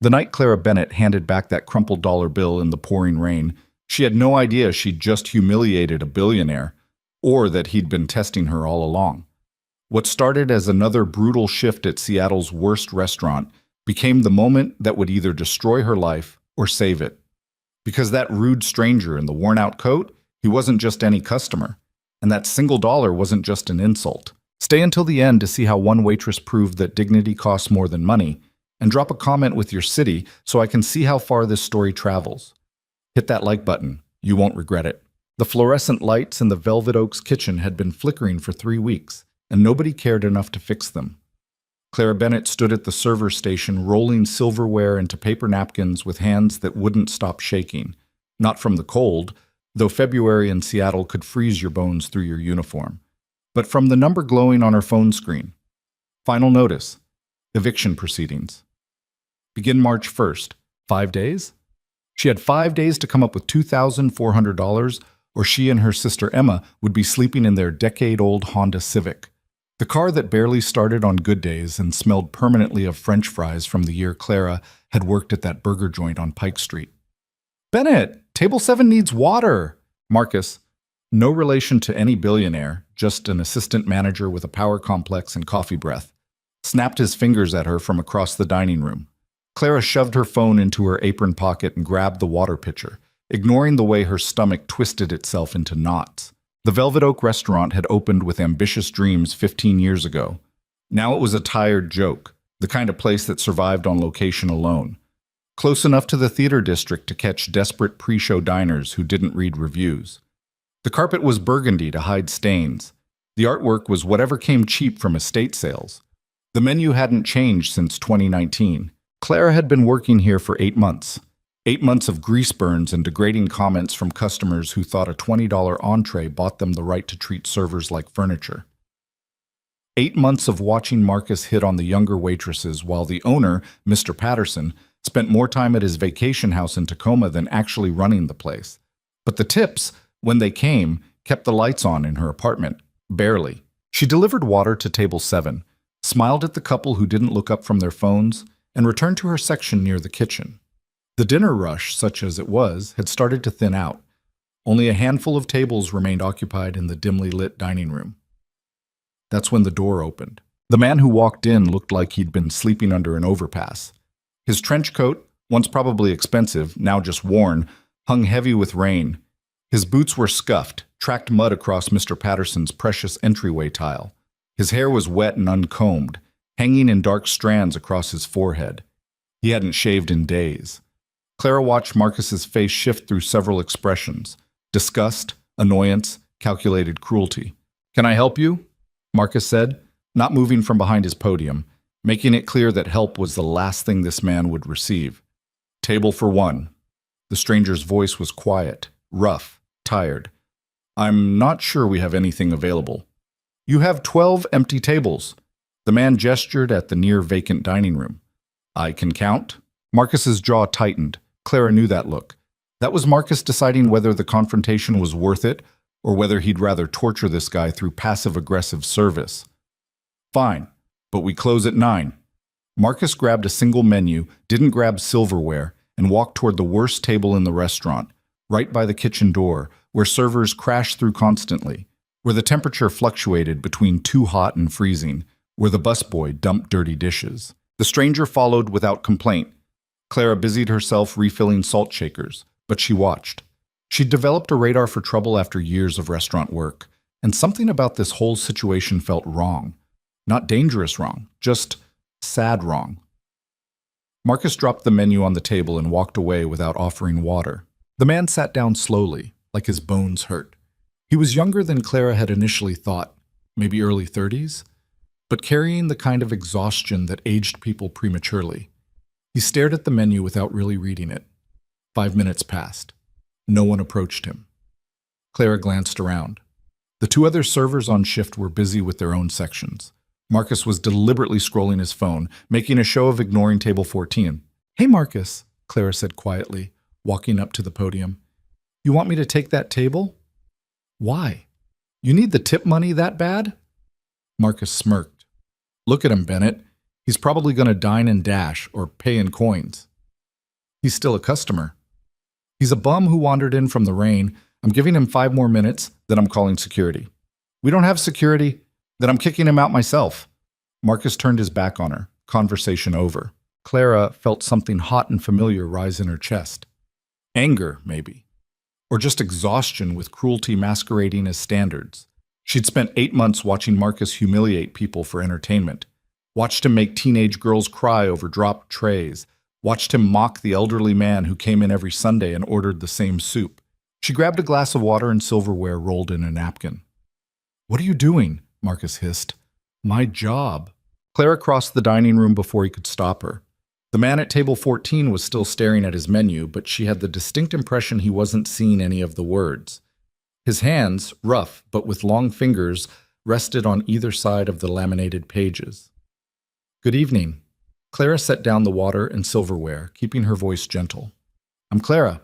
The night Clara Bennett handed back that crumpled dollar bill in the pouring rain, she had no idea she'd just humiliated a billionaire, or that he'd been testing her all along. What started as another brutal shift at Seattle's worst restaurant became the moment that would either destroy her life or save it. Because that rude stranger in the worn-out coat, he wasn't just any customer, and that single dollar wasn't just an insult. Stay until the end to see how one waitress proved that dignity costs more than money, and drop a comment with your city so I can see how far this story travels. Hit that like button. You won't regret it. The fluorescent lights in the Velvet Oaks kitchen had been flickering for 3 weeks, and nobody cared enough to fix them. Clara Bennett stood at the server station rolling silverware into paper napkins with hands that wouldn't stop shaking. Not from the cold, though February in Seattle could freeze your bones through your uniform, but from the number glowing on her phone screen. Final notice. Eviction proceedings. Begin March 1st. 5 days? She had 5 days to come up with $2,400, or she and her sister Emma would be sleeping in their decade-old Honda Civic. The car that barely started on good days and smelled permanently of French fries from the year Clara had worked at that burger joint on Pike Street. "Bennett, table 7 needs water." Marcus, no relation to any billionaire, just an assistant manager with a power complex and coffee breath, snapped his fingers at her from across the dining room. Clara shoved her phone into her apron pocket and grabbed the water pitcher, ignoring the way her stomach twisted itself into knots. The Velvet Oak restaurant had opened with ambitious dreams 15 years ago. Now it was a tired joke, the kind of place that survived on location alone. Close enough to the theater district to catch desperate pre-show diners who didn't read reviews. The carpet was burgundy to hide stains. The artwork was whatever came cheap from estate sales. The menu hadn't changed since 2019. Clara had been working here for 8 months. 8 months of grease burns and degrading comments from customers who thought a $20 entree bought them the right to treat servers like furniture. 8 months of watching Marcus hit on the younger waitresses while the owner, Mr. Patterson, spent more time at his vacation house in Tacoma than actually running the place. But the tips, when they came, kept the lights on in her apartment. Barely. She delivered water to table 7, smiled at the couple who didn't look up from their phones, and returned to her section near the kitchen. The dinner rush, such as it was, had started to thin out. Only a handful of tables remained occupied in the dimly lit dining room. That's when the door opened. The man who walked in looked like he'd been sleeping under an overpass. His trench coat, once probably expensive, now just worn, hung heavy with rain. His boots were scuffed, tracked mud across Mr. Patterson's precious entryway tile. His hair was wet and uncombed, hanging in dark strands across his forehead. He hadn't shaved in days. Clara watched Marcus's face shift through several expressions: disgust, annoyance, calculated cruelty. "Can I help you?" Marcus said, not moving from behind his podium, making it clear that help was the last thing this man would receive. "Table for 1. The stranger's voice was quiet, rough, tired. "I'm not sure we have anything available." "You have 12 empty tables." The man gestured at the near-vacant dining room. "I can count." Marcus's jaw tightened. Clara knew that look. That was Marcus deciding whether the confrontation was worth it or whether he'd rather torture this guy through passive-aggressive service. "Fine, but we close at 9. Marcus grabbed a single menu, didn't grab silverware, and walked toward the worst table in the restaurant, right by the kitchen door, where servers crashed through constantly, where the temperature fluctuated between too hot and freezing, where the busboy dumped dirty dishes. The stranger followed without complaint. Clara busied herself refilling salt shakers, but she watched. She'd developed a radar for trouble after years of restaurant work, and something about this whole situation felt wrong. Not dangerous wrong, just sad wrong. Marcus dropped the menu on the table and walked away without offering water. The man sat down slowly, like his bones hurt. He was younger than Clara had initially thought, maybe early 30s, but carrying the kind of exhaustion that aged people prematurely. He stared at the menu without really reading it. 5 minutes passed. No one approached him. Clara glanced around. The 2 other servers on shift were busy with their own sections. Marcus was deliberately scrolling his phone, making a show of ignoring table 14. "Hey, Marcus," Clara said quietly, walking up to the podium. "You want me to take that table?" "Why? You need the tip money that bad?" Marcus smirked. "Look at him, Bennett. He's probably going to dine and dash or pay in coins." He's still a customer. He's a bum who wandered in from the rain. I'm giving him 5 more minutes, then I'm calling security. We don't have security, then I'm kicking him out myself. Marcus turned his back on her. Conversation over. Clara felt something hot and familiar rise in her chest. Anger, maybe. Or just exhaustion with cruelty masquerading as standards. She'd spent 8 months watching Marcus humiliate people for entertainment. Watched him make teenage girls cry over dropped trays. Watched him mock the elderly man who came in every Sunday and ordered the same soup. She grabbed a glass of water and silverware rolled in a napkin. "What are you doing?" Marcus hissed. "My job." Clara crossed the dining room before he could stop her. The man at table 14 was still staring at his menu, but she had the distinct impression he wasn't seeing any of the words. His hands, rough but with long fingers, rested on either side of the laminated pages. "Good evening." Clara set down the water and silverware, keeping her voice gentle. "I'm Clara.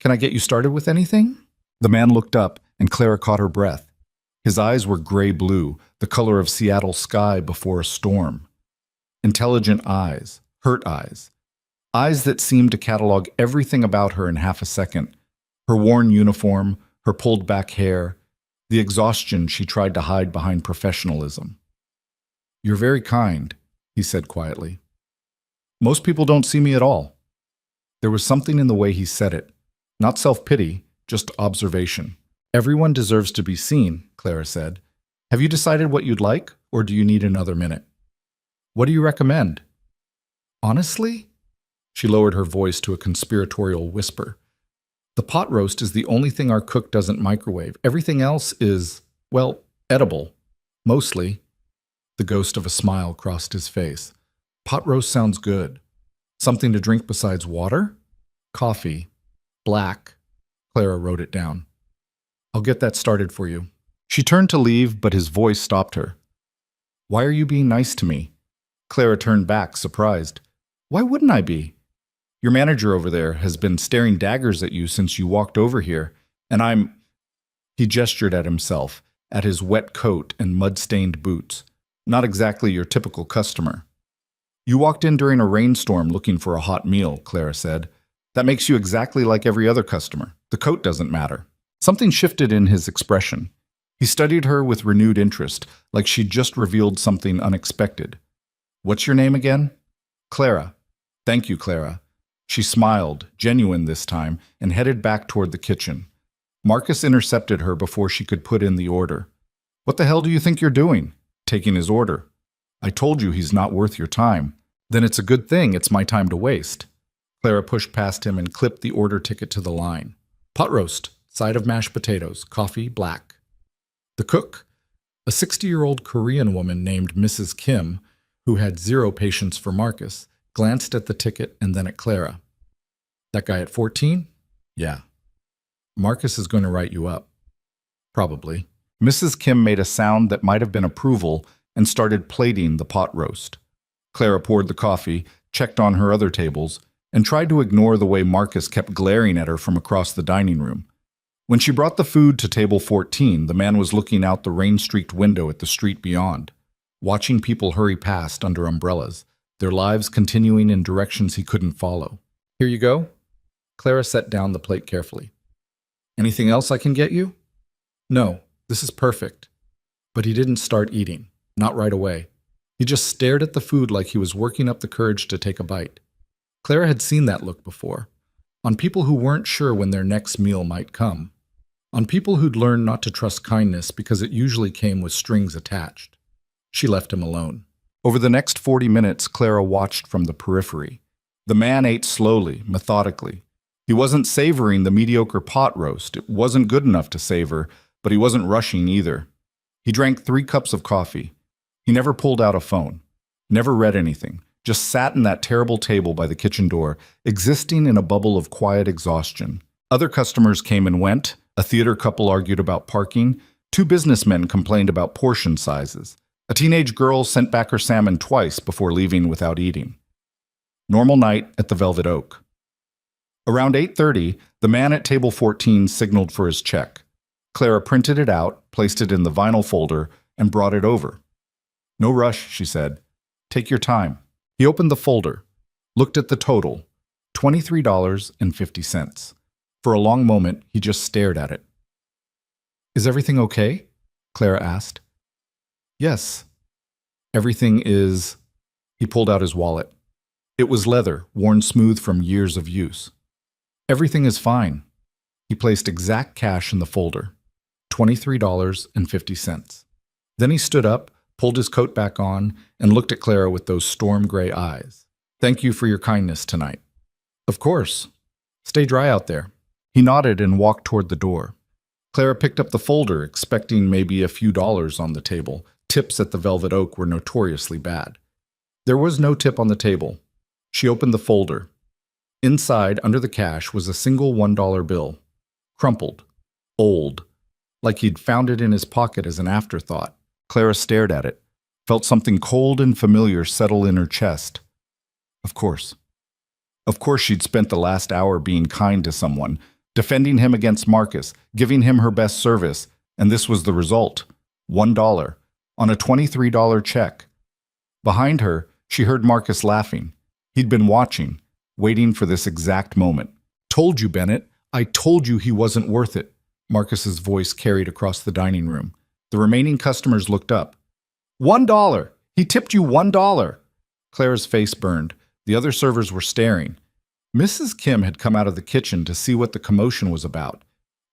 Can I get you started with anything?" The man looked up, and Clara caught her breath. His eyes were gray-blue, the color of Seattle sky before a storm. Intelligent eyes, hurt eyes. Eyes that seemed to catalog everything about her in half a second. Her worn uniform, her pulled-back hair, the exhaustion she tried to hide behind professionalism. "You're very kind," he said quietly. "Most people don't see me at all." There was something in the way he said it. Not self-pity, just observation. "Everyone deserves to be seen," Clara said. "Have you decided what you'd like, or do you need another minute?" "What do you recommend?" "Honestly?" She lowered her voice to a conspiratorial whisper. "The pot roast is the only thing our cook doesn't microwave. Everything else is, well, edible. Mostly." The ghost of a smile crossed his face. "Pot roast sounds good. Something to drink besides water?" "Coffee. Black." Clara wrote it down. "I'll get that started for you." She turned to leave, but his voice stopped her. "Why are you being nice to me?" Clara turned back, surprised. "Why wouldn't I be? Your manager over there has been staring daggers at you since you walked over here, and I'm—" He gestured at himself, at his wet coat and mud-stained boots. "Not exactly your typical customer." "You walked in during a rainstorm looking for a hot meal," Clara said. "That makes you exactly like every other customer. The coat doesn't matter." Something shifted in his expression. He studied her with renewed interest, like she'd just revealed something unexpected. "What's your name again?" "Clara." "Thank you, Clara." She smiled, genuine this time, and headed back toward the kitchen. Marcus intercepted her before she could put in the order. "What the hell do you think you're doing?" "Taking his order." "I told you he's not worth your time." "Then it's a good thing it's my time to waste." Clara pushed past him and clipped the order ticket to the line. "Pot roast, side of mashed potatoes, coffee, black." The cook, a 60-year-old Korean woman named Mrs. Kim, who had zero patience for Marcus, glanced at the ticket and then at Clara. "That guy at 14? Yeah. Marcus is going to write you up." "Probably." Mrs. Kim made a sound that might have been approval and started plating the pot roast. Clara poured the coffee, checked on her other tables, and tried to ignore the way Marcus kept glaring at her from across the dining room. When she brought the food to table 14, the man was looking out the rain-streaked window at the street beyond, watching people hurry past under umbrellas, their lives continuing in directions he couldn't follow. "Here you go." Clara set down the plate carefully. "Anything else I can get you?" "No, this is perfect." But he didn't start eating, not right away. He just stared at the food like he was working up the courage to take a bite. Clara had seen that look before, on people who weren't sure when their next meal might come, on people who'd learned not to trust kindness because it usually came with strings attached. She left him alone. Over the next 40 minutes, Clara watched from the periphery. The man ate slowly, methodically. He wasn't savoring the mediocre pot roast. It wasn't good enough to savor, but he wasn't rushing either. He drank 3 cups of coffee. He never pulled out a phone, never read anything, just sat in that terrible table by the kitchen door, existing in a bubble of quiet exhaustion. Other customers came and went. A theater couple argued about parking. 2 businessmen complained about portion sizes. A teenage girl sent back her salmon twice before leaving without eating. Normal night at the Velvet Oak. Around 8:30, the man at table 14 signaled for his check. Clara printed it out, placed it in the vinyl folder, and brought it over. "No rush," she said. "Take your time." He opened the folder, looked at the total, $23.50. For a long moment, he just stared at it. "Is everything okay?" Clara asked. "Yes. Everything is—" He pulled out his wallet. It was leather, worn smooth from years of use. "Everything is fine." He placed exact cash in the folder. $23.50. Then he stood up, pulled his coat back on, and looked at Clara with those storm-gray eyes. "Thank you for your kindness tonight." "Of course. Stay dry out there." He nodded and walked toward the door. Clara picked up the folder, expecting maybe a few dollars on the table. Tips at the Velvet Oak were notoriously bad. There was no tip on the table. She opened the folder. Inside, under the cash, was a single $1 bill. Crumpled. Old. Like he'd found it in his pocket as an afterthought. Clara stared at it, felt something cold and familiar settle in her chest. Of course. Of course she'd spent the last hour being kind to someone, defending him against Marcus, giving him her best service, and this was the result. $1 on a $23 check. Behind her, she heard Marcus laughing. He'd been watching, waiting for this exact moment. "Told you, Bennett. I told you he wasn't worth it." Marcus's voice carried across the dining room. The remaining customers looked up. $1! He tipped you $1! Clara's face burned. The other servers were staring. Mrs. Kim had come out of the kitchen to see what the commotion was about.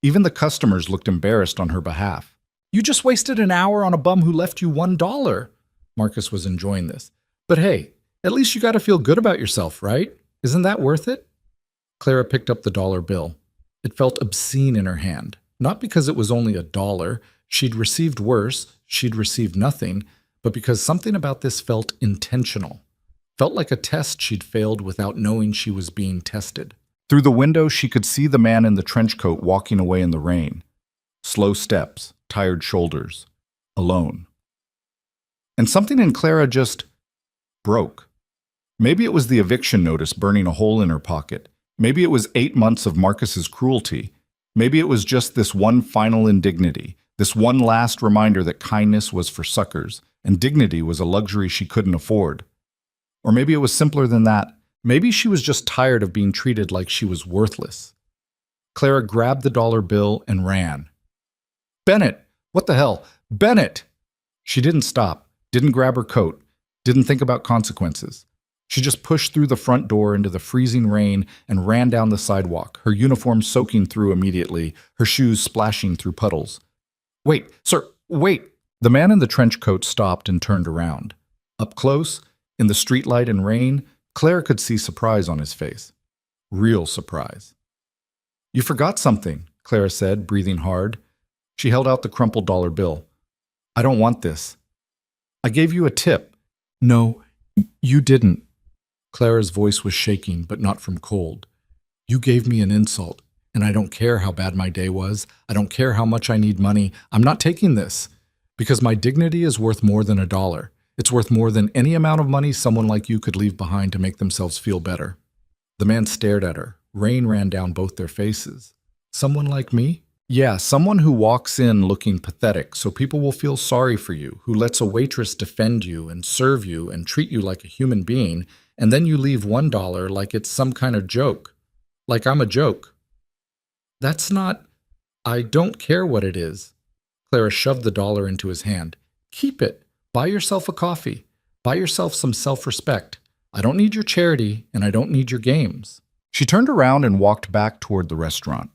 Even the customers looked embarrassed on her behalf. "You just wasted an hour on a bum who left you $1. Marcus was enjoying this. "But hey, at least you got to feel good about yourself, right? Isn't that worth it?" Clara picked up the dollar bill. It felt obscene in her hand. Not because it was only $1. She'd received worse, she'd received nothing, but because something about this felt intentional. Felt like a test she'd failed without knowing she was being tested. Through the window, she could see the man in the trench coat walking away in the rain. Slow steps, tired shoulders, alone. And something in Clara just broke. Maybe it was the eviction notice burning a hole in her pocket. Maybe it was 8 months of Marcus's cruelty. Maybe it was just this one final indignity, this one last reminder that kindness was for suckers, and dignity was a luxury she couldn't afford. Or maybe it was simpler than that. Maybe she was just tired of being treated like she was worthless. Clara grabbed the dollar bill and ran. "Bennett! What the hell? Bennett!" She didn't stop, didn't grab her coat, didn't think about consequences. She just pushed through the front door into the freezing rain and ran down the sidewalk, her uniform soaking through immediately, her shoes splashing through puddles. "Wait, sir, wait!" The man in the trench coat stopped and turned around. Up close, in the streetlight and rain, Claire could see surprise on his face. Real surprise. "You forgot something," Clara said, breathing hard. She held out the crumpled dollar bill. "I don't want this." "I gave you a tip." "No, you didn't." Clara's voice was shaking, but not from cold. "You gave me an insult, and I don't care how bad my day was. I don't care how much I need money. I'm not taking this, because my dignity is worth more than $1. It's worth more than any amount of money someone like you could leave behind to make themselves feel better." The man stared at her. Rain ran down both their faces. "Someone like me?" "Yeah, someone who walks in looking pathetic so people will feel sorry for you, who lets a waitress defend you and serve you and treat you like a human being, and then you leave $1 like it's some kind of joke. Like I'm a joke." "That's not—" "I don't care what it is." Clara shoved the dollar into his hand. "Keep it. Buy yourself a coffee. Buy yourself some self-respect. I don't need your charity, and I don't need your games." She turned around and walked back toward the restaurant.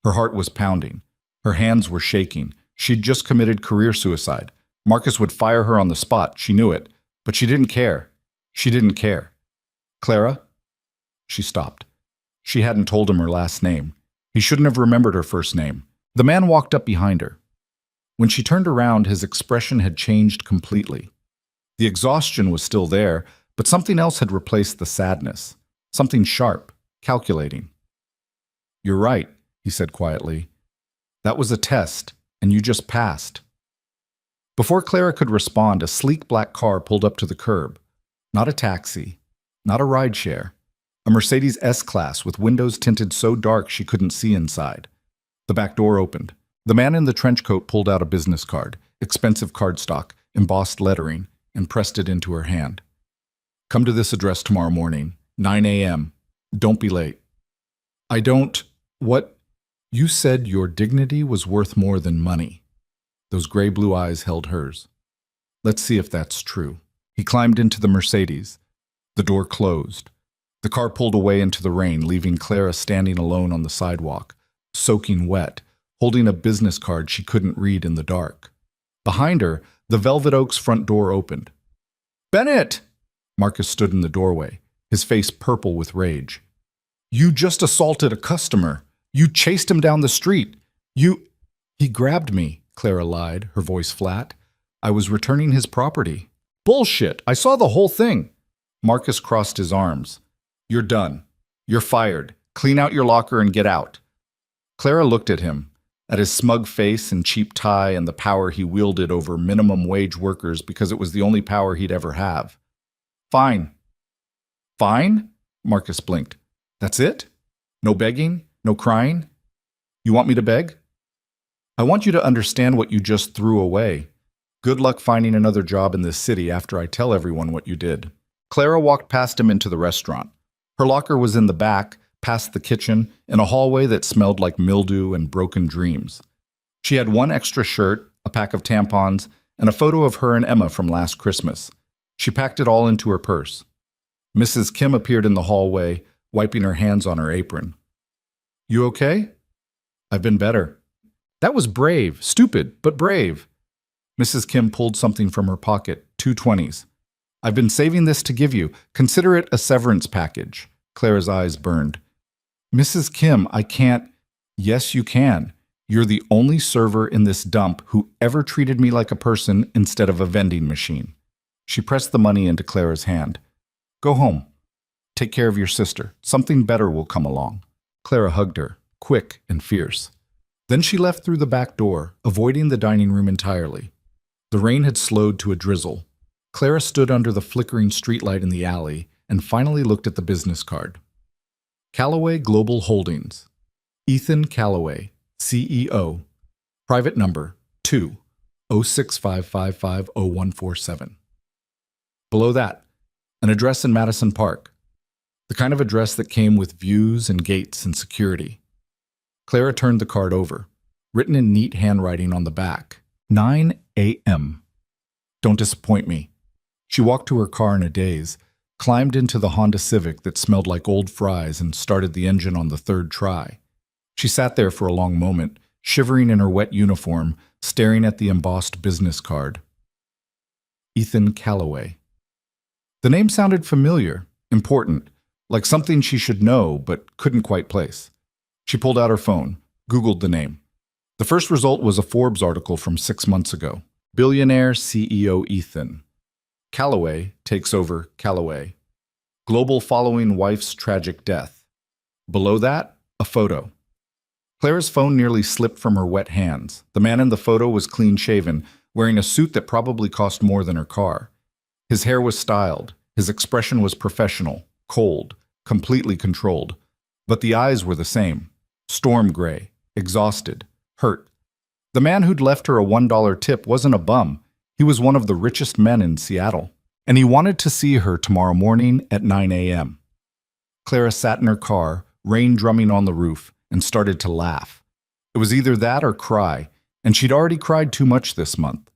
Her heart was pounding. Her hands were shaking. She'd just committed career suicide. Marcus would fire her on the spot, she knew it. But she didn't care. She didn't care. "Clara?" She stopped. She hadn't told him her last name. He shouldn't have remembered her first name. The man walked up behind her. When she turned around, his expression had changed completely. The exhaustion was still there, but something else had replaced the sadness. Something sharp, calculating. "You're right," he said quietly. "That was a test, and you just passed." Before Clara could respond, a sleek black car pulled up to the curb. Not a taxi, not a rideshare. A Mercedes S-Class with windows tinted so dark she couldn't see inside. The back door opened. The man in the trench coat pulled out a business card, expensive cardstock, embossed lettering, and pressed it into her hand. "Come to this address tomorrow morning, 9 a.m. Don't be late. I don't. What? You said your dignity was worth more than money. Those gray-blue eyes held hers. Let's see if that's true. He climbed into the Mercedes. The door closed. The car pulled away into the rain, leaving Clara standing alone on the sidewalk, soaking wet, holding a business card she couldn't read in the dark. Behind her, the Velvet Oak's front door opened. "Bennett!" Marcus stood in the doorway, his face purple with rage. "You just assaulted a customer. You chased him down the street. He grabbed me," Clara lied, her voice flat. "I was returning his property." "Bullshit! I saw the whole thing." Marcus crossed his arms. "You're done. You're fired. Clean out your locker and get out." Clara looked at him, at his smug face and cheap tie and the power he wielded over minimum wage workers because it was the only power he'd ever have. "Fine." "Fine?" Marcus blinked. "That's it? No begging? No crying? You want me to beg?" "I want you to understand what you just threw away. Good luck finding another job in this city after I tell everyone what you did." Clara walked past him into the restaurant. Her locker was in the back, past the kitchen, in a hallway that smelled like mildew and broken dreams. She had one extra shirt, a pack of tampons, and a photo of her and Emma from last Christmas. She packed it all into her purse. Mrs. Kim appeared in the hallway, wiping her hands on her apron. "You okay?" "I've been better." "That was brave. Stupid, but brave." Mrs. Kim pulled something from her pocket, 2 20s. "I've been saving this to give you. Consider it a severance package." Clara's eyes burned. "Mrs. Kim, I can't." "Yes, you can. You're the only server in this dump who ever treated me like a person instead of a vending machine." She pressed the money into Clara's hand. "Go home. Take care of your sister. Something better will come along." Clara hugged her, quick and fierce. Then she left through the back door, avoiding the dining room entirely. The rain had slowed to a drizzle. Clara stood under the flickering streetlight in the alley and finally looked at the business card. Callaway Global Holdings. Ethan Callaway, CEO. Private number 2-065550147. Below that, an address in Madison Park. The kind of address that came with views and gates and security. Clara turned the card over, written in neat handwriting on the back. 9 a.m. Don't disappoint me. She walked to her car in a daze, climbed into the Honda Civic that smelled like old fries and started the engine on the third try. She sat there for a long moment, shivering in her wet uniform, staring at the embossed business card. Ethan Callaway. The name sounded familiar, important, like something she should know but couldn't quite place. She pulled out her phone, Googled the name. The first result was a Forbes article from 6 months ago. Billionaire CEO Ethan. Callaway takes over Callaway. Global following wife's tragic death. Below that, a photo. Clara's phone nearly slipped from her wet hands. The man in the photo was clean-shaven, wearing a suit that probably cost more than her car. His hair was styled. His expression was professional, cold, completely controlled. But the eyes were the same. Storm gray, exhausted, hurt. The man who'd left her a $1 tip wasn't a bum. He was one of the richest men in Seattle. And he wanted to see her tomorrow morning at 9 a.m. Clara sat in her car, rain drumming on the roof, and started to laugh. It was either that or cry, and she'd already cried too much this month.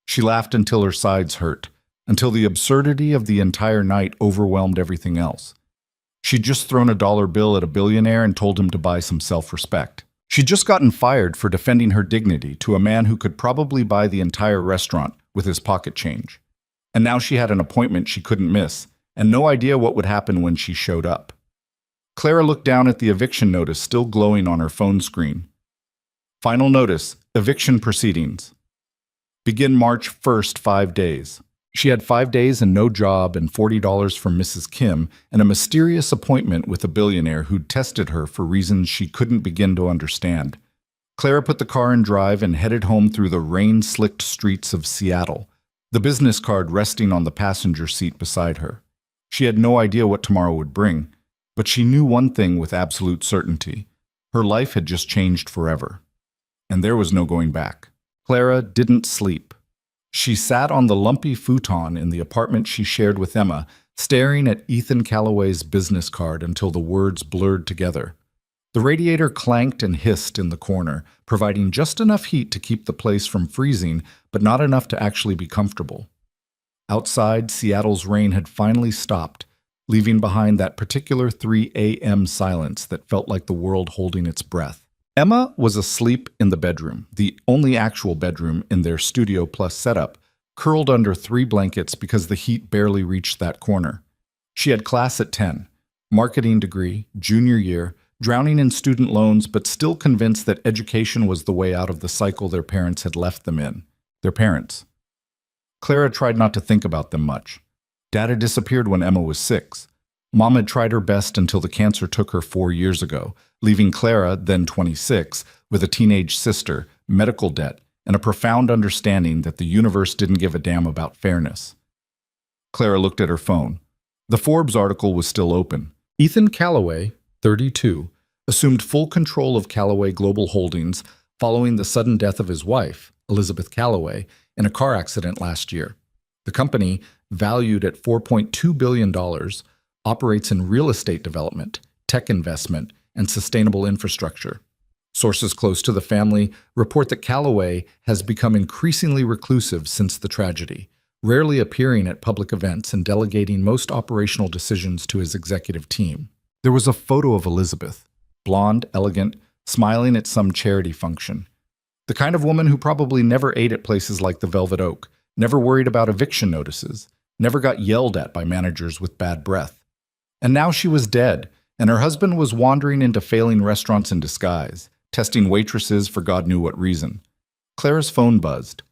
She laughed until her sides hurt, until the absurdity of the entire night overwhelmed everything else. She'd just thrown a dollar bill at a billionaire and told him to buy some self-respect. She'd just gotten fired for defending her dignity to a man who could probably buy the entire restaurant with his pocket change. And now she had an appointment she couldn't miss, and no idea what would happen when she showed up. Clara looked down at the eviction notice still glowing on her phone screen. Final notice, eviction proceedings. Begin March 1st, 5 days. She had 5 days and no job and $40 from Mrs. Kim and a mysterious appointment with a billionaire who'd tested her for reasons she couldn't begin to understand. Clara put the car in drive and headed home through the rain-slicked streets of Seattle, the business card resting on the passenger seat beside her. She had no idea what tomorrow would bring, but she knew one thing with absolute certainty. Her life had just changed forever. And there was no going back. Clara didn't sleep. She sat on the lumpy futon in the apartment she shared with Emma, staring at Ethan Calloway's business card until the words blurred together. The radiator clanked and hissed in the corner, providing just enough heat to keep the place from freezing, but not enough to actually be comfortable. Outside, Seattle's rain had finally stopped, leaving behind that particular 3 a.m. silence that felt like the world holding its breath. Emma was asleep in the bedroom, the only actual bedroom in their Studio Plus setup, curled under 3 blankets because the heat barely reached that corner. She had class at 10, marketing degree, junior year, drowning in student loans, but still convinced that education was the way out of the cycle their parents had left them in. Their parents. Clara tried not to think about them much. Dad had disappeared when Emma was 6. Mom had tried her best until the cancer took her 4 years ago, leaving Clara, then 26, with a teenage sister, medical debt, and a profound understanding that the universe didn't give a damn about fairness. Clara looked at her phone. The Forbes article was still open. Ethan Calloway, 32, assumed full control of Calloway Global Holdings following the sudden death of his wife, Elizabeth Calloway, in a car accident last year. The company, valued at $4.2 billion, operates in real estate development, tech investment, and sustainable infrastructure. Sources close to the family report that Calloway has become increasingly reclusive since the tragedy, rarely appearing at public events and delegating most operational decisions to his executive team. There was a photo of Elizabeth, blonde, elegant, smiling at some charity function. The kind of woman who probably never ate at places like the Velvet Oak, never worried about eviction notices, never got yelled at by managers with bad breath. And now she was dead, and her husband was wandering into failing restaurants in disguise, testing waitresses for God knew what reason. Clara's phone buzzed.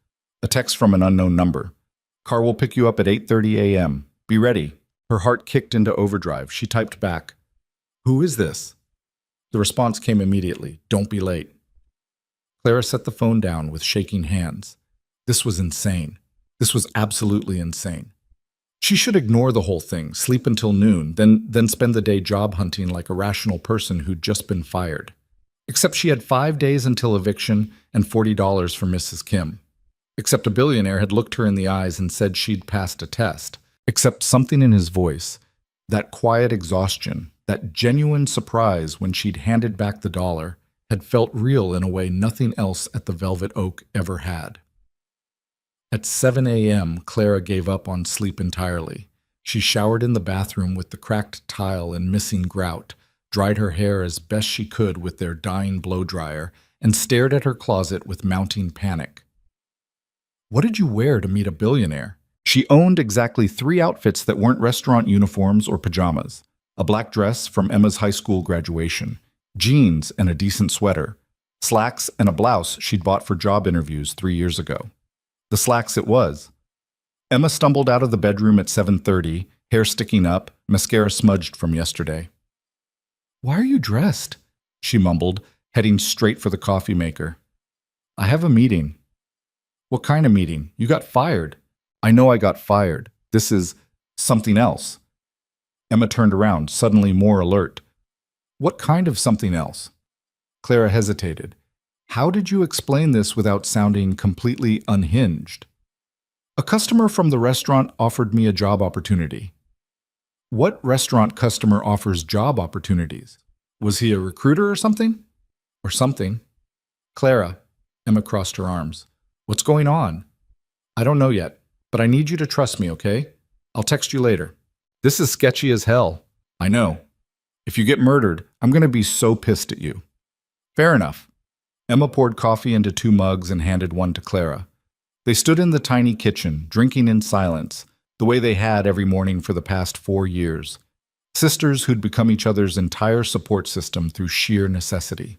A text from an unknown number. Car will pick you up at 8:30 a.m. Be ready. Her heart kicked into overdrive. She typed back, "Who is this?" The response came immediately. "Don't be late." Clara set the phone down with shaking hands. This was insane. This was absolutely insane. She should ignore the whole thing, sleep until noon, then spend the day job hunting like a rational person who'd just been fired. Except she had 5 days until eviction and $40 for Mrs. Kim. Except a billionaire had looked her in the eyes and said she'd passed a test. Except something in his voice, that quiet exhaustion, that genuine surprise when she'd handed back the dollar, had felt real in a way nothing else at the Velvet Oak ever had. At 7 a.m., Clara gave up on sleep entirely. She showered in the bathroom with the cracked tile and missing grout, dried her hair as best she could with their dying blow-dryer, and stared at her closet with mounting panic. What did you wear to meet a billionaire? She owned exactly 3 outfits that weren't restaurant uniforms or pajamas. A black dress from Emma's high school graduation, jeans and a decent sweater, slacks and a blouse she'd bought for job interviews 3 years ago. The slacks it was. Emma stumbled out of the bedroom at 7:30, hair sticking up, mascara smudged from yesterday. "Why are you dressed?" she mumbled, heading straight for the coffee maker. "I have a meeting." "What kind of meeting? You got fired." "I know I got fired. This is something else." Emma turned around, suddenly more alert. "What kind of something else?" Clara hesitated. "How did you explain this without sounding completely unhinged?" "A customer from the restaurant offered me a job opportunity." "What restaurant customer offers job opportunities? Was he a recruiter or something?" "Or something." "Clara," Emma crossed her arms. "What's going on?" "I don't know yet, but I need you to trust me, okay? I'll text you later." "This is sketchy as hell." "I know. If you get murdered, I'm going to be so pissed at you." "Fair enough." Emma poured coffee into 2 mugs and handed one to Clara. They stood in the tiny kitchen, drinking in silence, the way they had every morning for the past 4 years. Sisters who'd become each other's entire support system through sheer necessity.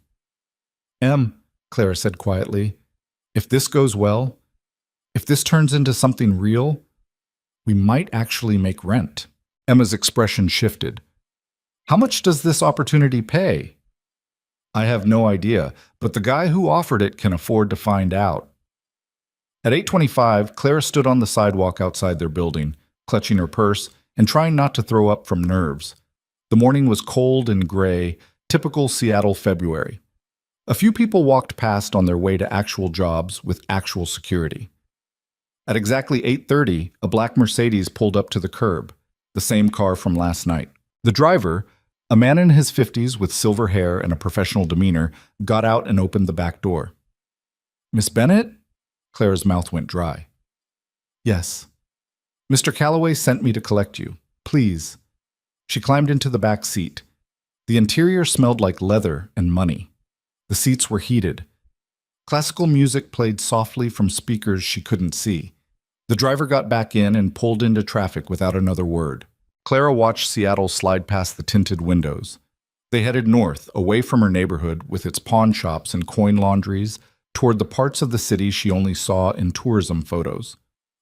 Clara said quietly, "if this goes well, if this turns into something real, we might actually make rent." Emma's expression shifted. "How much does this opportunity pay?" "I have no idea, but the guy who offered it can afford to find out." At 8:25, Clara stood on the sidewalk outside their building, clutching her purse and trying not to throw up from nerves. The morning was cold and gray, typical Seattle February. A few people walked past on their way to actual jobs with actual security. At exactly 8:30, a black Mercedes pulled up to the curb. the same car from last night. The driver, a man in his 50s with silver hair and a professional demeanor, got out and opened the back door. Miss Bennett? Clara's mouth went dry. Yes. Mr. Calloway sent me to collect you. Please. She climbed into the back seat. The interior smelled like leather and money. The seats were heated. Classical music played softly from speakers she couldn't see. The driver got back in and pulled into traffic without another word. Clara watched Seattle slide past the tinted windows. They headed north, away from her neighborhood with its pawn shops and coin laundries, toward the parts of the city she only saw in tourism photos.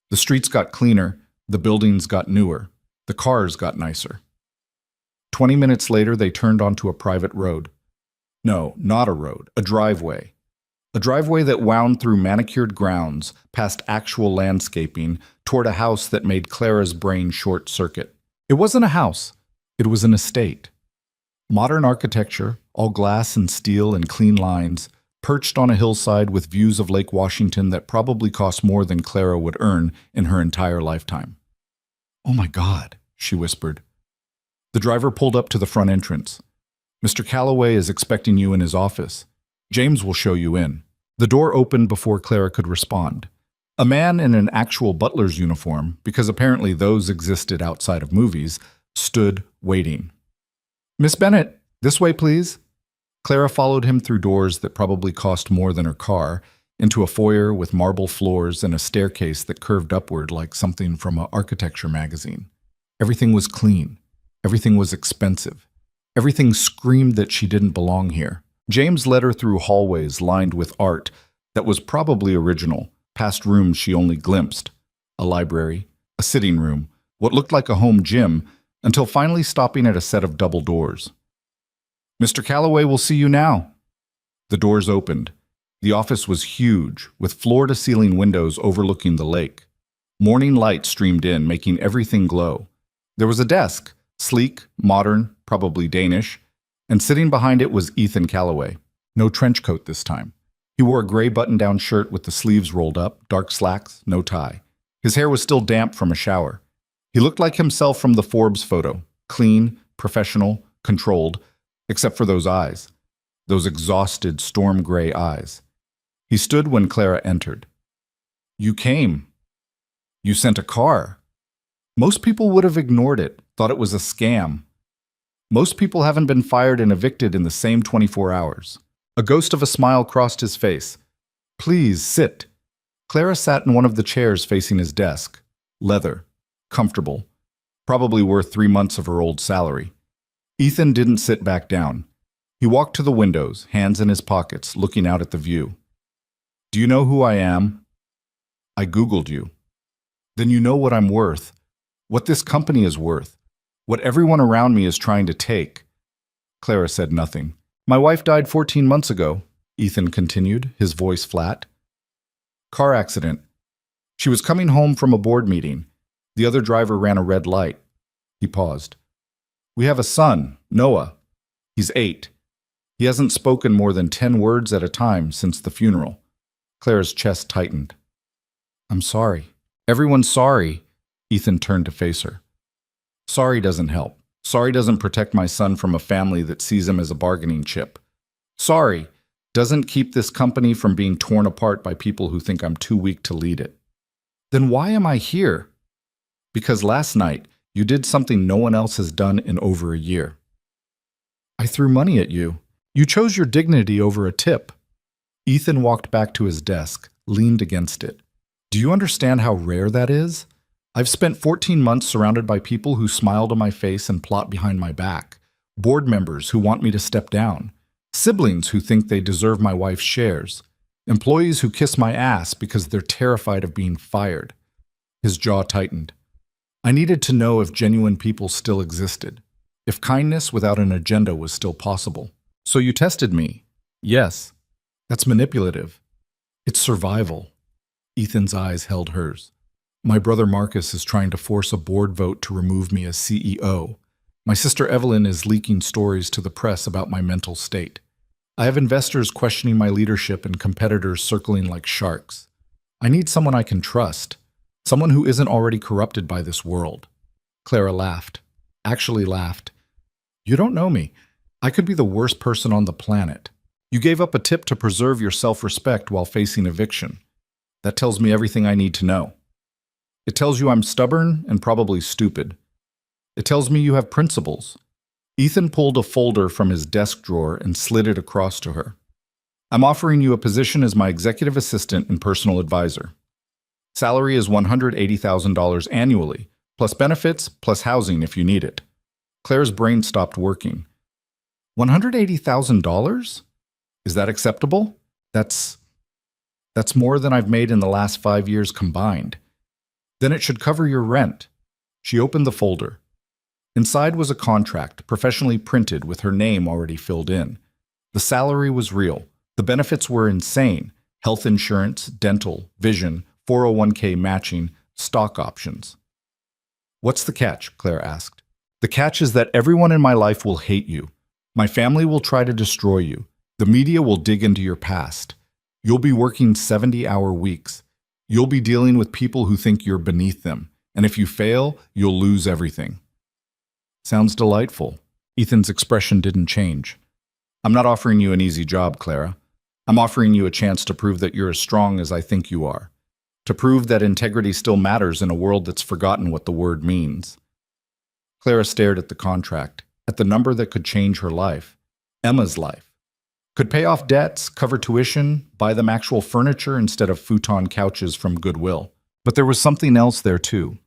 The streets got cleaner, the buildings got newer, the cars got nicer. 20 minutes later, they turned onto a private road. No, not a road, a driveway. A driveway that wound through manicured grounds, past actual landscaping, toward a house that made Clara's brain short-circuit. It wasn't a house. It was an estate. Modern architecture, all glass and steel and clean lines, perched on a hillside with views of Lake Washington that probably cost more than Clara would earn in her entire lifetime. "Oh my God," she whispered. The driver pulled up to the front entrance. "Mr. Calloway is expecting you in his office. James will show you in." The door opened before Clara could respond. A man in an actual butler's uniform, because apparently those existed outside of movies, stood waiting. "Miss Bennett, this way, please." Clara followed him through doors that probably cost more than her car, into a foyer with marble floors and a staircase that curved upward like something from an architecture magazine. Everything was clean. Everything was expensive. Everything screamed that she didn't belong here. James led her through hallways lined with art that was probably original, past rooms she only glimpsed. A library, a sitting room, what looked like a home gym, until finally stopping at a set of double doors. "Mr. Calloway will see you now." The doors opened. The office was huge, with floor-to-ceiling windows overlooking the lake. Morning light streamed in, making everything glow. There was a desk, sleek, modern, probably Danish, and sitting behind it was Ethan Calloway. No trench coat this time. He wore a gray button-down shirt with the sleeves rolled up, dark slacks, no tie. His hair was still damp from a shower. He looked like himself from the Forbes photo, clean, professional, controlled, except for those eyes, those exhausted, storm-gray eyes. He stood when Clara entered. "You came. You sent a car." Most people would have ignored it, thought it was a scam. Most people haven't been fired and evicted in the same 24 hours. A ghost of a smile crossed his face. "Please, sit." Clara sat in one of the chairs facing his desk. Leather. Comfortable. Probably worth 3 months of her old salary. Ethan didn't sit back down. He walked to the windows, hands in his pockets, looking out at the view. "Do you know who I am?" "I Googled you." "Then you know what I'm worth. What this company is worth. What everyone around me is trying to take." Clara said nothing. "My wife died 14 months ago," Ethan continued, his voice flat. "Car accident. She was coming home from a board meeting. The other driver ran a red light." He paused. "We have a son, Noah. He's 8. He hasn't spoken more than 10 words at a time since the funeral." Clara's chest tightened. "I'm sorry." "Everyone's sorry." Ethan turned to face her. "Sorry doesn't help. Sorry doesn't protect my son from a family that sees him as a bargaining chip. Sorry doesn't keep this company from being torn apart by people who think I'm too weak to lead it." "Then why am I here?" "Because last night you did something no one else has done in over a year." "I threw money at you. You chose your dignity over a tip." Ethan walked back to his desk, leaned against it. "Do you understand how rare that is? I've spent 14 months surrounded by people who smile to my face and plot behind my back, board members who want me to step down, siblings who think they deserve my wife's shares, employees who kiss my ass because they're terrified of being fired." His jaw tightened. "I needed to know if genuine people still existed, if kindness without an agenda was still possible. So you tested me." "Yes." "That's manipulative. It's survival." Ethan's eyes held hers. "My brother Marcus is trying to force a board vote to remove me as CEO. My sister Evelyn is leaking stories to the press about my mental state. I have investors questioning my leadership and competitors circling like sharks. I need someone I can trust, someone who isn't already corrupted by this world." Clara laughed. Actually laughed. You don't know me. I could be the worst person on the planet. You gave up a tip to preserve your self-respect while facing eviction. That tells me everything I need to know. It tells you I'm stubborn and probably stupid. It tells me you have principles. Ethan pulled a folder from his desk drawer and slid it across to her. I'm offering you a position as my executive assistant and personal advisor. Salary is $180,000 annually, plus benefits, plus housing if you need it. Claire's brain stopped working. $180,000? Is that acceptable? That's more than I've made in the last 5 years combined. Then it should cover your rent. She opened the folder. Inside was a contract, professionally printed with her name already filled in. The salary was real. The benefits were insane. Health insurance, dental, vision, 401k matching, stock options. What's the catch? Claire asked. The catch is that everyone in my life will hate you. My family will try to destroy you. The media will dig into your past. You'll be working 70-hour weeks. You'll be dealing with people who think you're beneath them. And if you fail, you'll lose everything. Sounds delightful. Ethan's expression didn't change. I'm not offering you an easy job, Clara. I'm offering you a chance to prove that you're as strong as I think you are. To prove that integrity still matters in a world that's forgotten what the word means. Clara stared at the contract, at the number that could change her life. Emma's life. Could pay off debts, cover tuition, buy them actual furniture instead of futon couches from Goodwill. But there was something else there too.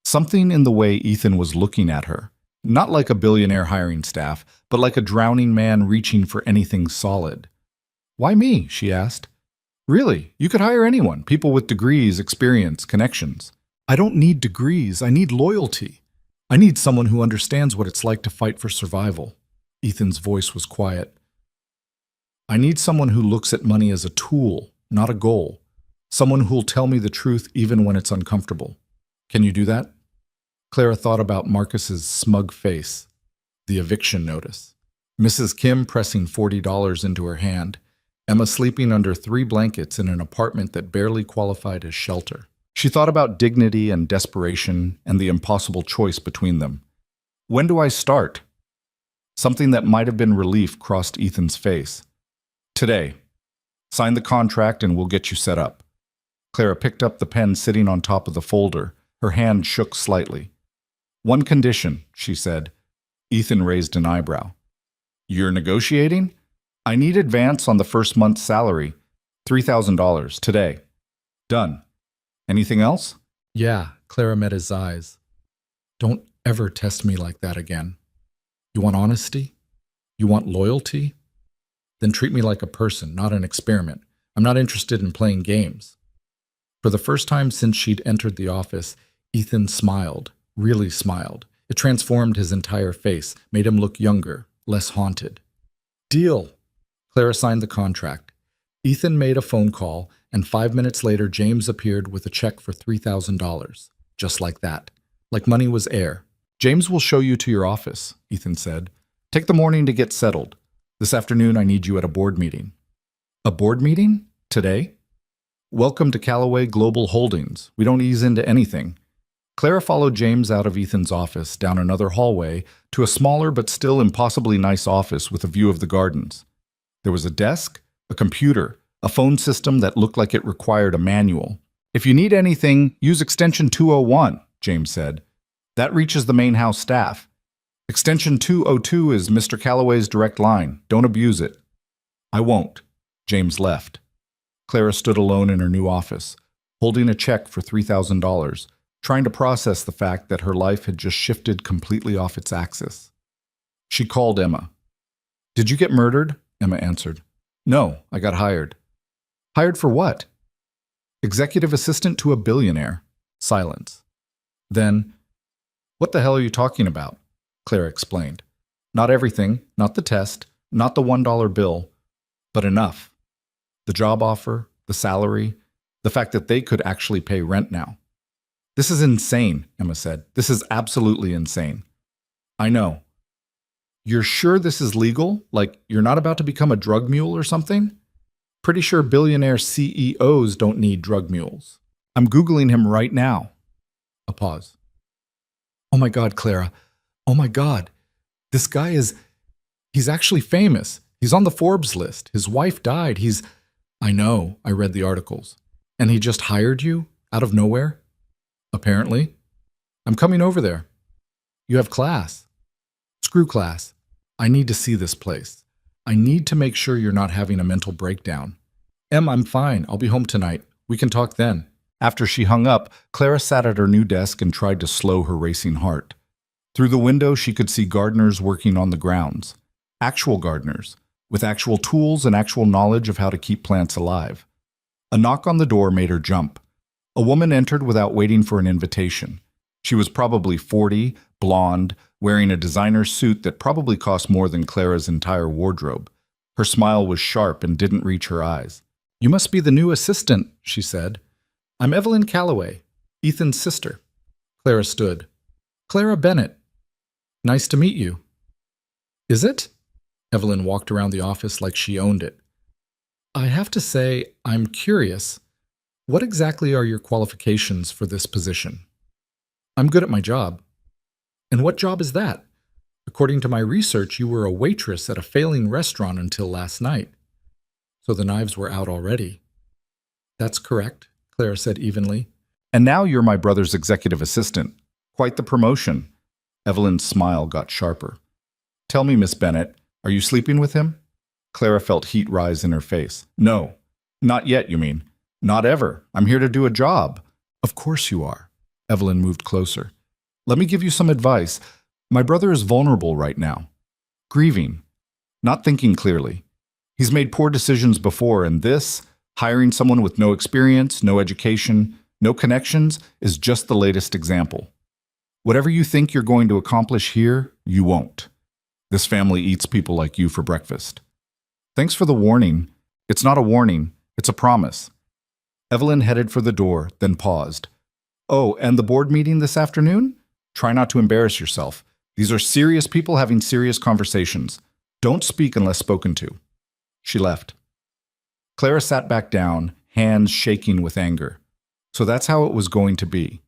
Something in the way Ethan was looking at her. Not like a billionaire hiring staff, but like a drowning man reaching for anything solid. Why me? She asked. Really, you could hire anyone, people with degrees, experience, connections. I don't need degrees, I need loyalty. I need someone who understands what it's like to fight for survival. Ethan's voice was quiet. I need someone who looks at money as a tool, not a goal. Someone who'll tell me the truth even when it's uncomfortable. Can you do that? Clara thought about Marcus's smug face, the eviction notice, Mrs. Kim pressing $40 into her hand, Emma sleeping under 3 blankets in an apartment that barely qualified as shelter. She thought about dignity and desperation and the impossible choice between them. When do I start? Something that might have been relief crossed Ethan's face. Today. Sign the contract and we'll get you set up. Clara picked up the pen sitting on top of the folder. Her hand shook slightly. One condition, she said. Ethan raised an eyebrow. You're negotiating? I need advance on the first month's salary. $3,000 today. Done. Anything else? Yeah, Clara met his eyes. Don't ever test me like that again. You want honesty? You want loyalty? Then treat me like a person, not an experiment. I'm not interested in playing games. For the first time since she'd entered the office, Ethan smiled, really smiled. It transformed his entire face, made him look younger, less haunted. Deal. Clara signed the contract. Ethan made a phone call, and 5 minutes later, James appeared with a check for $3,000. Just like that. Like money was air. James will show you to your office, Ethan said. Take the morning to get settled. This afternoon, I need you at a board meeting. A board meeting? Today? Welcome to Callaway Global Holdings. We don't ease into anything. Clara followed James out of Ethan's office, down another hallway, to a smaller but still impossibly nice office with a view of the gardens. There was a desk, a computer, a phone system that looked like it required a manual. If you need anything, use extension 201, James said. That reaches the main house staff. Extension 202 is Mr. Callaway's direct line. Don't abuse it. I won't. James left. Clara stood alone in her new office, holding a check for $3,000, trying to process the fact that her life had just shifted completely off its axis. She called Emma. Did you get murdered? Emma answered. No, I got hired. Hired for what? Executive assistant to a billionaire. Silence. Then, what the hell are you talking about? Clara explained. Not everything, not the test, not the $1 bill, but enough. The job offer, the salary, the fact that they could actually pay rent now. This is insane, Emma said. This is absolutely insane. I know. You're sure this is legal? Like, you're not about to become a drug mule or something? Pretty sure billionaire CEOs don't need drug mules. I'm Googling him right now. A pause. Oh my God, Clara. Oh my God. This guy he's actually famous. He's on the Forbes list. His wife died. I know, I read the articles. And he just hired you out of nowhere? Apparently. I'm coming over there. You have class. Screw class. I need to see this place. I need to make sure you're not having a mental breakdown. Em, I'm fine. I'll be home tonight. We can talk then. After she hung up, Clara sat at her new desk and tried to slow her racing heart. Through the window, she could see gardeners working on the grounds. Actual gardeners, with actual tools and actual knowledge of how to keep plants alive. A knock on the door made her jump. A woman entered without waiting for an invitation. She was probably 40, blonde, wearing a designer suit that probably cost more than Clara's entire wardrobe. Her smile was sharp and didn't reach her eyes. You must be the new assistant, she said. I'm Evelyn Calloway, Ethan's sister. Clara stood. Clara Bennett. Nice to meet you. Is it? Evelyn walked around the office like she owned it. I have to say, I'm curious. What exactly are your qualifications for this position? I'm good at my job. And what job is that? According to my research, you were a waitress at a failing restaurant until last night. So the knives were out already. That's correct, Clara said evenly. And now you're my brother's executive assistant. Quite the promotion. Evelyn's smile got sharper. Tell me, Miss Bennett, are you sleeping with him? Clara felt heat rise in her face. No. Not yet, you mean? Not ever. I'm here to do a job. Of course you are. Evelyn moved closer. Let me give you some advice. My brother is vulnerable right now. Grieving. Not thinking clearly. He's made poor decisions before, and this, hiring someone with no experience, no education, no connections, is just the latest example. Whatever you think you're going to accomplish here, you won't. This family eats people like you for breakfast. Thanks for the warning. It's not a warning, it's a promise. Evelyn headed for the door, then paused. Oh, and the board meeting this afternoon? Try not to embarrass yourself. These are serious people having serious conversations. Don't speak unless spoken to. She left. Clara sat back down, hands shaking with anger. So that's how it was going to be.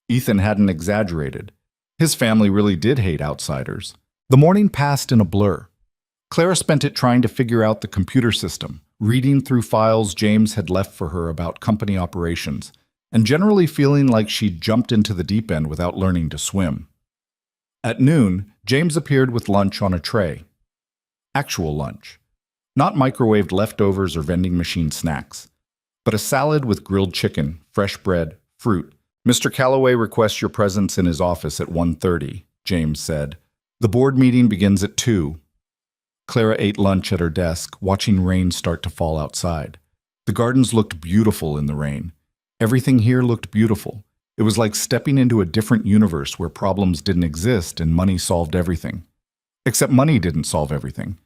Ethan hadn't exaggerated. His family really did hate outsiders. The morning passed in a blur. Clara spent it trying to figure out the computer system, reading through files James had left for her about company operations, and generally feeling like she'd jumped into the deep end without learning to swim. At noon, James appeared with lunch on a tray. Actual lunch. Not microwaved leftovers or vending machine snacks, but a salad with grilled chicken, fresh bread, fruit. Mr. Calloway requests your presence in his office at 1:30, James said. The board meeting begins at 2. Clara ate lunch at her desk, watching rain start to fall outside. The gardens looked beautiful in the rain. Everything here looked beautiful. It was like stepping into a different universe where problems didn't exist and money solved everything. Except money didn't solve everything.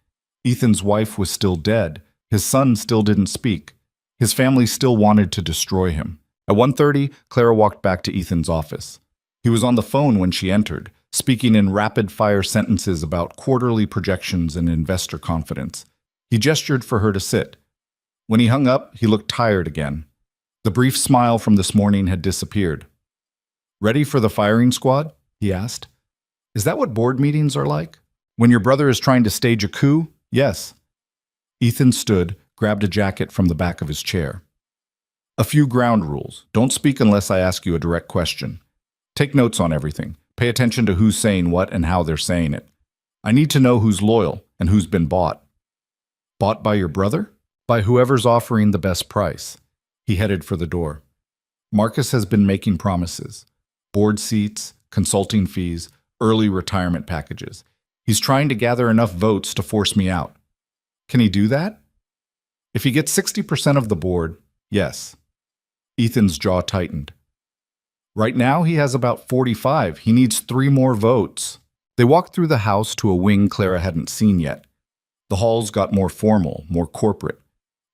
Ethan's wife was still dead. His son still didn't speak. His family still wanted to destroy him. At 1:30, Clara walked back to Ethan's office. He was on the phone when she entered, speaking in rapid-fire sentences about quarterly projections and investor confidence. He gestured for her to sit. When he hung up, he looked tired again. The brief smile from this morning had disappeared. Ready for the firing squad? He asked. Is that what board meetings are like? When your brother is trying to stage a coup? Yes. Ethan stood, grabbed a jacket from the back of his chair. A few ground rules. Don't speak unless I ask you a direct question. Take notes on everything. Pay attention to who's saying what and how they're saying it. I need to know who's loyal and who's been bought. Bought by your brother? By whoever's offering the best price. He headed for the door. Marcus has been making promises. Board seats, consulting fees, early retirement packages. He's trying to gather enough votes to force me out. Can he do that? If he gets 60% of the board, yes. Ethan's jaw tightened. Right now, he has about 45. He needs 3 more votes. They walked through the house to a wing Clara hadn't seen yet. The halls got more formal, more corporate.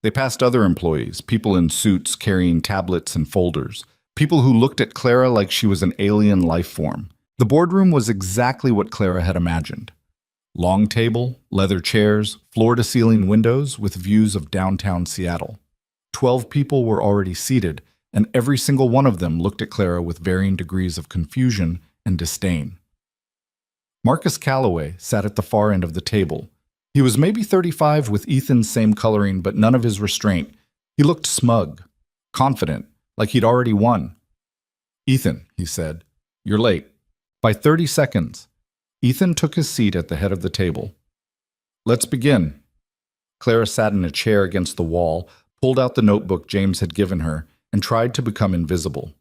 They passed other employees, people in suits carrying tablets and folders, people who looked at Clara like she was an alien life form. The boardroom was exactly what Clara had imagined. Long table, leather chairs, floor-to-ceiling windows with views of downtown Seattle. 12 people were already seated, and every single one of them looked at Clara with varying degrees of confusion and disdain. Marcus Calloway sat at the far end of the table. He was maybe 35 with Ethan's same coloring, but none of his restraint. He looked smug, confident, like he'd already won. "Ethan," he said, "you're late. By 30 seconds. Ethan took his seat at the head of the table. "Let's begin." Clara sat in a chair against the wall, pulled out the notebook James had given her, and tried to become invisible.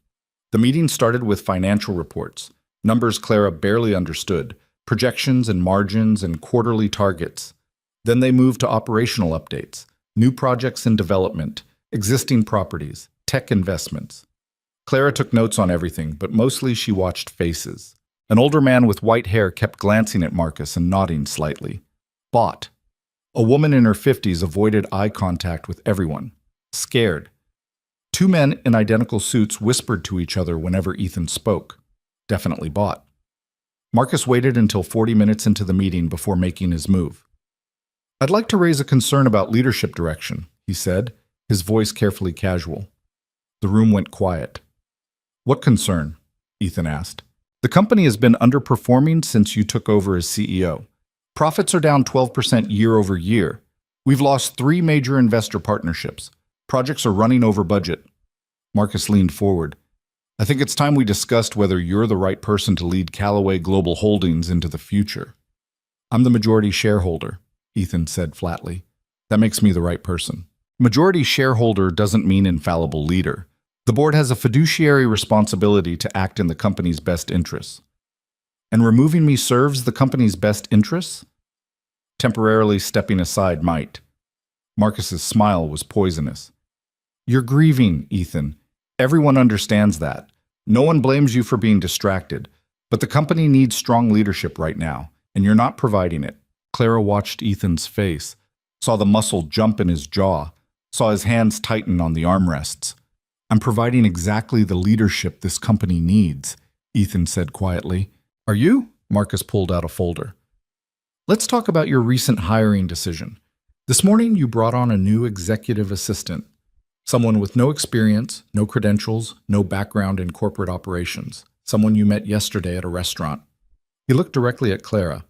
The meeting started with financial reports, numbers Clara barely understood, projections and margins and quarterly targets. Then they moved to operational updates, new projects in development, existing properties, tech investments. Clara took notes on everything, but mostly she watched faces. An older man with white hair kept glancing at Marcus and nodding slightly. Bought. A woman in her 50s avoided eye contact with everyone. Scared. Two men in identical suits whispered to each other whenever Ethan spoke. Definitely bought. Marcus waited until 40 minutes into the meeting before making his move. "I'd like to raise a concern about leadership direction," he said, his voice carefully casual. The room went quiet. "What concern?" Ethan asked. "The company has been underperforming since you took over as CEO. Profits are down 12% year over year. We've lost 3 major investor partnerships. Projects are running over budget." Marcus leaned forward. "I think it's time we discussed whether you're the right person to lead Callaway Global Holdings into the future." "I'm the majority shareholder," Ethan said flatly. "That makes me the right person." Majority shareholder doesn't mean infallible leader. The board has a fiduciary responsibility to act in the company's best interests. And removing me serves the company's best interests? Temporarily stepping aside might. Marcus's smile was poisonous. "You're grieving, Ethan. Everyone understands that. No one blames you for being distracted. But the company needs strong leadership right now, and you're not providing it." Clara watched Ethan's face, saw the muscle jump in his jaw, saw his hands tighten on the armrests. "I'm providing exactly the leadership this company needs," Ethan said quietly. "Are you?" Marcus pulled out a folder. "Let's talk about your recent hiring decision. This morning you brought on a new executive assistant, someone with no experience, no credentials, no background in corporate operations, someone you met yesterday at a restaurant." He looked directly at Clara.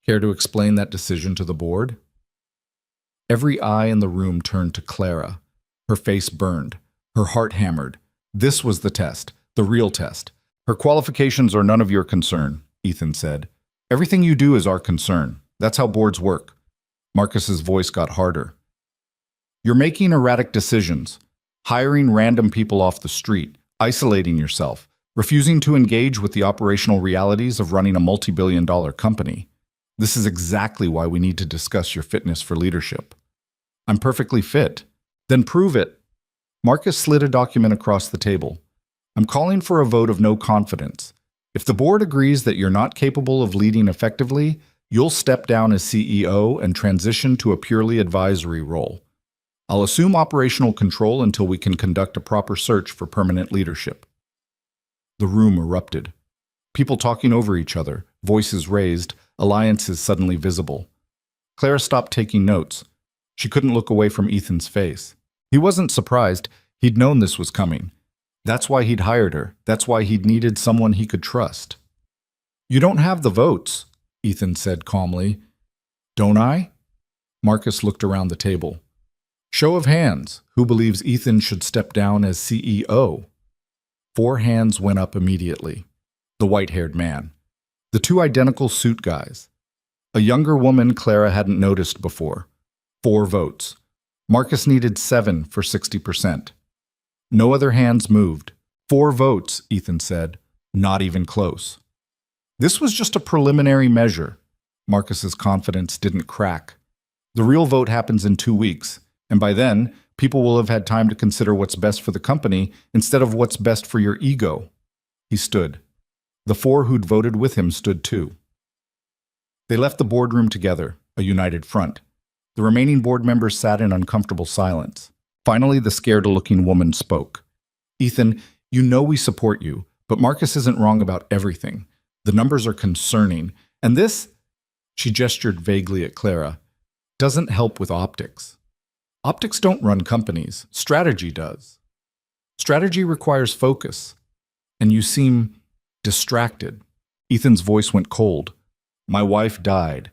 "Care to explain that decision to the board?" Every eye in the room turned to Clara. Her face burned. Her heart hammered. This was the test, the real test. "Her qualifications are none of your concern," Ethan said. "Everything you do is our concern. That's how boards work." Marcus's voice got harder. "You're making erratic decisions, hiring random people off the street, isolating yourself, refusing to engage with the operational realities of running a multi-billion-dollar company. This is exactly why we need to discuss your fitness for leadership." "I'm perfectly fit." "Then prove it." Marcus slid a document across the table. "I'm calling for a vote of no confidence. If the board agrees that you're not capable of leading effectively, you'll step down as CEO and transition to a purely advisory role. I'll assume operational control until we can conduct a proper search for permanent leadership." The room erupted. People talking over each other, voices raised, alliances suddenly visible. Clara stopped taking notes. She couldn't look away from Ethan's face. He wasn't surprised. He'd known this was coming. That's why he'd hired her. That's why he'd needed someone he could trust. "You don't have the votes," Ethan said calmly. "Don't I?" Marcus looked around the table. "Show of hands. Who believes Ethan should step down as CEO?" 4 hands went up immediately. The white-haired man. The 2 identical suit guys. A younger woman Clara hadn't noticed before. 4 votes. Marcus needed 7 for 60%. No other hands moved. 4 votes, Ethan said. Not even close. This was just a preliminary measure. Marcus's confidence didn't crack. The real vote happens in 2 weeks, and by then, people will have had time to consider what's best for the company instead of what's best for your ego. He stood. The 4 who'd voted with him stood too. They left the boardroom together, a united front. The remaining board members sat in uncomfortable silence. Finally, the scared-looking woman spoke. "Ethan, you know we support you, but Marcus isn't wrong about everything. The numbers are concerning, and this," she gestured vaguely at Clara, "doesn't help with optics. Optics don't run companies. Strategy does. Strategy requires focus. And you seem Distracted. Ethan's voice went cold. My wife died.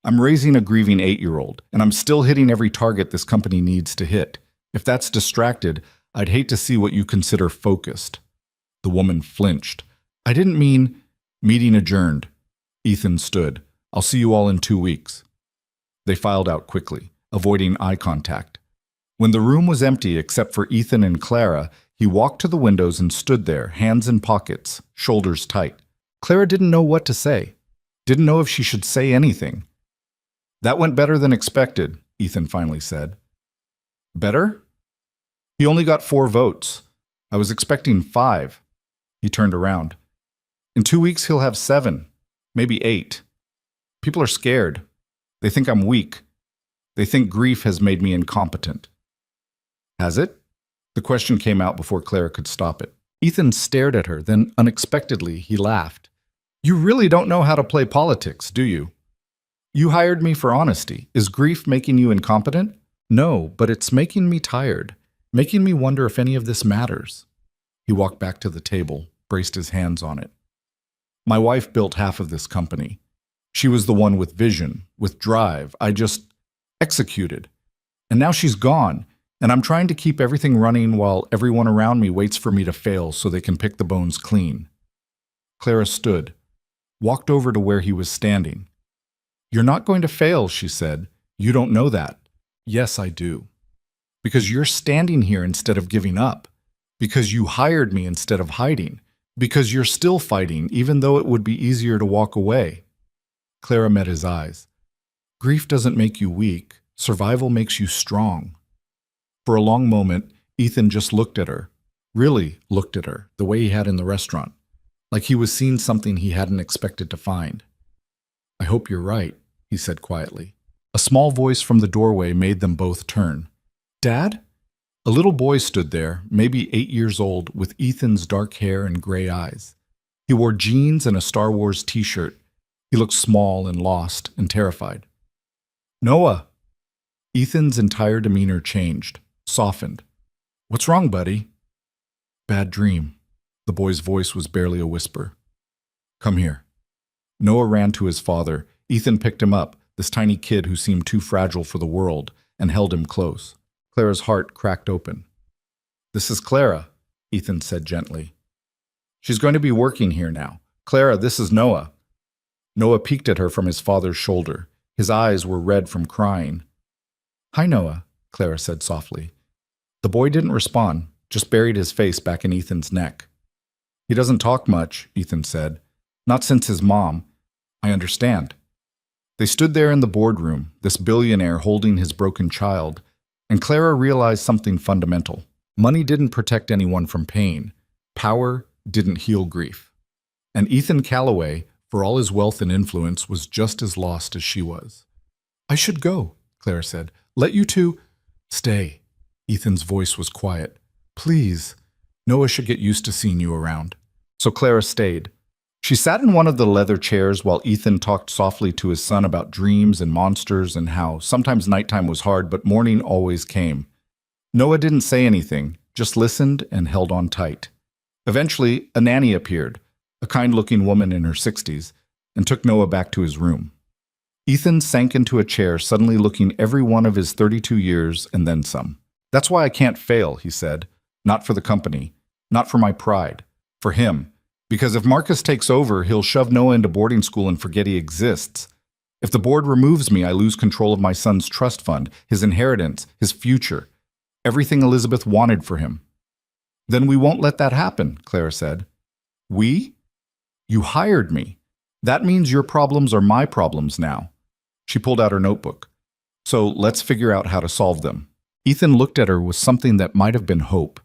I'm raising a grieving 8-year-old, and I'm still hitting every target this company needs to hit. If that's distracted, I'd hate to see what you consider focused. The woman flinched. I didn't mean... Meeting adjourned. Ethan stood. I'll see you all in 2 weeks. They filed out quickly, avoiding eye contact. When the room was empty except for Ethan and Clara, he walked to the windows and stood there, hands in pockets, shoulders tight. Clara didn't know what to say. Didn't know if she should say anything. That went better than expected, Ethan finally said. Better? He only got 4 votes. I was expecting 5. He turned around. In 2 weeks, he'll have 7, maybe 8. People are scared. They think I'm weak. They think grief has made me incompetent. Has it? The question came out before Clara could stop it. Ethan stared at her, then unexpectedly he laughed. You really don't know how to play politics, do you? You hired me for honesty. Is grief making you incompetent? No, but it's making me tired, making me wonder if any of this matters. He walked back to the table, braced his hands on it. My wife built half of this company. She was the one with vision, with drive. I just executed. And now she's gone, and I'm trying to keep everything running while everyone around me waits for me to fail so they can pick the bones clean. Clara stood, walked over to where he was standing. You're not going to fail, she said. You don't know that. Yes, I do. Because you're standing here instead of giving up. Because you hired me instead of hiding. Because you're still fighting, even though it would be easier to walk away. Clara met his eyes. Grief doesn't make you weak. Survival makes you strong. For a long moment, Ethan just looked at her. Really looked at her, the way he had in the restaurant. Like he was seeing something he hadn't expected to find. I hope you're right, he said quietly. A small voice from the doorway made them both turn. Dad? A little boy stood there, maybe 8 years old, with Ethan's dark hair and gray eyes. He wore jeans and a Star Wars t-shirt. He looked small and lost and terrified. Noah! Ethan's entire demeanor changed, softened. What's wrong, buddy? Bad dream. The boy's voice was barely a whisper. Come here. Noah ran to his father. Ethan picked him up, this tiny kid who seemed too fragile for the world, and held him close. Clara's heart cracked open. This is Clara, Ethan said gently. She's going to be working here now. Clara, this is Noah. Noah peeked at her from his father's shoulder. His eyes were red from crying. Hi, Noah, Clara said softly. The boy didn't respond, just buried his face back in Ethan's neck. He doesn't talk much, Ethan said. Not since his mom. I understand. They stood there in the boardroom, this billionaire holding his broken child, and Clara realized something fundamental. Money didn't protect anyone from pain. Power didn't heal grief. And Ethan Calloway, for all his wealth and influence, was just as lost as she was. I should go, Clara said. Let you two... Stay. Ethan's voice was quiet. Please. Noah should get used to seeing you around. So Clara stayed. She sat in one of the leather chairs while Ethan talked softly to his son about dreams and monsters and how sometimes nighttime was hard, but morning always came. Noah didn't say anything, just listened and held on tight. Eventually, a nanny appeared, a kind-looking woman in her 60s, and took Noah back to his room. Ethan sank into a chair, suddenly looking every one of his 32 years and then some. That's why I can't fail, he said. Not for the company, not for my pride, for him. Because if Marcus takes over, he'll shove Noah into boarding school and forget he exists. If the board removes me, I lose control of my son's trust fund, his inheritance, his future, everything Elizabeth wanted for him. Then we won't let that happen, Clara said. We? You hired me. That means your problems are my problems now. She pulled out her notebook. So let's figure out how to solve them. Ethan looked at her with something that might have been hope.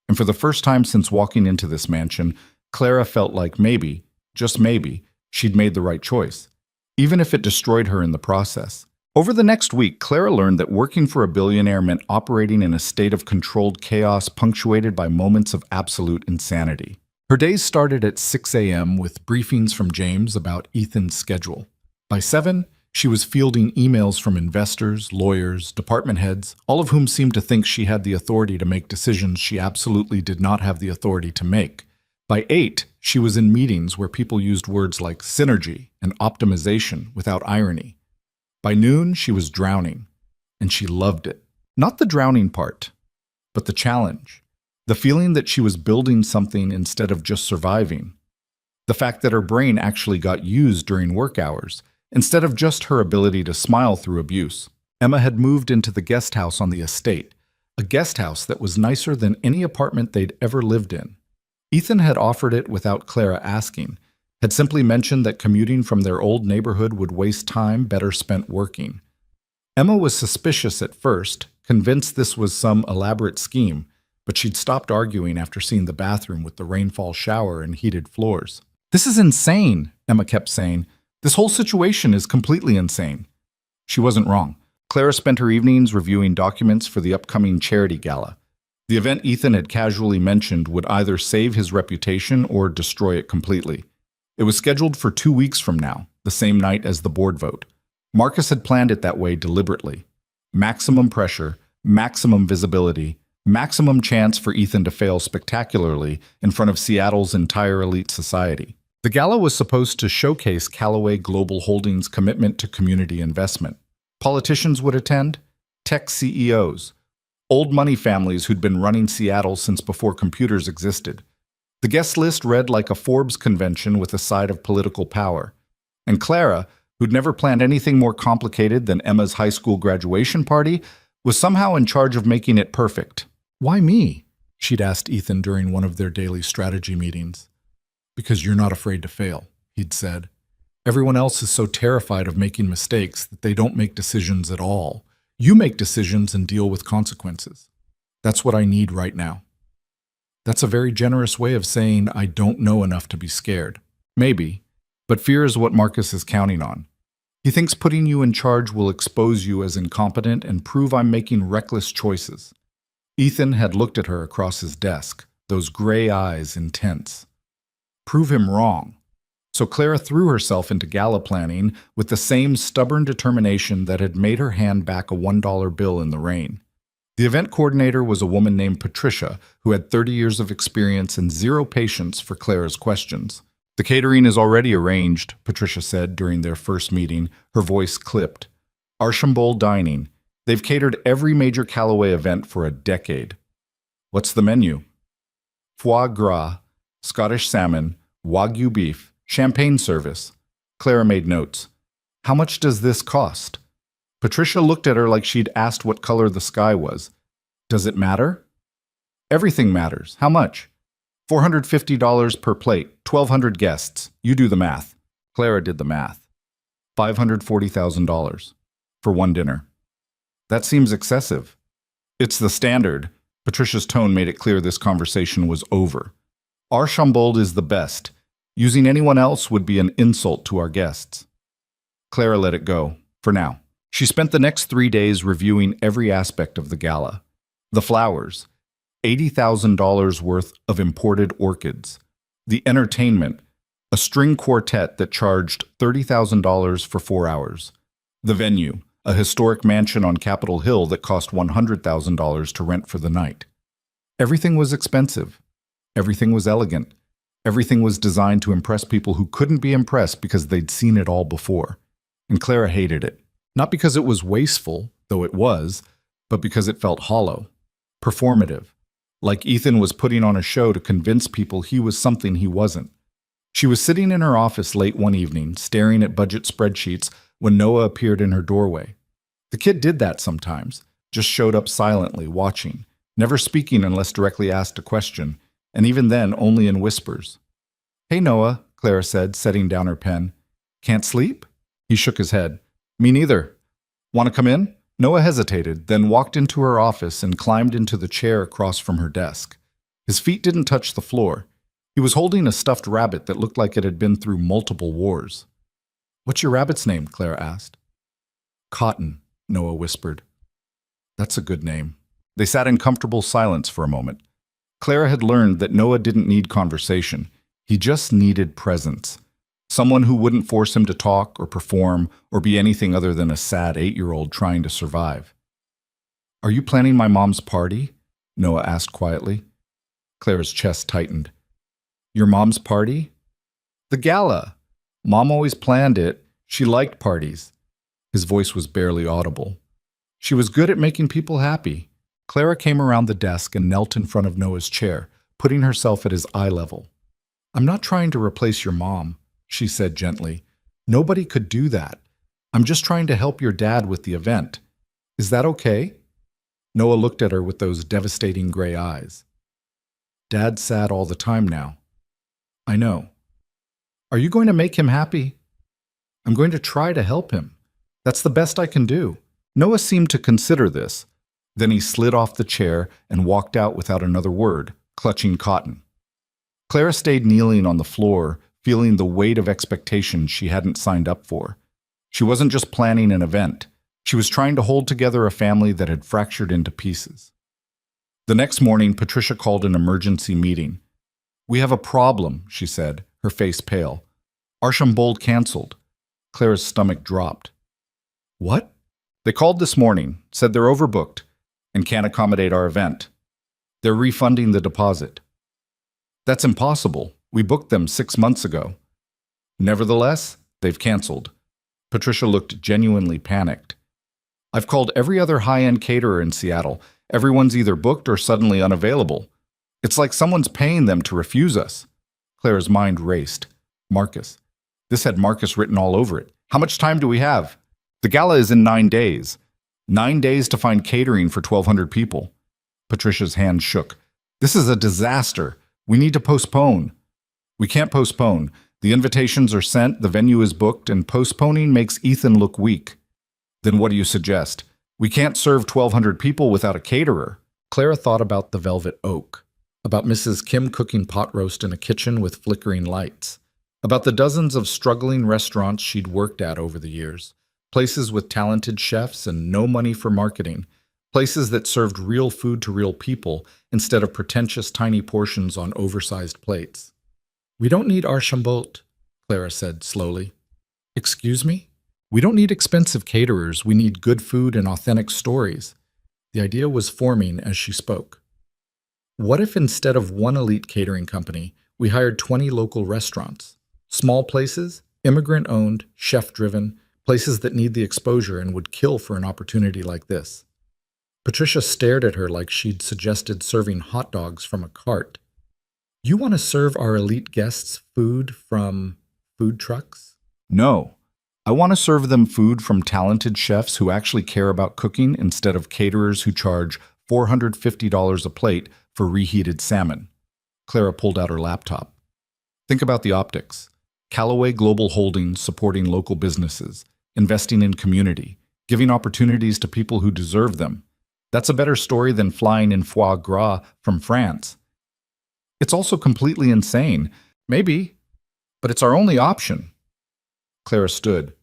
And for the first time since walking into this mansion, Clara felt like maybe, just maybe, she'd made the right choice, even if it destroyed her in the process. Over the next week, Clara learned that working for a billionaire meant operating in a state of controlled chaos punctuated by moments of absolute insanity. Her days started at 6 a.m. with briefings from James about Ethan's schedule. By 7, she was fielding emails from investors, lawyers, department heads, all of whom seemed to think she had the authority to make decisions she absolutely did not have the authority to make. By 8, she was in meetings where people used words like synergy and optimization without irony. By noon, she was drowning, and she loved it. Not the drowning part, but the challenge. The feeling that she was building something instead of just surviving. The fact that her brain actually got used during work hours, instead of just her ability to smile through abuse. Emma had moved into the guest house on the estate, a guest house that was nicer than any apartment they'd ever lived in. Ethan had offered it without Clara asking, had simply mentioned that commuting from their old neighborhood would waste time better spent working. Emma was suspicious at first, convinced this was some elaborate scheme, but she'd stopped arguing after seeing the bathroom with the rainfall shower and heated floors. "This is insane," Emma kept saying. "This whole situation is completely insane." She wasn't wrong. Clara spent her evenings reviewing documents for the upcoming charity gala. The event Ethan had casually mentioned would either save his reputation or destroy it completely. It was scheduled for 2 weeks from now, the same night as the board vote. Marcus had planned it that way deliberately. Maximum pressure, maximum visibility, maximum chance for Ethan to fail spectacularly in front of Seattle's entire elite society. The gala was supposed to showcase Callaway Global Holdings' commitment to community investment. Politicians would attend, tech CEOs, old money families who'd been running Seattle since before computers existed. The guest list read like a Forbes convention with a side of political power. And Clara, who'd never planned anything more complicated than Emma's high school graduation party, was somehow in charge of making it perfect. "Why me?" she'd asked Ethan during one of their daily strategy meetings. "Because you're not afraid to fail," he'd said. "Everyone else is so terrified of making mistakes that they don't make decisions at all. You make decisions and deal with consequences. That's what I need right now." That's a very generous way of saying I don't know enough to be scared. Maybe, but fear is what Marcus is counting on. He thinks putting you in charge will expose you as incompetent and prove I'm making reckless choices. Ethan had looked at her across his desk, those gray eyes intense. Prove him wrong. So Clara threw herself into gala planning with the same stubborn determination that had made her hand back a $1 bill in the rain. The event coordinator was a woman named Patricia, who had 30 years of experience and zero patience for Clara's questions. "The catering is already arranged," Patricia said during their first meeting, her voice clipped. "Archambault Dining. They've catered every major Callaway event for a decade." "What's the menu?" "Foie gras, Scottish salmon, Wagyu beef, champagne service." Clara made notes. "How much does this cost?" Patricia looked at her like she'd asked what color the sky was. "Does it matter?" "Everything matters. How much?" $450 per plate, 1,200 guests. You do the math." Clara did the math. $540,000 for one dinner. "That seems excessive." "It's the standard." Patricia's tone made it clear this conversation was over. "Archambault is the best. Using anyone else would be an insult to our guests." Clara let it go, for now. She spent the next 3 days reviewing every aspect of the gala. The flowers, $80,000 worth of imported orchids. The entertainment, a string quartet that charged $30,000 for 4 hours. The venue, a historic mansion on Capitol Hill that cost $100,000 to rent for the night. Everything was expensive. Everything was elegant. Everything was designed to impress people who couldn't be impressed because they'd seen it all before. And Clara hated it. Not because it was wasteful, though it was, but because it felt hollow, performative, like Ethan was putting on a show to convince people he was something he wasn't. She was sitting in her office late one evening, staring at budget spreadsheets when Noah appeared in her doorway. The kid did that sometimes, just showed up silently, watching, never speaking unless directly asked a question, and even then only in whispers. "Hey, Noah," Clara said, setting down her pen. "Can't sleep?" He shook his head. "Me neither. Want to come in?" Noah hesitated, then walked into her office and climbed into the chair across from her desk. His feet didn't touch the floor. He was holding a stuffed rabbit that looked like it had been through multiple wars. "What's your rabbit's name?" Clara asked. "Cotton," Noah whispered. "That's a good name." They sat in comfortable silence for a moment. Clara had learned that Noah didn't need conversation. He just needed presence. Someone who wouldn't force him to talk or perform or be anything other than a sad 8-year-old trying to survive. "Are you planning my mom's party?" Noah asked quietly. Clara's chest tightened. Your mom's party? The gala. Mom always planned it. She liked parties. His voice was barely audible. She was good at making people happy. Clara came around the desk and knelt in front of Noah's chair, putting herself at his eye level. I'm not trying to replace your mom, she said gently. Nobody could do that. I'm just trying to help your dad with the event. Is that okay? Noah looked at her with those devastating gray eyes. Dad's sad all the time now. I know. Are you going to make him happy? I'm going to try to help him. That's the best I can do. Noah seemed to consider this. Then he slid off the chair and walked out without another word, clutching cotton. Clara stayed kneeling on the floor, feeling the weight of expectation she hadn't signed up for. She wasn't just planning an event. She was trying to hold together a family that had fractured into pieces. The next morning, Patricia called an emergency meeting. We have a problem, she said, her face pale. Archambault canceled. Clara's stomach dropped. What? They called this morning, said they're overbooked, and can't accommodate our event. They're refunding the deposit. That's impossible. We booked them 6 months ago. Nevertheless, they've canceled. Patricia looked genuinely panicked. I've called every other high-end caterer in Seattle. Everyone's either booked or suddenly unavailable. It's like someone's paying them to refuse us. Clara's mind raced. Marcus. This had Marcus written all over it. How much time do we have? The gala is in 9 days. 9 days to find catering for 1,200 people. Patricia's hand shook. This is a disaster. We need to postpone. We can't postpone. The invitations are sent, the venue is booked, and postponing makes Ethan look weak. Then what do you suggest? We can't serve 1,200 people without a caterer. Clara thought about the velvet oak, about Mrs. Kim cooking pot roast in a kitchen with flickering lights, about the dozens of struggling restaurants she'd worked at over the years, places with talented chefs and no money for marketing, places that served real food to real people instead of pretentious tiny portions on oversized plates. We don't need Archambault, Clara said slowly. Excuse me? We don't need expensive caterers. We need good food and authentic stories. The idea was forming as she spoke. What if instead of one elite catering company, we hired 20 local restaurants? Small places, immigrant-owned, chef-driven, places that need the exposure and would kill for an opportunity like this. Patricia stared at her like she'd suggested serving hot dogs from a cart. You want to serve our elite guests food from food trucks? No. I want to serve them food from talented chefs who actually care about cooking instead of caterers who charge $450 a plate for reheated salmon. Clara pulled out her laptop. Think about the optics. Callaway Global Holdings supporting local businesses, investing in community, giving opportunities to people who deserve them. That's a better story than flying in foie gras from France. It's also completely insane. Maybe, but it's our only option. Clara stood.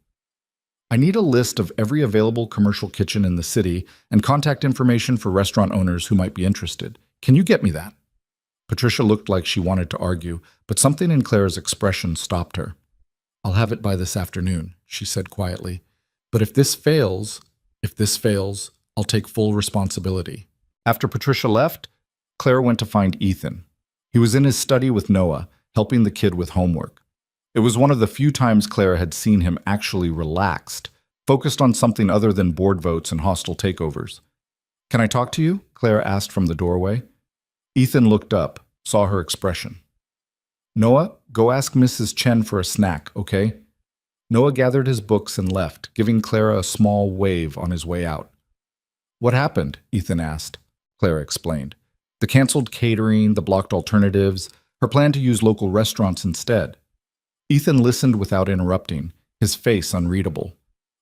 I need a list of every available commercial kitchen in the city and contact information for restaurant owners who might be interested. Can you get me that? Patricia looked like she wanted to argue, but something in Clara's expression stopped her. I'll have it by this afternoon, she said quietly. But if this fails, I'll take full responsibility. After Patricia left, Clara went to find Ethan. He was in his study with Noah, helping the kid with homework. It was one of the few times Clara had seen him actually relaxed, focused on something other than board votes and hostile takeovers. Can I talk to you? Clara asked from the doorway. Ethan looked up, saw her expression. Noah, go ask Mrs. Chen for a snack, okay? Noah gathered his books and left, giving Clara a small wave on his way out. What happened? Ethan asked. Clara explained. The canceled catering, the blocked alternatives, her plan to use local restaurants instead. Ethan listened without interrupting, his face unreadable.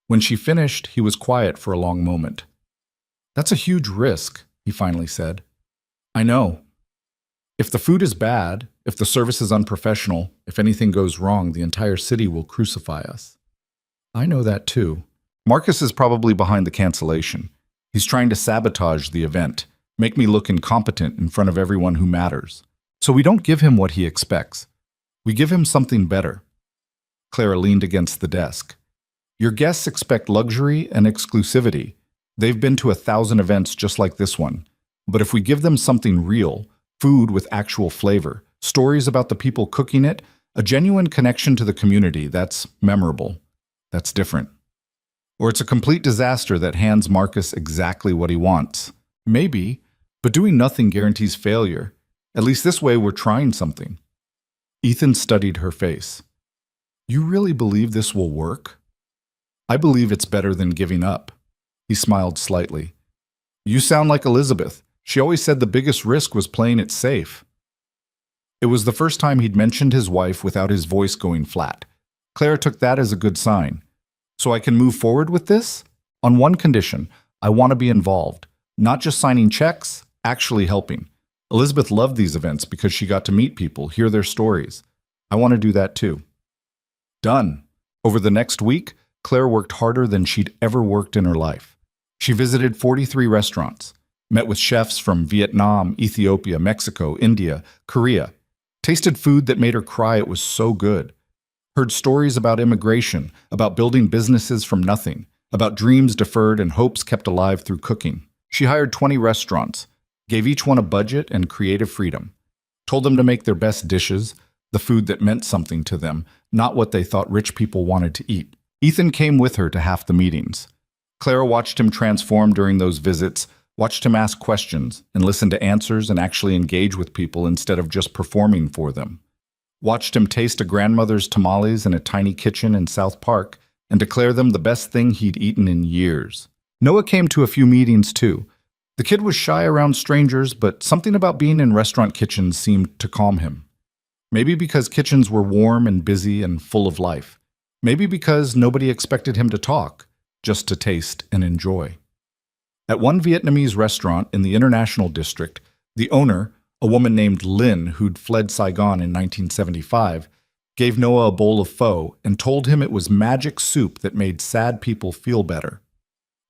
When she finished, he was quiet for a long moment. That's a huge risk, he finally said. I know. If the food is bad, if the service is unprofessional, if anything goes wrong, the entire city will crucify us. I know that too. Marcus is probably behind the cancellation. He's trying to sabotage the event, make me look incompetent in front of everyone who matters. So we don't give him what he expects. We give him something better. Clara leaned against the desk. Your guests expect luxury and exclusivity. They've been to 1,000 events just like this one. But if we give them something real, food with actual flavor, Stories about the people cooking it, a genuine connection to the community that's memorable, that's different. Or it's a complete disaster that hands Marcus exactly what he wants. Maybe, but doing nothing guarantees failure. At least this way we're trying something. Ethan studied her face. You really believe this will work? I believe it's better than giving up. He smiled slightly. You sound like Elizabeth. She always said the biggest risk was playing it safe. It was the first time he'd mentioned his wife without his voice going flat. Clara took that as a good sign. So I can move forward with this? On one condition, I want to be involved. Not just signing checks, actually helping. Elizabeth loved these events because she got to meet people, hear their stories. I want to do that too. Done. Over the next week, Claire worked harder than she'd ever worked in her life. She visited 43 restaurants, met with chefs from Vietnam, Ethiopia, Mexico, India, Korea, tasted food that made her cry it was so good, heard stories about immigration, about building businesses from nothing, about dreams deferred and hopes kept alive through cooking. She hired 20 restaurants, gave each one a budget and creative freedom, told them to make their best dishes, the food that meant something to them, not what they thought rich people wanted to eat. Ethan came with her to half the meetings. Clara watched him transform during those visits, watched him ask questions and listen to answers and actually engage with people instead of just performing for them. Watched him taste a grandmother's tamales in a tiny kitchen in South Park and declare them the best thing he'd eaten in years. Noah came to a few meetings too. The kid was shy around strangers, but something about being in restaurant kitchens seemed to calm him. Maybe because kitchens were warm and busy and full of life. Maybe because nobody expected him to talk, just to taste and enjoy. At one Vietnamese restaurant in the International District, the owner, a woman named Lynn who'd fled Saigon in 1975, gave Noah a bowl of pho and told him it was magic soup that made sad people feel better.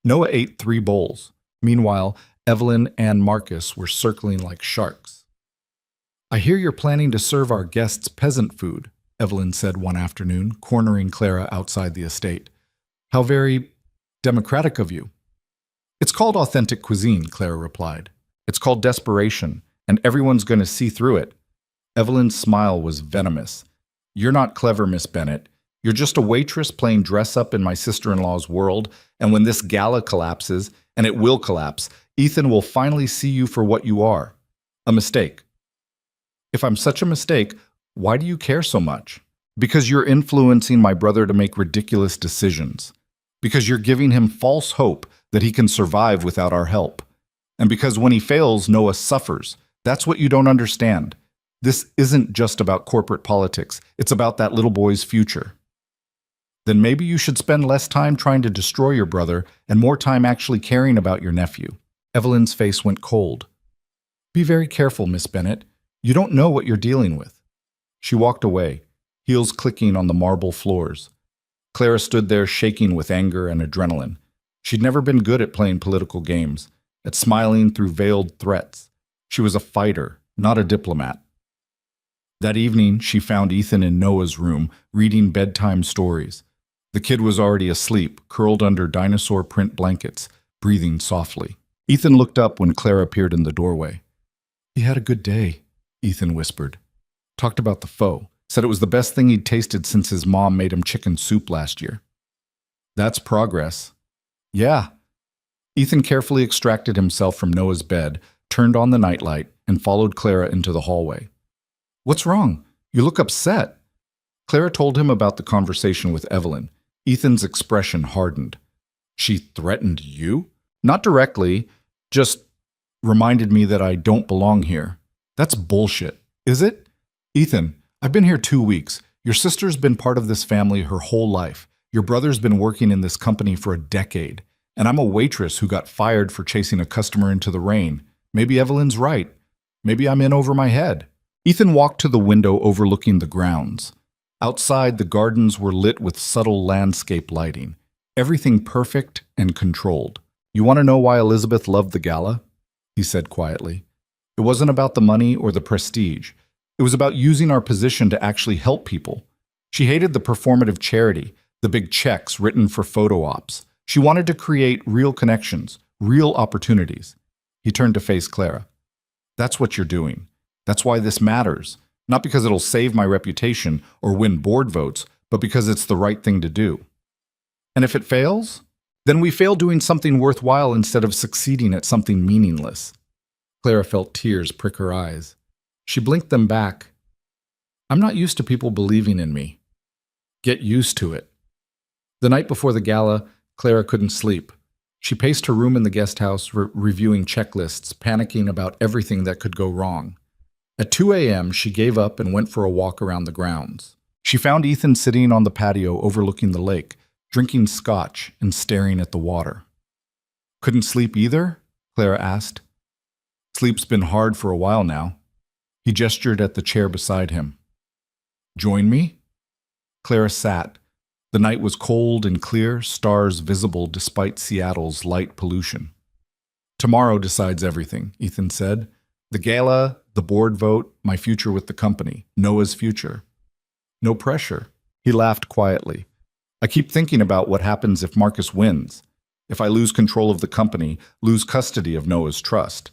Noah ate 3 bowls. Meanwhile, Evelyn and Marcus were circling like sharks. I hear you're planning to serve our guests peasant food, Evelyn said one afternoon, cornering Clara outside the estate. How very democratic of you. It's called authentic cuisine, Clara replied. It's called desperation, and everyone's going to see through it. Evelyn's smile was venomous. You're not clever, Miss Bennett. You're just a waitress playing dress-up in my sister-in-law's world, and when this gala collapses, and it will collapse, Ethan will finally see you for what you are. A mistake. If I'm such a mistake, why do you care so much? Because you're influencing my brother to make ridiculous decisions. Because you're giving him false hope that he can survive without our help. And because when he fails, Noah suffers. That's what you don't understand. This isn't just about corporate politics. It's about that little boy's future. Then maybe you should spend less time trying to destroy your brother and more time actually caring about your nephew. Evelyn's face went cold. Be very careful, Miss Bennett. You don't know what you're dealing with. She walked away, heels clicking on the marble floors. Clara stood there shaking with anger and adrenaline. She'd never been good at playing political games, at smiling through veiled threats. She was a fighter, not a diplomat. That evening, she found Ethan in Noah's room, reading bedtime stories. The kid was already asleep, curled under dinosaur print blankets, breathing softly. Ethan looked up when Clara appeared in the doorway. He had a good day, Ethan whispered. Talked about the pho. Said it was the best thing he'd tasted since his mom made him chicken soup last year. That's progress. Yeah. Ethan carefully extracted himself from Noah's bed, turned on the nightlight, and followed Clara into the hallway. What's wrong? You look upset. Clara told him about the conversation with Evelyn. Ethan's expression hardened. She threatened you? Not directly, just reminded me that I don't belong here. That's bullshit, is it? Ethan, I've been here 2 weeks. Your sister's been part of this family her whole life. Your brother's been working in this company for a decade. And I'm a waitress who got fired for chasing a customer into the rain. Maybe Evelyn's right. Maybe I'm in over my head. Ethan walked to the window overlooking the grounds. Outside, the gardens were lit with subtle landscape lighting. Everything perfect and controlled. You want to know why Elizabeth loved the gala? He said quietly. It wasn't about the money or the prestige. It was about using our position to actually help people. She hated the performative charity, the big checks written for photo ops. She wanted to create real connections, real opportunities. He turned to face Clara. That's what you're doing. That's why this matters. Not because it'll save my reputation or win board votes, but because it's the right thing to do. And if it fails, then we fail doing something worthwhile instead of succeeding at something meaningless. Clara felt tears prick her eyes. She blinked them back. I'm not used to people believing in me. Get used to it. The night before the gala, Clara couldn't sleep. She paced her room in the guest house, reviewing checklists, panicking about everything that could go wrong. At 2 a.m., she gave up and went for a walk around the grounds. She found Ethan sitting on the patio overlooking the lake, drinking scotch and staring at the water. Couldn't sleep either? Clara asked. Sleep's been hard for a while now. He gestured at the chair beside him. Join me? Clara sat. The night was cold and clear, stars visible despite Seattle's light pollution. Tomorrow decides everything, Ethan said. The gala, the board vote, my future with the company, Noah's future. No pressure. He laughed quietly. I keep thinking about what happens if Marcus wins. If I lose control of the company, lose custody of Noah's trust.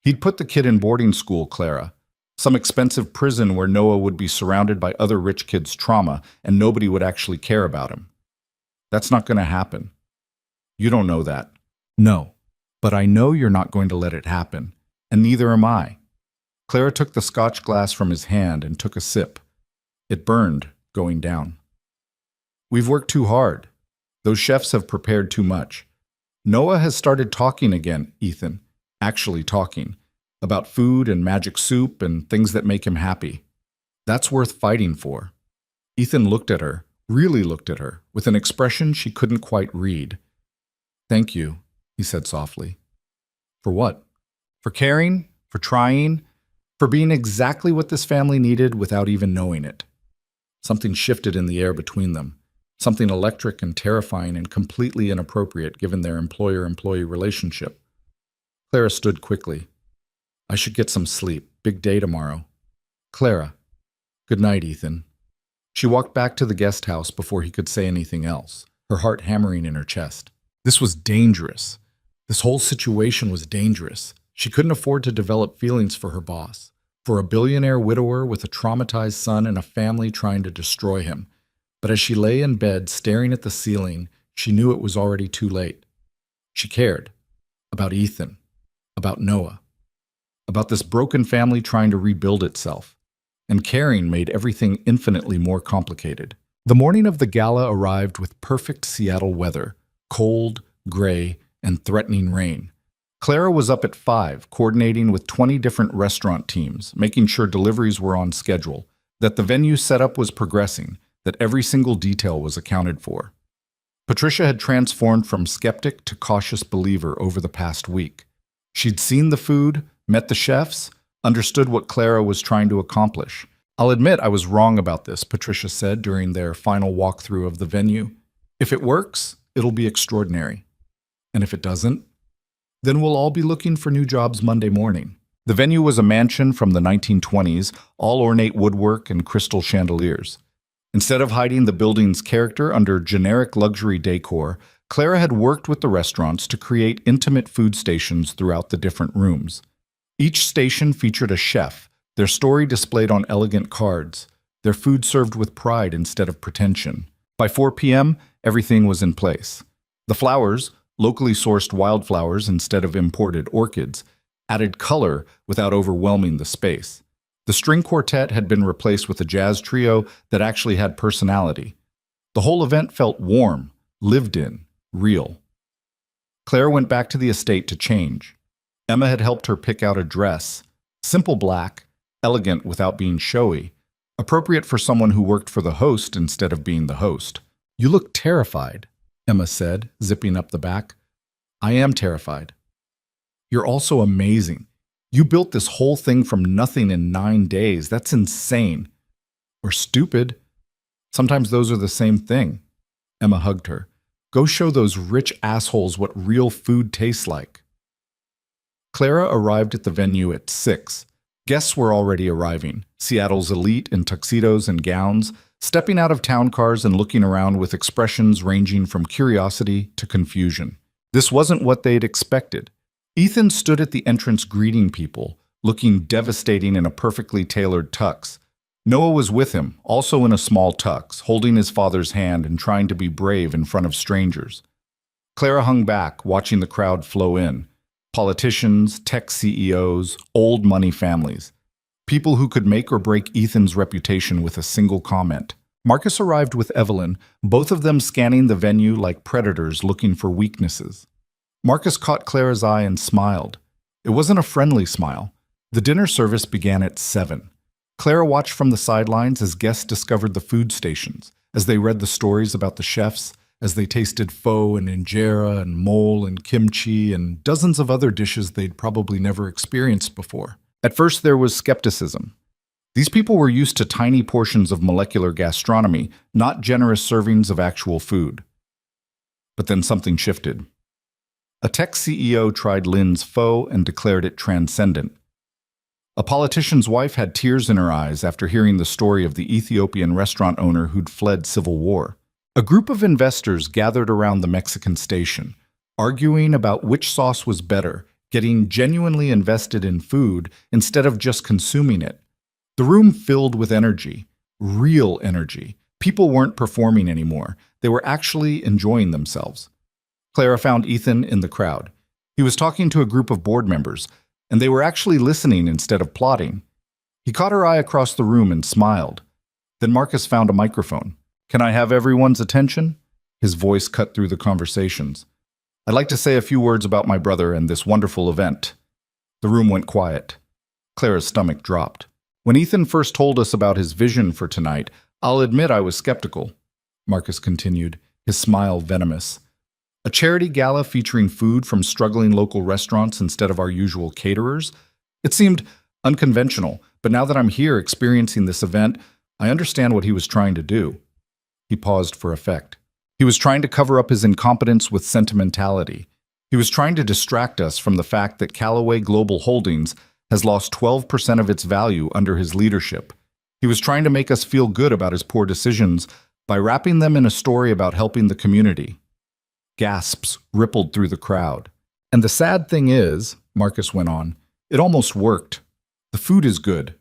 He'd put the kid in boarding school, Clara. Some expensive prison where Noah would be surrounded by other rich kids' trauma and nobody would actually care about him. That's not going to happen. You don't know that. No, but I know you're not going to let it happen, and neither am I. Clara took the scotch glass from his hand and took a sip. It burned, going down. We've worked too hard. Those chefs have prepared too much. Noah has started talking again, Ethan, actually talking. About food and magic soup and things that make him happy. That's worth fighting for. Ethan looked at her, really looked at her, with an expression she couldn't quite read. Thank you, he said softly. For what? For caring, for trying, for being exactly what this family needed without even knowing it. Something shifted in the air between them, something electric and terrifying and completely inappropriate given their employer-employee relationship. Clara stood quickly. I should get some sleep. Big day tomorrow. Clara. Good night, Ethan. She walked back to the guest house before he could say anything else, her heart hammering in her chest. This was dangerous. This whole situation was dangerous. She couldn't afford to develop feelings for her boss, for a billionaire widower with a traumatized son and a family trying to destroy him. But as she lay in bed staring at the ceiling, she knew it was already too late. She cared. About Ethan. About Noah. About this broken family trying to rebuild itself. And caring made everything infinitely more complicated. The morning of the gala arrived with perfect Seattle weather, cold, gray, and threatening rain. Clara was up at 5, coordinating with 20 different restaurant teams, making sure deliveries were on schedule, that the venue setup was progressing, that every single detail was accounted for. Patricia had transformed from skeptic to cautious believer over the past week. She'd seen the food, met the chefs, understood what Clara was trying to accomplish. I'll admit I was wrong about this, Patricia said during their final walkthrough of the venue. If it works, it'll be extraordinary. And if it doesn't, then we'll all be looking for new jobs Monday morning. The venue was a mansion from the 1920s, all ornate woodwork and crystal chandeliers. Instead of hiding the building's character under generic luxury decor, Clara had worked with the restaurants to create intimate food stations throughout the different rooms. Each station featured a chef, their story displayed on elegant cards, their food served with pride instead of pretension. By 4 p.m., everything was in place. The flowers, locally sourced wildflowers instead of imported orchids, added color without overwhelming the space. The string quartet had been replaced with a jazz trio that actually had personality. The whole event felt warm, lived in, real. Claire went back to the estate to change. Emma had helped her pick out a dress, simple black, elegant without being showy, appropriate for someone who worked for the host instead of being the host. You look terrified, Emma said, zipping up the back. I am terrified. You're also amazing. You built this whole thing from nothing in 9 days. That's insane. Or stupid. Sometimes those are the same thing. Emma hugged her. Go show those rich assholes what real food tastes like. Clara arrived at the venue at 6. Guests were already arriving, Seattle's elite in tuxedos and gowns, stepping out of town cars and looking around with expressions ranging from curiosity to confusion. This wasn't what they'd expected. Ethan stood at the entrance greeting people, looking devastating in a perfectly tailored tux, Noah was with him, also in a small tux, holding his father's hand and trying to be brave in front of strangers. Clara hung back, watching the crowd flow in. Politicians, tech CEOs, old money families. People who could make or break Ethan's reputation with a single comment. Marcus arrived with Evelyn, both of them scanning the venue like predators looking for weaknesses. Marcus caught Clara's eye and smiled. It wasn't a friendly smile. The dinner service began at 7. Clara watched from the sidelines as guests discovered the food stations, as they read the stories about the chefs, as they tasted pho and injera and mole and kimchi and dozens of other dishes they'd probably never experienced before. At first there was skepticism. These people were used to tiny portions of molecular gastronomy, not generous servings of actual food. But then something shifted. A tech CEO tried Lin's pho and declared it transcendent. A politician's wife had tears in her eyes after hearing the story of the Ethiopian restaurant owner who'd fled civil war. A group of investors gathered around the Mexican station, arguing about which sauce was better, getting genuinely invested in food instead of just consuming it. The room filled with energy, real energy. People weren't performing anymore. They were actually enjoying themselves. Clara found Ethan in the crowd. He was talking to a group of board members, and they were actually listening instead of plotting. He caught her eye across the room and smiled. Then Marcus found a microphone. "Can I have everyone's attention?" His voice cut through the conversations. "I'd like to say a few words about my brother and this wonderful event." The room went quiet. Clara's stomach dropped. "When Ethan first told us about his vision for tonight, I'll admit I was skeptical," Marcus continued, his smile venomous. "A charity gala featuring food from struggling local restaurants instead of our usual caterers? It seemed unconventional, but now that I'm here experiencing this event, I understand what he was trying to do." He paused for effect. He was trying to cover up his incompetence with sentimentality. He was trying to distract us from the fact that Callaway Global Holdings has lost 12% of its value under his leadership. He was trying to make us feel good about his poor decisions by wrapping them in a story about helping the community. Gasps rippled through the crowd. "And the sad thing is," Marcus went on, "it almost worked. The food is good.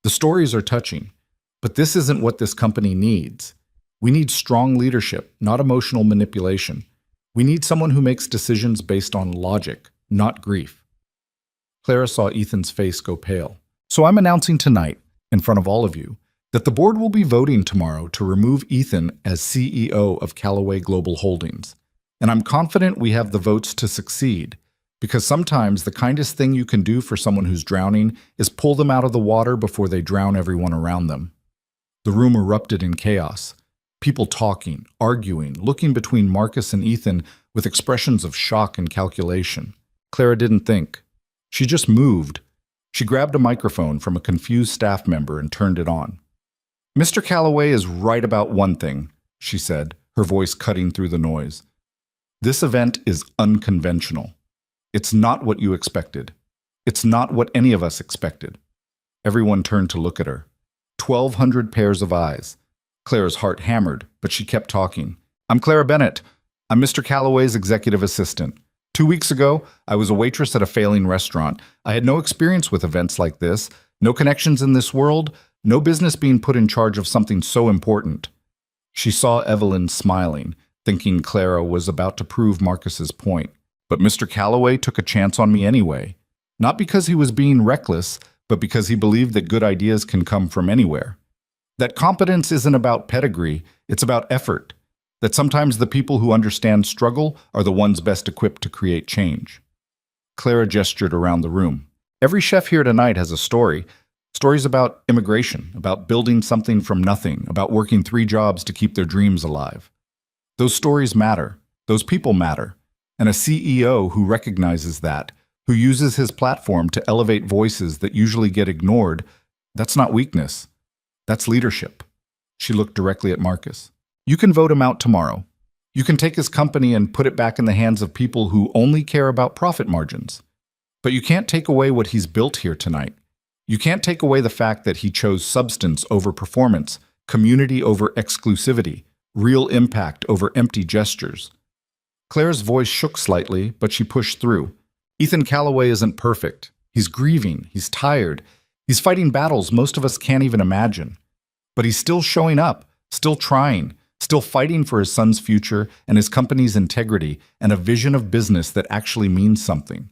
The stories are touching. But this isn't what this company needs. We need strong leadership, not emotional manipulation. We need someone who makes decisions based on logic, not grief." Clara saw Ethan's face go pale. "So I'm announcing tonight, in front of all of you, that the board will be voting tomorrow to remove Ethan as CEO of Callaway Global Holdings. And I'm confident we have the votes to succeed, because sometimes the kindest thing you can do for someone who's drowning is pull them out of the water before they drown everyone around them." The room erupted in chaos. People talking, arguing, looking between Marcus and Ethan with expressions of shock and calculation. Clara didn't think. She just moved. She grabbed a microphone from a confused staff member and turned it on. "Mr. Callaway is right about one thing," she said, her voice cutting through the noise. "This event is unconventional. It's not what you expected. It's not what any of us expected." Everyone turned to look at her. 1,200 pairs of eyes. Clara's heart hammered, but she kept talking. "I'm Clara Bennett. I'm Mr. Callaway's executive assistant. 2 weeks ago, I was a waitress at a failing restaurant. I had no experience with events like this, no connections in this world, no business being put in charge of something so important." She saw Evelyn smiling, thinking Clara was about to prove Marcus's point. "But Mr. Callaway took a chance on me anyway. Not because he was being reckless, but because he believed that good ideas can come from anywhere. That competence isn't about pedigree, it's about effort. That sometimes the people who understand struggle are the ones best equipped to create change." Clara gestured around the room. "Every chef here tonight has a story. Stories about immigration, about building something from nothing, about working 3 jobs to keep their dreams alive. Those stories matter. Those people matter. And a CEO who recognizes that, who uses his platform to elevate voices that usually get ignored, that's not weakness. That's leadership." She looked directly at Marcus. "You can vote him out tomorrow. You can take his company and put it back in the hands of people who only care about profit margins. But you can't take away what he's built here tonight. You can't take away the fact that he chose substance over performance, community over exclusivity, real impact over empty gestures." Clara's voice shook slightly, but she pushed through. "Ethan Callaway isn't perfect. He's grieving. He's tired. He's fighting battles most of us can't even imagine. But he's still showing up, still trying, still fighting for his son's future and his company's integrity and a vision of business that actually means something.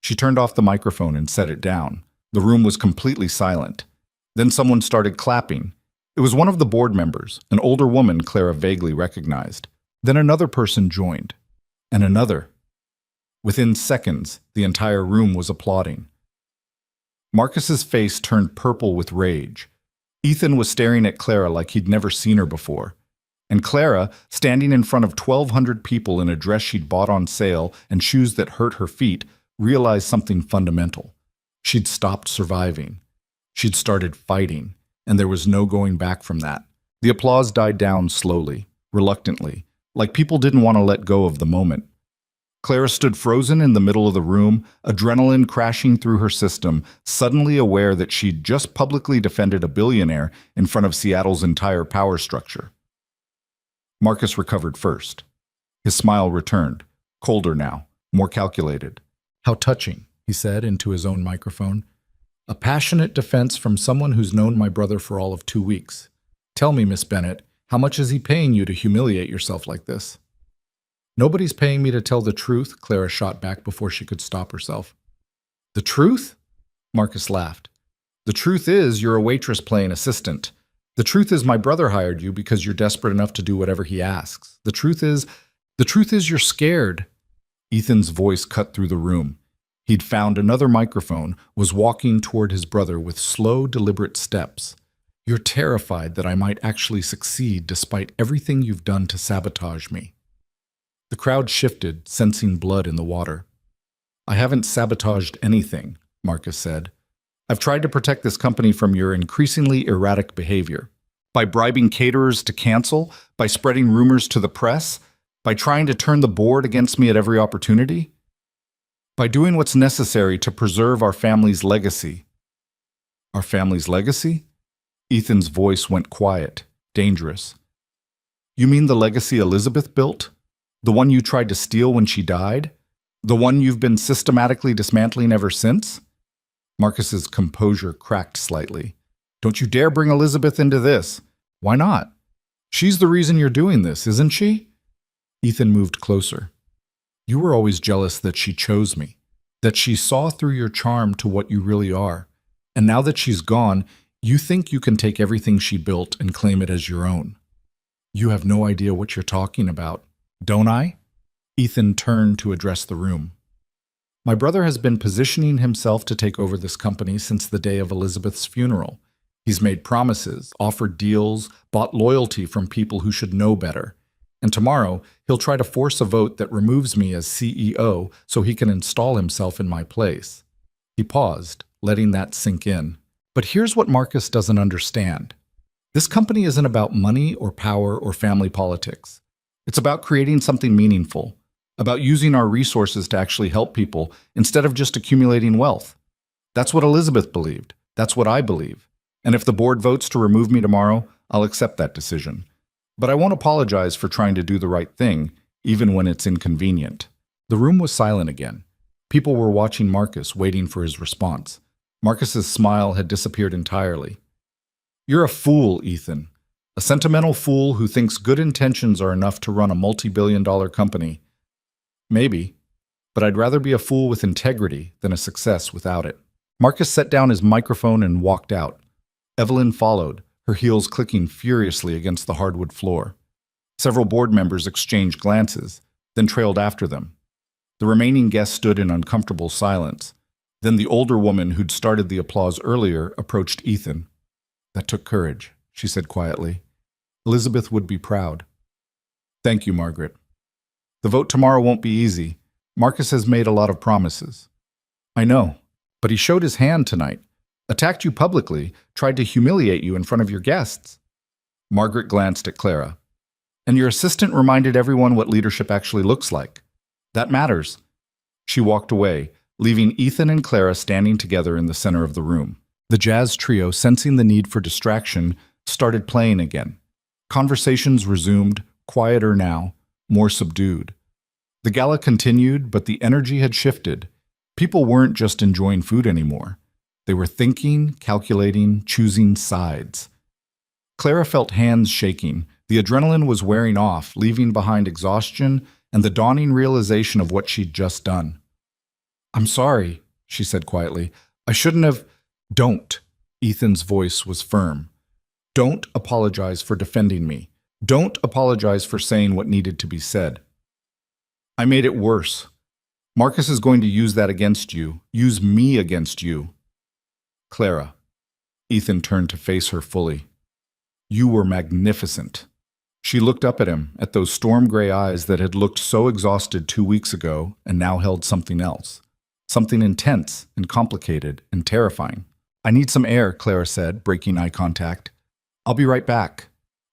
She turned off the microphone and set it down. The room was completely silent. Then someone started clapping. It was one of the board members, an older woman Clara vaguely recognized. Then another person joined. And another. Within seconds, the entire room was applauding. Marcus's face turned purple with rage. Ethan was staring at Clara like he'd never seen her before. And Clara, standing in front of 1,200 people in a dress she'd bought on sale and shoes that hurt her feet, realized something fundamental. She'd stopped surviving. She'd started fighting, and there was no going back from that. The applause died down slowly, reluctantly, like people didn't want to let go of the moment. Clara stood frozen in the middle of the room, adrenaline crashing through her system, suddenly aware that she'd just publicly defended a billionaire in front of Seattle's entire power structure. Marcus recovered first. His smile returned, colder now, more calculated. "How touching," he said into his own microphone. "A passionate defense from someone who's known my brother for all of 2 weeks. Tell me, Miss Bennett, how much is he paying you to humiliate yourself like this?" "Nobody's paying me to tell the truth," Clara shot back before she could stop herself. "The truth?" Marcus laughed. "The truth is you're a waitress playing assistant. The truth is my brother hired you because you're desperate enough to do whatever he asks. The truth is you're scared." Ethan's voice cut through the room. He'd found another microphone, was walking toward his brother with slow, deliberate steps. "You're terrified that I might actually succeed despite everything you've done to sabotage me." The crowd shifted, sensing blood in the water. "I haven't sabotaged anything," Marcus said. "I've tried to protect this company from your increasingly erratic behavior. By bribing caterers to cancel, by spreading rumors to the press, by trying to turn the board against me at every opportunity, by doing what's necessary to preserve our family's legacy." "Our family's legacy?" Ethan's voice went quiet, dangerous. "You mean the legacy Elizabeth built? The one you tried to steal when she died? The one you've been systematically dismantling ever since?" Marcus's composure cracked slightly. "Don't you dare bring Elizabeth into this." "Why not? She's the reason you're doing this, isn't she?" Ethan moved closer. "You were always jealous that she chose me, that she saw through your charm to what you really are. And now that she's gone, you think you can take everything she built and claim it as your own. You have no idea what you're talking about, don't I?" Ethan turned to address the room. "My brother has been positioning himself to take over this company since the day of Elizabeth's funeral. He's made promises, offered deals, bought loyalty from people who should know better. And tomorrow, he'll try to force a vote that removes me as CEO so he can install himself in my place." He paused, letting that sink in. "But here's what Marcus doesn't understand. This company isn't about money or power or family politics. It's about creating something meaningful, about using our resources to actually help people instead of just accumulating wealth. That's what Elizabeth believed. That's what I believe. And if the board votes to remove me tomorrow, I'll accept that decision. But I won't apologize for trying to do the right thing, even when it's inconvenient." The room was silent again. People were watching Marcus, waiting for his response. Marcus's smile had disappeared entirely. "You're a fool, Ethan. A sentimental fool who thinks good intentions are enough to run a multi-billion-dollar company. Maybe, but I'd rather be a fool with integrity than a success without it." Marcus set down his microphone and walked out. Evelyn followed, her heels clicking furiously against the hardwood floor. Several board members exchanged glances, then trailed after them. The remaining guests stood in uncomfortable silence. Then the older woman who'd started the applause earlier approached Ethan. "That took courage," she said quietly. "Elizabeth would be proud." "Thank you, Margaret. The vote tomorrow won't be easy. Marcus has made a lot of promises." "I know, but he showed his hand tonight. Attacked you publicly, tried to humiliate you in front of your guests." Margaret glanced at Clara. "And your assistant reminded everyone what leadership actually looks like. That matters." She walked away, leaving Ethan and Clara standing together in the center of the room. The jazz trio, sensing the need for distraction, started playing again. Conversations resumed, quieter now, more subdued. The gala continued, but the energy had shifted. People weren't just enjoying food anymore. They were thinking, calculating, choosing sides. Clara felt hands shaking. The adrenaline was wearing off, leaving behind exhaustion and the dawning realization of what she'd just done. "I'm sorry," she said quietly. "I shouldn't have—" "Don't." Ethan's voice was firm. "Don't apologize for defending me. Don't apologize for saying what needed to be said. I made it worse. Marcus is going to use that against you, use me against you." "Clara." Ethan turned to face her fully. "You were magnificent." She looked up at him, at those storm-gray eyes that had looked so exhausted 2 weeks ago and now held something else. Something intense and complicated and terrifying. "I need some air," Clara said, breaking eye contact. "I'll be right back."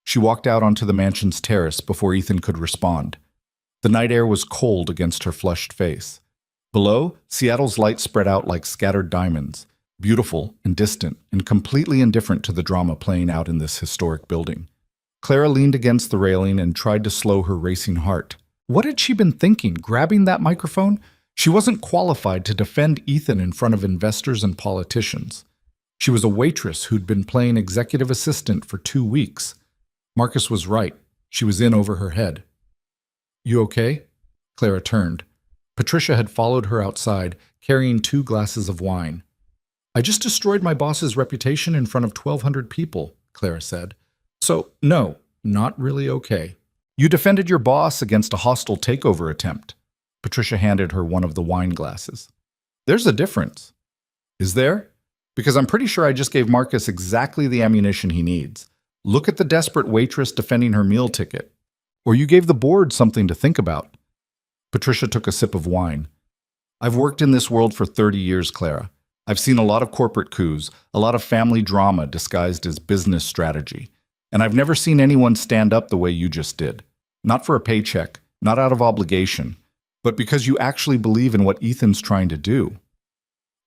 She walked out onto the mansion's terrace before Ethan could respond. The night air was cold against her flushed face. Below, Seattle's light spread out like scattered diamonds, beautiful and distant and completely indifferent to the drama playing out in this historic building. Clara leaned against the railing and tried to slow her racing heart. What had she been thinking, grabbing that microphone? She wasn't qualified to defend Ethan in front of investors and politicians. She was a waitress who'd been playing executive assistant for 2 weeks. Marcus was right. She was in over her head. "You okay?" Clara turned. Patricia had followed her outside, carrying 2 glasses of wine. "I just destroyed my boss's reputation in front of 1,200 people," Clara said. "So, no, not really okay." "You defended your boss against a hostile takeover attempt." Patricia handed her one of the wine glasses. "There's a difference." "Is there? Because I'm pretty sure I just gave Marcus exactly the ammunition he needs. Look at the desperate waitress defending her meal ticket. Or you gave the board something to think about." Patricia took a sip of wine. "I've worked in this world for 30 years, Clara. I've seen a lot of corporate coups, a lot of family drama disguised as business strategy. And I've never seen anyone stand up the way you just did. Not for a paycheck, not out of obligation, but because you actually believe in what Ethan's trying to do.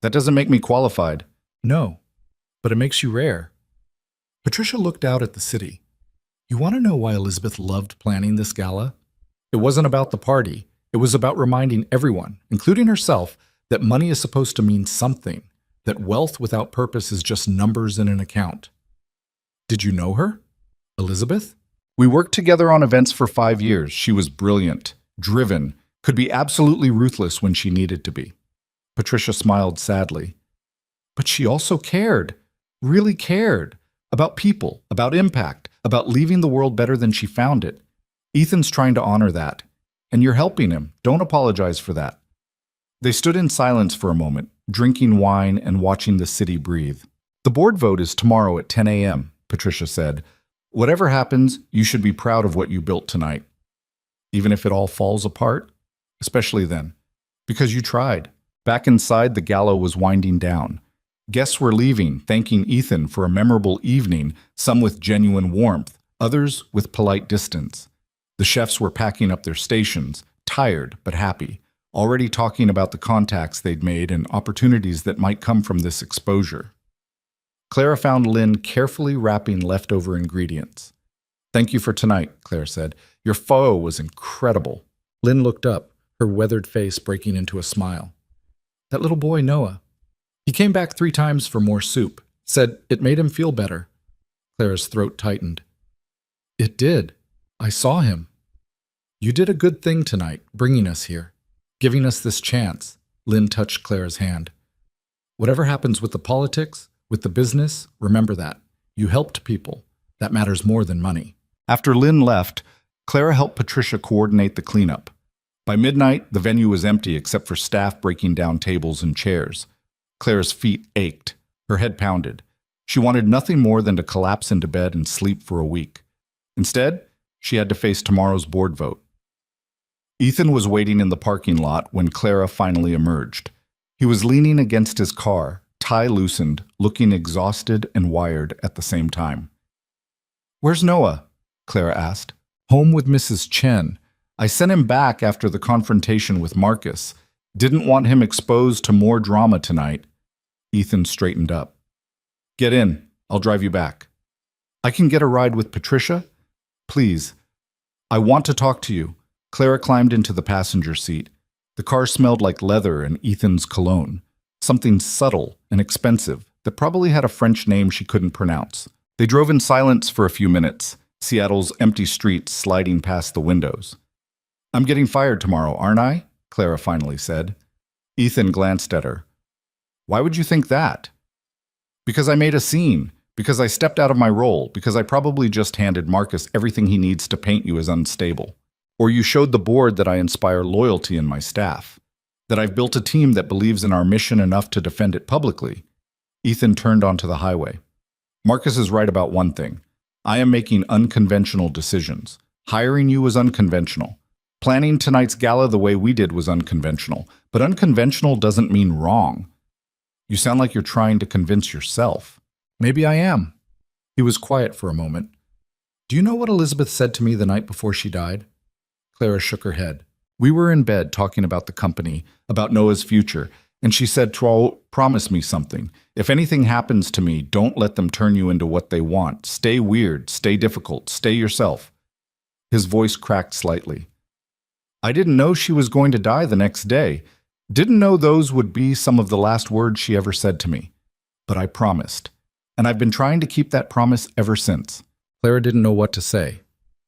That doesn't make me qualified." "No, but it makes you rare." Patricia looked out at the city. "You want to know why Elizabeth loved planning this gala? It wasn't about the party. It was about reminding everyone, including herself, that money is supposed to mean something, that wealth without purpose is just numbers in an account." "Did you know her? Elizabeth?" "We worked together on events for 5 years. She was brilliant, driven, could be absolutely ruthless when she needed to be." Patricia smiled sadly. "But she also cared, really cared, about people, about impact, about leaving the world better than she found it. Ethan's trying to honor that, and you're helping him. Don't apologize for that." They stood in silence for a moment, drinking wine and watching the city breathe. "The board vote is tomorrow at 10 a.m., Patricia said. "Whatever happens, you should be proud of what you built tonight. Even if it all falls apart, especially then. Because you tried." Back inside, the gala was winding down. Guests were leaving, thanking Ethan for a memorable evening, some with genuine warmth, others with polite distance. The chefs were packing up their stations, tired but happy, already talking about the contacts they'd made and opportunities that might come from this exposure. Clara found Lynn carefully wrapping leftover ingredients. "Thank you for tonight," Claire said. "Your pho was incredible." Lynn looked up, her weathered face breaking into a smile. "That little boy, Noah. He came back 3 times for more soup. Said it made him feel better." Clara's throat tightened. "It did. I saw him. You did a good thing tonight, bringing us here, giving us this chance." Lynn touched Clara's hand. "Whatever happens with the politics, with the business, remember that. You helped people. That matters more than money." After Lynn left, Clara helped Patricia coordinate the cleanup. By midnight, the venue was empty except for staff breaking down tables and chairs. Clara's feet ached. Her head pounded. She wanted nothing more than to collapse into bed and sleep for a week. Instead, she had to face tomorrow's board vote. Ethan was waiting in the parking lot when Clara finally emerged. He was leaning against his car, tie loosened, looking exhausted and wired at the same time. "Where's Noah?" Clara asked. "Home with Mrs. Chen. I sent him back after the confrontation with Marcus. Didn't want him exposed to more drama tonight." Ethan straightened up. "Get in. I'll drive you back." "I can get a ride with Patricia? Please. I want to talk to you." Clara climbed into the passenger seat. The car smelled like leather and Ethan's cologne. Something subtle and expensive that probably had a French name she couldn't pronounce. They drove in silence for a few minutes, Seattle's empty streets sliding past the windows. "I'm getting fired tomorrow, aren't I?" Clara finally said. Ethan glanced at her. "Why would you think that?" "Because I made a scene. Because I stepped out of my role. Because I probably just handed Marcus everything he needs to paint you as unstable. Or you showed the board that I inspire loyalty in my staff. That I've built a team that believes in our mission enough to defend it publicly." Ethan turned onto the highway. "Marcus is right about one thing. I am making unconventional decisions. Hiring you was unconventional. Planning tonight's gala the way we did was unconventional. But unconventional doesn't mean wrong. You sound like you're trying to convince yourself." "Maybe I am." He was quiet for a moment. "Do you know what Elizabeth said to me the night before she died?" Clara shook her head. "We were in bed talking about the company, about Noah's future, and she said, promise me something. If anything happens to me, don't let them turn you into what they want. Stay weird, stay difficult, stay yourself." His voice cracked slightly. "I didn't know she was going to die the next day. Didn't know those would be some of the last words she ever said to me. But I promised. And I've been trying to keep that promise ever since." Clara didn't know what to say.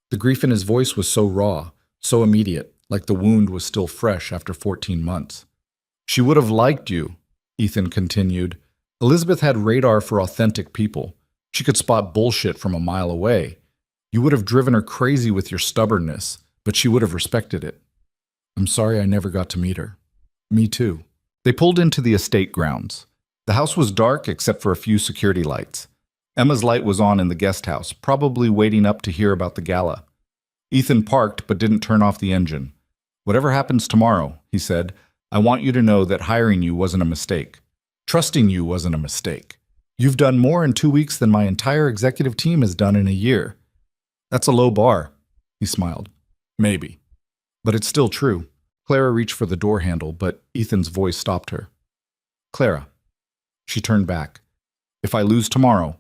The grief in his voice was so raw, so immediate, like the wound was still fresh after 14 months. "She would have liked you," Ethan continued. "Elizabeth had radar for authentic people. She could spot bullshit from a mile away. You would have driven her crazy with your stubbornness, but she would have respected it." "I'm sorry I never got to meet her." "Me too." They pulled into the estate grounds. The house was dark except for a few security lights. Emma's light was on in the guest house, probably waiting up to hear about the gala. Ethan parked but didn't turn off the engine. "Whatever happens tomorrow," he said, "I want you to know that hiring you wasn't a mistake. Trusting you wasn't a mistake. You've done more in 2 weeks than my entire executive team has done in a year." "That's a low bar," he smiled. "Maybe. But it's still true." Clara reached for the door handle, but Ethan's voice stopped her. "Clara." She turned back. "If I lose tomorrow,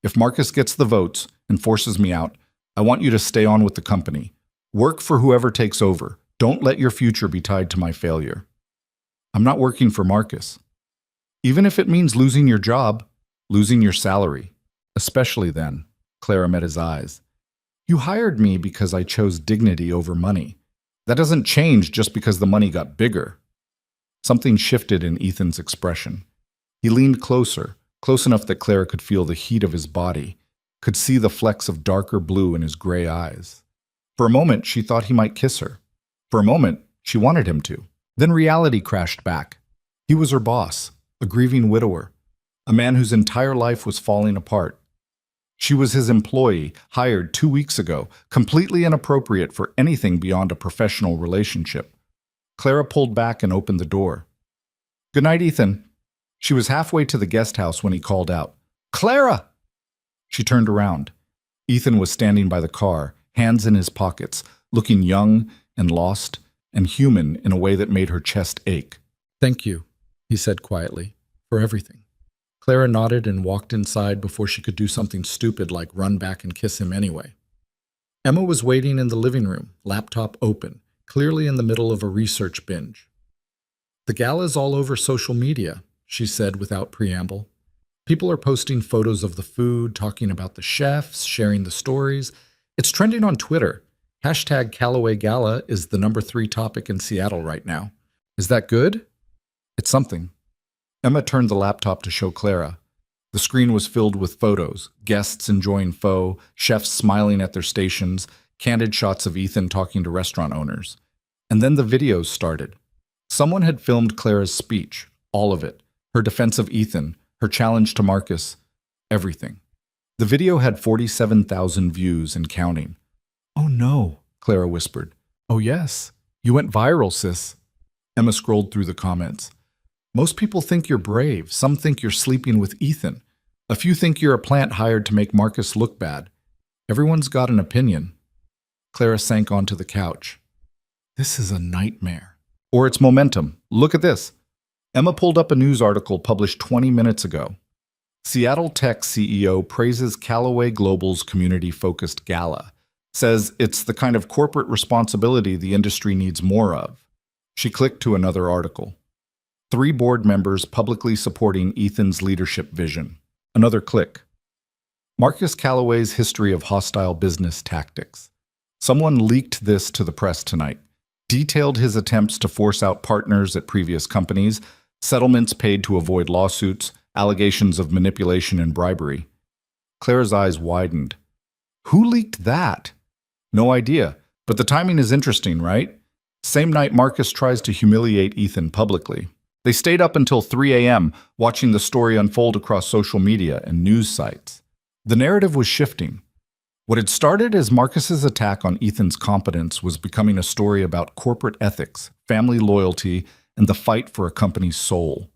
if Marcus gets the votes and forces me out, I want you to stay on with the company. Work for whoever takes over. Don't let your future be tied to my failure." "I'm not working for Marcus." "Even if it means losing your job, losing your salary." "Especially then." Clara met his eyes. "You hired me because I chose dignity over money. That doesn't change just because the money got bigger." Something shifted in Ethan's expression. He leaned closer, close enough that Clara could feel the heat of his body, could see the flecks of darker blue in his gray eyes. For a moment, she thought he might kiss her. For a moment, she wanted him to. Then reality crashed back. He was her boss, a grieving widower, a man whose entire life was falling apart. She was his employee, hired 2 weeks ago, completely inappropriate for anything beyond a professional relationship. Clara pulled back and opened the door. "Good night, Ethan." She was halfway to the guest house when he called out, "Clara!" She turned around. Ethan was standing by the car, hands in his pockets, looking young and lost and human in a way that made her chest ache. "Thank you," he said quietly, "for everything." Clara nodded and walked inside before she could do something stupid like run back and kiss him anyway. Emma was waiting in the living room, laptop open, clearly in the middle of a research binge. "The gala's all over social media," she said without preamble. "People are posting photos of the food, talking about the chefs, sharing the stories. It's trending on Twitter. Hashtag Callaway Gala is the #3 topic in Seattle right now. Is that good?" "It's something." Emma turned the laptop to show Clara. The screen was filled with photos, guests enjoying pho, chefs smiling at their stations, candid shots of Ethan talking to restaurant owners. And then the videos started. Someone had filmed Clara's speech, all of it, her defense of Ethan, her challenge to Marcus, everything. The video had 47,000 views and counting. "Oh no," Clara whispered. "Oh yes, you went viral, sis." Emma scrolled through the comments. "Most people think you're brave. Some think you're sleeping with Ethan. A few think you're a plant hired to make Marcus look bad. Everyone's got an opinion." Clara sank onto the couch. "This is a nightmare." "Or it's momentum. Look at this." Emma pulled up a news article published 20 minutes ago. Seattle Tech CEO praises Callaway Global's community-focused gala. Says it's the kind of corporate responsibility the industry needs more of. She clicked to another article. 3 board members publicly supporting Ethan's leadership vision. Another click. Marcus Calloway's history of hostile business tactics. Someone leaked this to the press tonight, detailed his attempts to force out partners at previous companies, settlements paid to avoid lawsuits, allegations of manipulation and bribery. Claire's eyes widened. Who leaked that? No idea, but the timing is interesting, right? Same night Marcus tries to humiliate Ethan publicly. They stayed up until 3 a.m. watching the story unfold across social media and news sites. The narrative was shifting. What had started as Marcus's attack on Ethan's competence was becoming a story about corporate ethics, family loyalty, and the fight for a company's soul.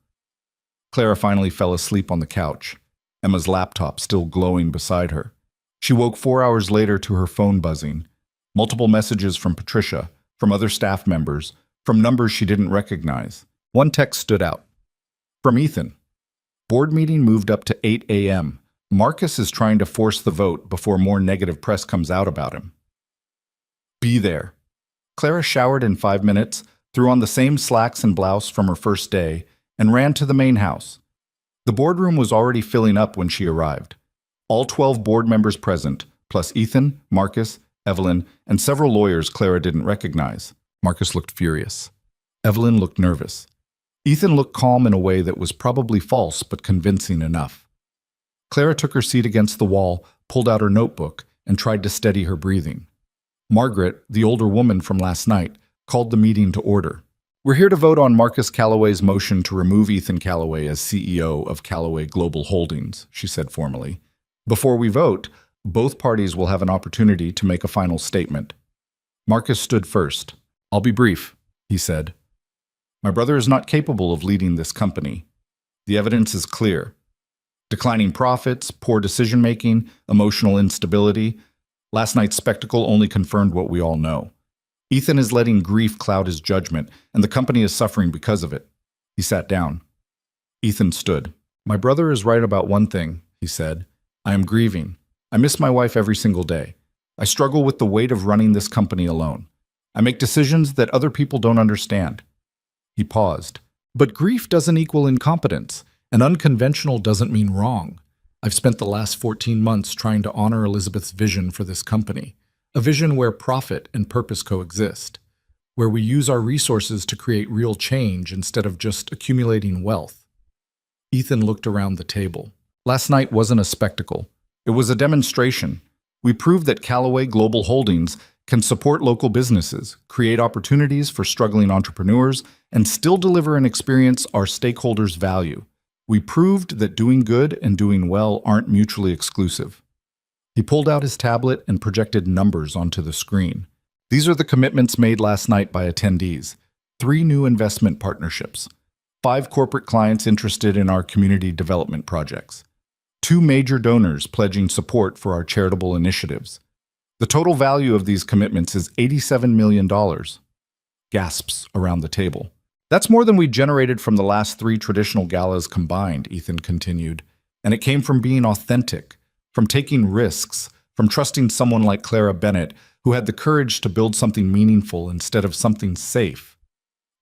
Clara finally fell asleep on the couch, Emma's laptop still glowing beside her. She woke 4 hours later to her phone buzzing. Multiple messages from Patricia, from other staff members, from numbers she didn't recognize. One text stood out. From Ethan. Board meeting moved up to 8 a.m. Marcus is trying to force the vote before more negative press comes out about him. Be there. Clara showered in 5 minutes, threw on the same slacks and blouse from her first day, and ran to the main house. The boardroom was already filling up when she arrived. All 12 board members present, plus Ethan, Marcus, Evelyn, and several lawyers Clara didn't recognize. Marcus looked furious. Evelyn looked nervous. Ethan looked calm in a way that was probably false but convincing enough. Clara took her seat against the wall, pulled out her notebook, and tried to steady her breathing. Margaret, the older woman from last night, called the meeting to order. We're here to vote on Marcus Calloway's motion to remove Ethan Calloway as CEO of Calloway Global Holdings, she said formally. Before we vote, both parties will have an opportunity to make a final statement. Marcus stood first. I'll be brief, he said. My brother is not capable of leading this company. The evidence is clear. Declining profits, poor decision-making, emotional instability. Last night's spectacle only confirmed what we all know. Ethan is letting grief cloud his judgment, and the company is suffering because of it. He sat down. Ethan stood. My brother is right about one thing, he said. I am grieving. I miss my wife every single day. I struggle with the weight of running this company alone. I make decisions that other people don't understand. He paused. But grief doesn't equal incompetence, and unconventional doesn't mean wrong. I've spent the last 14 months trying to honor Elizabeth's vision for this company, a vision where profit and purpose coexist, where we use our resources to create real change instead of just accumulating wealth. Ethan looked around the table. Last night wasn't a spectacle. It was a demonstration. We proved that Calloway Global Holdings can support local businesses, create opportunities for struggling entrepreneurs, and still deliver an experience our stakeholders value. We proved that doing good and doing well aren't mutually exclusive. He pulled out his tablet and projected numbers onto the screen. These are the commitments made last night by attendees. 3 new investment partnerships. 5 corporate clients interested in our community development projects. 2 major donors pledging support for our charitable initiatives. The total value of these commitments is $87 million. Gasps around the table. That's more than we generated from the last 3 traditional galas combined, Ethan continued. And it came from being authentic, from taking risks, from trusting someone like Clara Bennett, who had the courage to build something meaningful instead of something safe.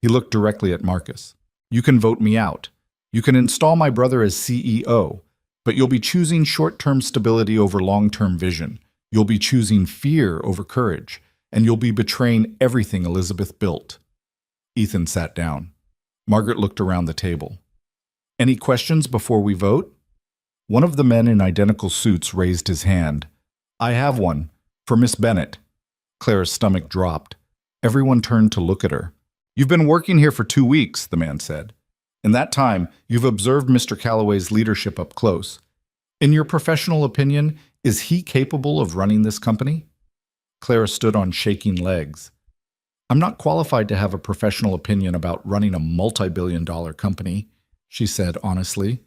He looked directly at Marcus. You can vote me out. You can install my brother as CEO, but you'll be choosing short-term stability over long-term vision. You'll be choosing fear over courage, and you'll be betraying everything Elizabeth built. Ethan sat down. Margaret looked around the table. Any questions before we vote? One of the men in identical suits raised his hand. I have one. For Miss Bennett. Clara's stomach dropped. Everyone turned to look at her. You've been working here for 2 weeks, the man said. In that time, you've observed Mr. Calloway's leadership up close. In your professional opinion, is he capable of running this company? Clara stood on shaking legs. I'm not qualified to have a professional opinion about running a multi-billion-dollar company, she said honestly.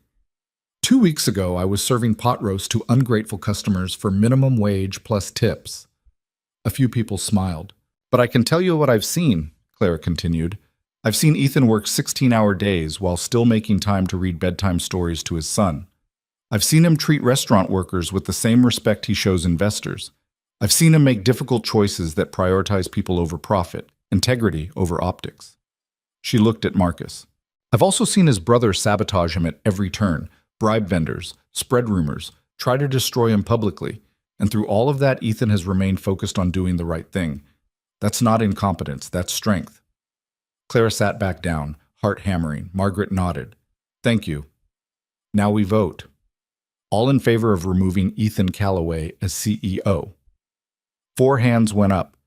2 weeks ago, I was serving pot roast to ungrateful customers for minimum wage plus tips. A few people smiled. But I can tell you what I've seen, Clara continued. I've seen Ethan work 16-hour days while still making time to read bedtime stories to his son. I've seen him treat restaurant workers with the same respect he shows investors. I've seen him make difficult choices that prioritize people over profit, integrity over optics. She looked at Marcus. I've also seen his brother sabotage him at every turn, bribe vendors, spread rumors, try to destroy him publicly. And through all of that, Ethan has remained focused on doing the right thing. That's not incompetence, that's strength. Clara sat back down, heart hammering. Margaret nodded. Thank you. Now we vote. All in favor of removing Ethan Callaway as CEO. 4 hands went up.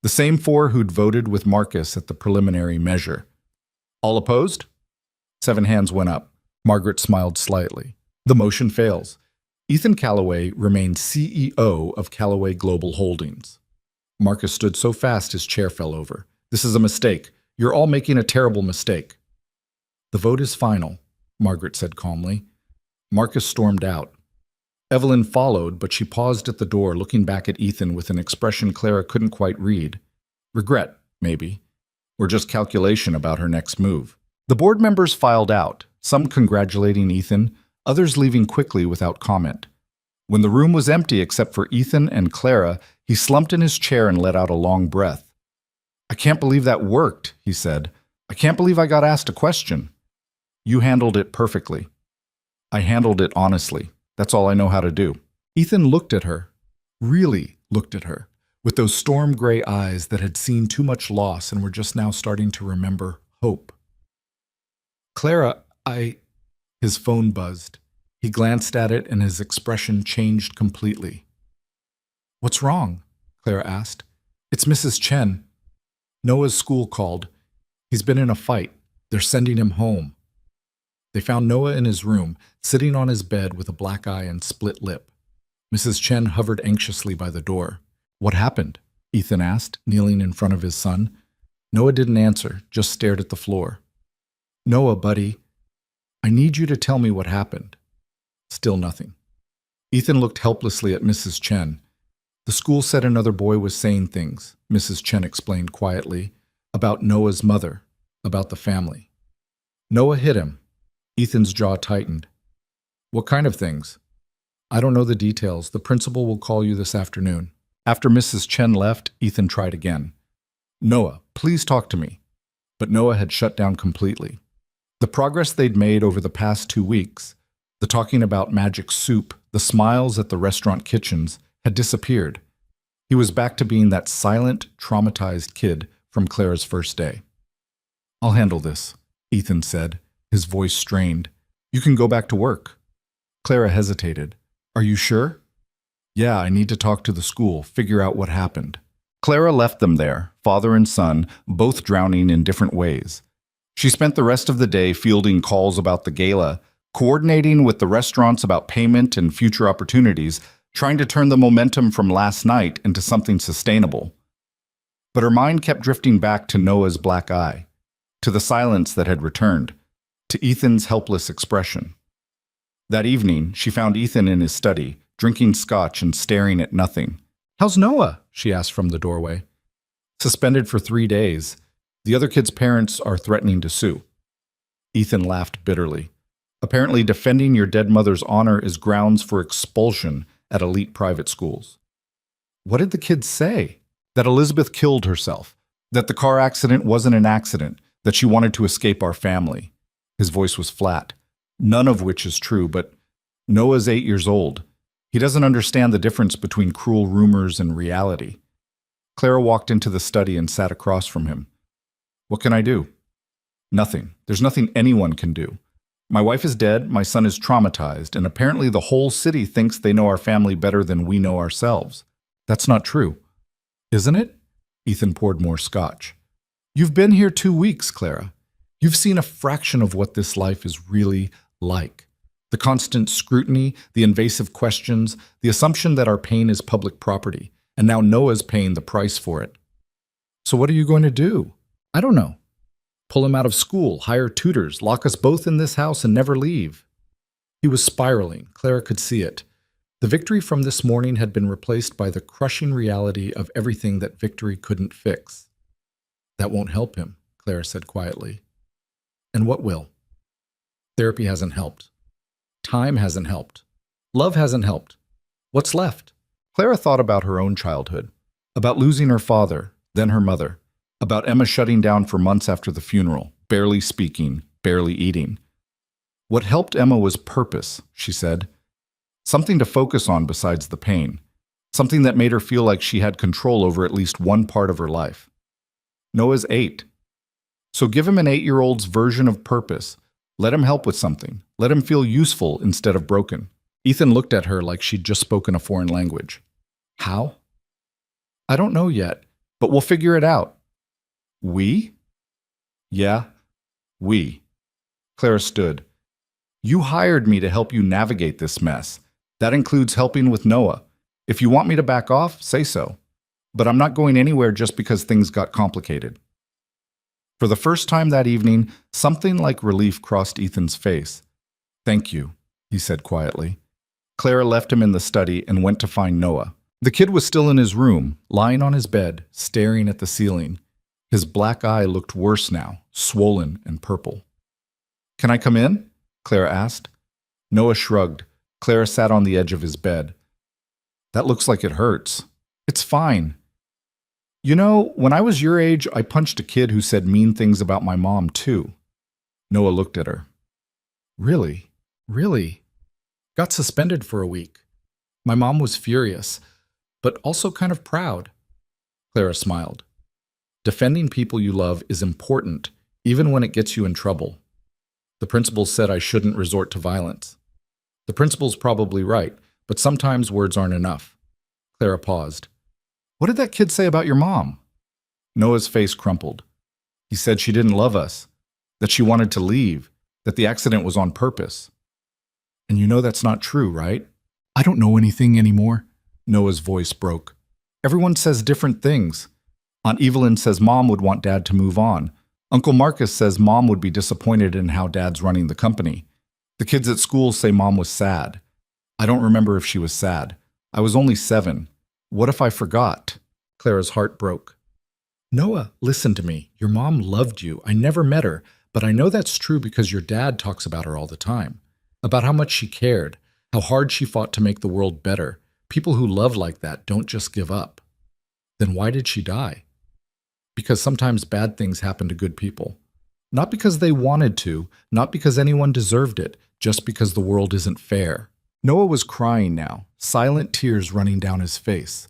The same 4 who'd voted with Marcus at the preliminary measure. All opposed? 7 hands went up. Margaret smiled slightly. The motion fails. Ethan Callaway remains CEO of Callaway Global Holdings. Marcus stood so fast his chair fell over. This is a mistake. You're all making a terrible mistake. The vote is final, Margaret said calmly. Marcus stormed out. Evelyn followed, but she paused at the door, looking back at Ethan with an expression Clara couldn't quite read. Regret, maybe. Or just calculation about her next move. The board members filed out, some congratulating Ethan, others leaving quickly without comment. When the room was empty except for Ethan and Clara, he slumped in his chair and let out a long breath. I can't believe that worked, he said. I can't believe I got asked a question. You handled it perfectly. I handled it honestly. That's all I know how to do. Ethan looked at her, really looked at her, with those storm gray eyes that had seen too much loss and were just now starting to remember hope. Clara, His phone buzzed. He glanced at it and his expression changed completely. What's wrong? Clara asked. It's Mrs. Chen. Noah's school called. He's been in a fight. They're sending him home. They found Noah in his room, sitting on his bed with a black eye and split lip. Mrs. Chen hovered anxiously by the door. What happened? Ethan asked, kneeling in front of his son. Noah didn't answer, just stared at the floor. Noah, buddy, I need you to tell me what happened. Still nothing. Ethan looked helplessly at Mrs. Chen. The school said another boy was saying things, Mrs. Chen explained quietly, about Noah's mother, about the family. Noah hit him. Ethan's jaw tightened. What kind of things? I don't know the details. The principal will call you this afternoon. After Mrs. Chen left, Ethan tried again. Noah, please talk to me. But Noah had shut down completely. The progress they'd made over the past 2 weeks, the talking about magic soup, the smiles at the restaurant kitchens, had disappeared. He was back to being that silent, traumatized kid from Clara's first day. I'll handle this, Ethan said, his voice strained. You can go back to work. Clara hesitated. Are you sure? Yeah, I need to talk to the school, figure out what happened. Clara left them there, father and son, both drowning in different ways. She spent the rest of the day fielding calls about the gala, coordinating with the restaurants about payment and future opportunities, trying to turn the momentum from last night into something sustainable. But her mind kept drifting back to Noah's black eye, to the silence that had returned, to Ethan's helpless expression. That evening, she found Ethan in his study, drinking scotch and staring at nothing. How's Noah? She asked from the doorway. Suspended for 3 days. The other kids' parents are threatening to sue. Ethan laughed bitterly. Apparently, defending your dead mother's honor is grounds for expulsion at elite private schools. What did the kids say? That Elizabeth killed herself, that the car accident wasn't an accident, that she wanted to escape our family. His voice was flat. None of which is true, but Noah's 8 years old. He doesn't understand the difference between cruel rumors and reality. Clara walked into the study and sat across from him. What can I do? Nothing. There's nothing anyone can do. My wife is dead, my son is traumatized, and apparently the whole city thinks they know our family better than we know ourselves. That's not true. Isn't it? Ethan poured more scotch. You've been here 2 weeks, Clara. You've seen a fraction of what this life is really like. The constant scrutiny, the invasive questions, the assumption that our pain is public property, and now Noah's paying the price for it. So what are you going to do? I don't know. Pull him out of school, hire tutors, lock us both in this house and never leave. He was spiraling. Clara could see it. The victory from this morning had been replaced by the crushing reality of everything that victory couldn't fix. That won't help him, Clara said quietly. And what will? Therapy hasn't helped. Time hasn't helped. Love hasn't helped. What's left? Clara thought about her own childhood, about losing her father, then her mother, about Emma shutting down for months after the funeral, barely speaking, barely eating. What helped Emma was purpose, she said. something to focus on besides the pain, something that made her feel like she had control over at least one part of her life. Noah's 8. So give him an 8-year-old's version of purpose. Let him help with something. Let him feel useful instead of broken. Ethan looked at her like she'd just spoken a foreign language. How? I don't know yet, but we'll figure it out. We? Yeah, we. Clara stood. You hired me to help you navigate this mess. That includes helping with Noah. If you want me to back off, say so. But I'm not going anywhere just because things got complicated. For the first time that evening, something like relief crossed Ethan's face. Thank you, he said quietly. Clara left him in the study and went to find Noah. The kid was still in his room, lying on his bed, staring at the ceiling. His black eye looked worse now, swollen and purple. Can I come in? Clara asked. Noah shrugged. Clara sat on the edge of his bed. That looks like it hurts. It's fine. You know, when I was your age, I punched a kid who said mean things about my mom, too. Noah looked at her. Really? Really? Got suspended for a week. My mom was furious, but also kind of proud. Clara smiled. Defending people you love is important, even when it gets you in trouble. The principal said I shouldn't resort to violence. The principal's probably right, but sometimes words aren't enough. Clara paused. What did that kid say about your mom? Noah's face crumpled. He said she didn't love us, that she wanted to leave, that the accident was on purpose. And you know that's not true, right? I don't know anything anymore. Noah's voice broke. Everyone says different things. Aunt Evelyn says Mom would want Dad to move on. Uncle Marcus says Mom would be disappointed in how Dad's running the company. The kids at school say Mom was sad. I don't remember if she was sad. I was only 7. What if I forgot? Clara's heart broke. Noah, listen to me. Your mom loved you. I never met her, but I know that's true because your dad talks about her all the time. About how much she cared, how hard she fought to make the world better. People who love like that don't just give up. Then why did she die? Because sometimes bad things happen to good people. Not because they wanted to, not because anyone deserved it, just because the world isn't fair. Noah was crying now, silent tears running down his face.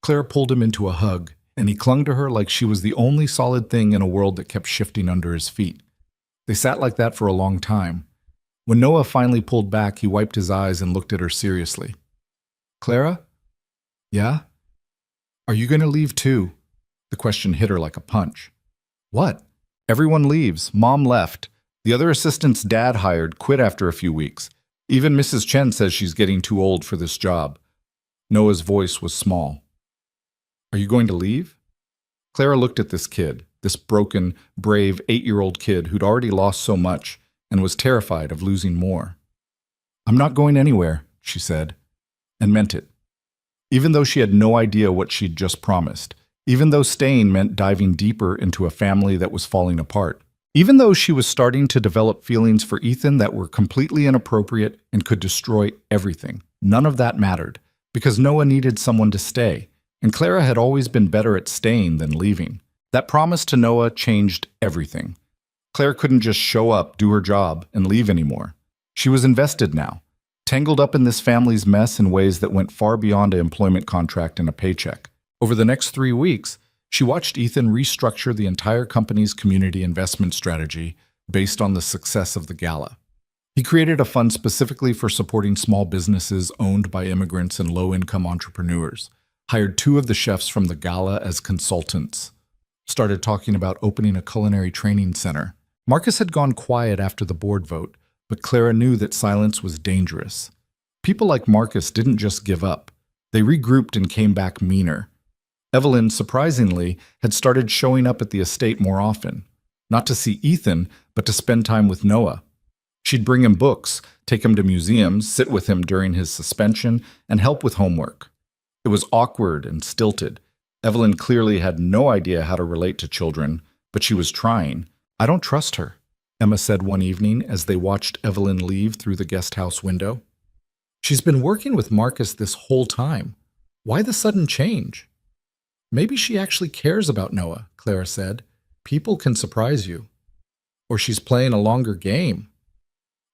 Clara pulled him into a hug, and he clung to her like she was the only solid thing in a world that kept shifting under his feet. They sat like that for a long time. When Noah finally pulled back, he wiped his eyes and looked at her seriously. Clara? Yeah? Are you going to leave too? The question hit her like a punch. What? Everyone leaves. Mom left. The other assistants Dad hired quit after a few weeks. Even Mrs. Chen says she's getting too old for this job. Noah's voice was small. Are you going to leave? Clara looked at this kid, this broken, brave 8-year-old kid who'd already lost so much and was terrified of losing more. I'm not going anywhere, she said, and meant it. Even though she had no idea what she'd just promised, even though staying meant diving deeper into a family that was falling apart. Even though she was starting to develop feelings for Ethan that were completely inappropriate and could destroy everything, none of that mattered, because Noah needed someone to stay, and Clara had always been better at staying than leaving. That promise to Noah changed everything. Clara couldn't just show up, do her job, and leave anymore. She was invested now, tangled up in this family's mess in ways that went far beyond an employment contract and a paycheck. Over the next 3 weeks, she watched Ethan restructure the entire company's community investment strategy based on the success of the gala. He created a fund specifically for supporting small businesses owned by immigrants and low-income entrepreneurs, hired 2 of the chefs from the gala as consultants, started talking about opening a culinary training center. Marcus had gone quiet after the board vote, but Clara knew that silence was dangerous. People like Marcus didn't just give up. They regrouped and came back meaner. Evelyn, surprisingly, had started showing up at the estate more often, not to see Ethan, but to spend time with Noah. She'd bring him books, take him to museums, sit with him during his suspension, and help with homework. It was awkward and stilted. Evelyn clearly had no idea how to relate to children, but she was trying. I don't trust her, Emma said one evening as they watched Evelyn leave through the guest house window. She's been working with Marcus this whole time. Why the sudden change? Maybe she actually cares about Noah, Clara said. People can surprise you. Or she's playing a longer game.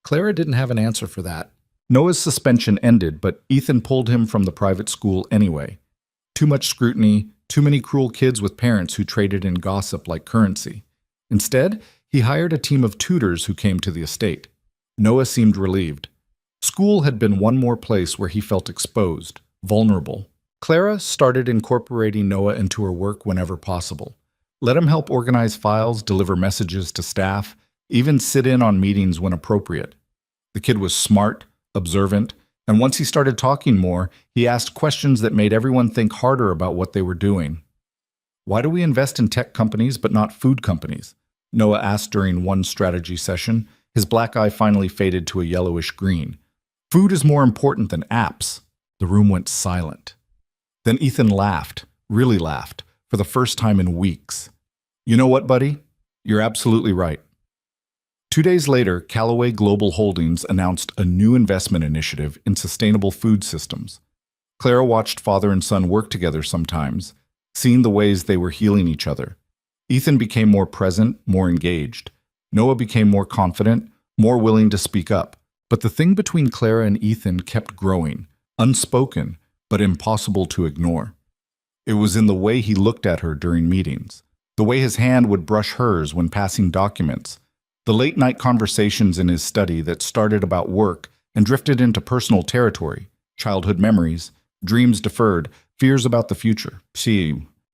Clara didn't have an answer for that. Noah's suspension ended, but Ethan pulled him from the private school anyway. Too much scrutiny, too many cruel kids with parents who traded in gossip like currency. Instead, he hired a team of tutors who came to the estate. Noah seemed relieved. School had been one more place where he felt exposed, vulnerable. Clara started incorporating Noah into her work whenever possible. Let him help organize files, deliver messages to staff, even sit in on meetings when appropriate. The kid was smart, observant, and once he started talking more, he asked questions that made everyone think harder about what they were doing. "Why do we invest in tech companies but not food companies?" Noah asked during one strategy session. His black eye finally faded to a yellowish green. "Food is more important than apps." The room went silent. Then Ethan laughed, really laughed, for the first time in weeks. "You know what, buddy? You're absolutely right." 2 days later, Callaway Global Holdings announced a new investment initiative in sustainable food systems. Clara watched father and son work together sometimes, seeing the ways they were healing each other. Ethan became more present, more engaged. Noah became more confident, more willing to speak up. But the thing between Clara and Ethan kept growing, unspoken, but impossible to ignore. It was in the way he looked at her during meetings, the way his hand would brush hers when passing documents, the late-night conversations in his study that started about work and drifted into personal territory, childhood memories, dreams deferred, fears about the future.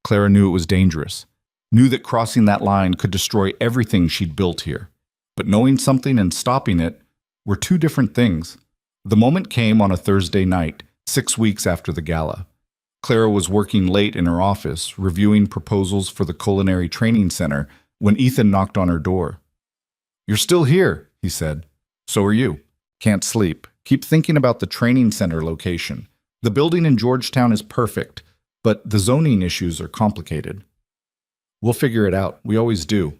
Clara knew it was dangerous, knew that crossing that line could destroy everything she'd built here. But knowing something and stopping it were two different things. The moment came on a Thursday night, 6 weeks after the gala. Clara was working late in her office, reviewing proposals for the culinary training center, when Ethan knocked on her door. "You're still here," he said. "So are you. Can't sleep. Keep thinking about the training center location. The building in Georgetown is perfect, but the zoning issues are complicated." "We'll figure it out. We always do."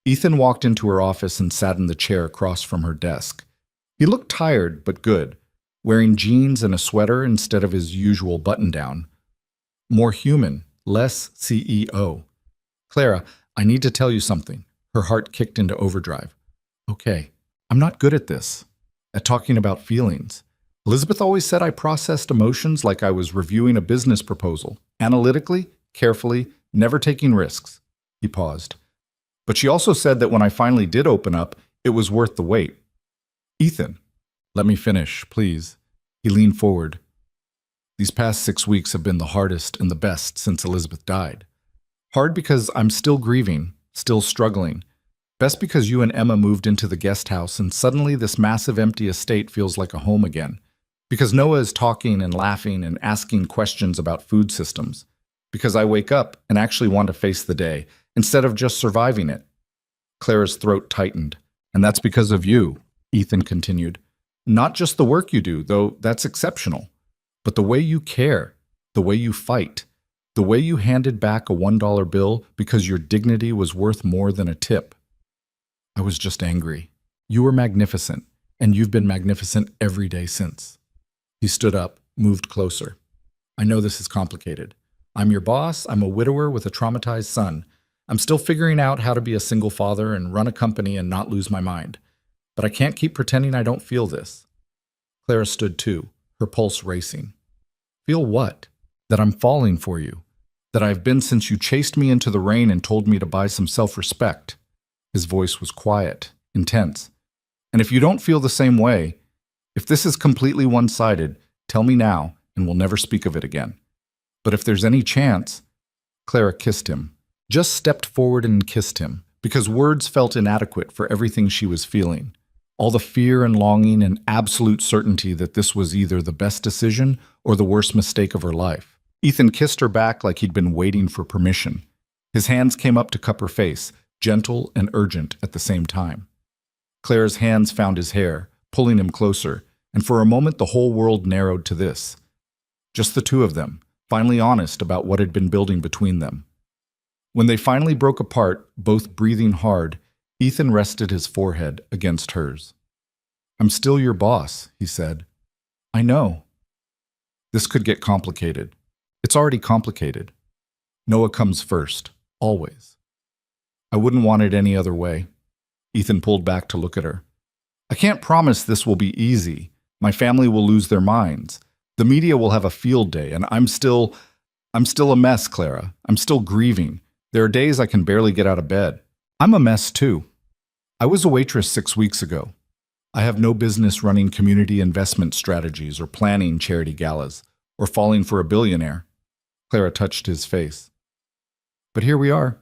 Ethan walked into her office and sat in the chair across from her desk. He looked tired but good, wearing jeans and a sweater instead of his usual button-down. More human, less CEO. "Clara, I need to tell you something." Her heart kicked into overdrive. "Okay, I'm not good at this, at talking about feelings. Elizabeth always said I processed emotions like I was reviewing a business proposal, analytically, carefully, never taking risks." He paused. "But she also said that when I finally did open up, it was worth the wait." "Ethan, let me finish, please." He leaned forward. "These past 6 weeks have been the hardest and the best since Elizabeth died. Hard because I'm still grieving, still struggling. Best because you and Emma moved into the guest house and suddenly this massive empty estate feels like a home again. Because Noah is talking and laughing and asking questions about food systems. Because I wake up and actually want to face the day instead of just surviving it." Clara's throat tightened. "And that's because of you," Ethan continued. "Not just the work you do, though that's exceptional, but the way you care, the way you fight, the way you handed back a $1 bill because your dignity was worth more than a tip." "I was just angry. You were magnificent, and you've been magnificent every day since." He stood up, moved closer. "I know this is complicated. I'm your boss, I'm a widower with a traumatized son. I'm still figuring out how to be a single father and run a company and not lose my mind. But I can't keep pretending I don't feel this." Clara stood too, her pulse racing. "Feel what?" "That I'm falling for you. That I've been since you chased me into the rain and told me to buy some self-respect." His voice was quiet, intense. "And if you don't feel the same way, if this is completely one-sided, tell me now and we'll never speak of it again. But if there's any chance..." Clara kissed him, just stepped forward and kissed him, because words felt inadequate for everything she was feeling. All the fear and longing and absolute certainty that this was either the best decision or the worst mistake of her life. Ethan kissed her back like he'd been waiting for permission. His hands came up to cup her face, gentle and urgent at the same time. Clara's hands found his hair, pulling him closer, and for a moment the whole world narrowed to this. Just the two of them, finally honest about what had been building between them. When they finally broke apart, both breathing hard, Ethan rested his forehead against hers. "I'm still your boss," he said. "I know." "This could get complicated. It's already complicated. Noah comes first, always." "I wouldn't want it any other way." Ethan pulled back to look at her. "I can't promise this will be easy, My family will lose their minds. The media will have a field day, and I'm still a mess, Clara. I'm still grieving. There are days I can barely get out of bed. I'm a mess too. I was a waitress 6 weeks ago. I have no business running community investment strategies or planning charity galas or falling for a billionaire. Clara touched his face. But here we are.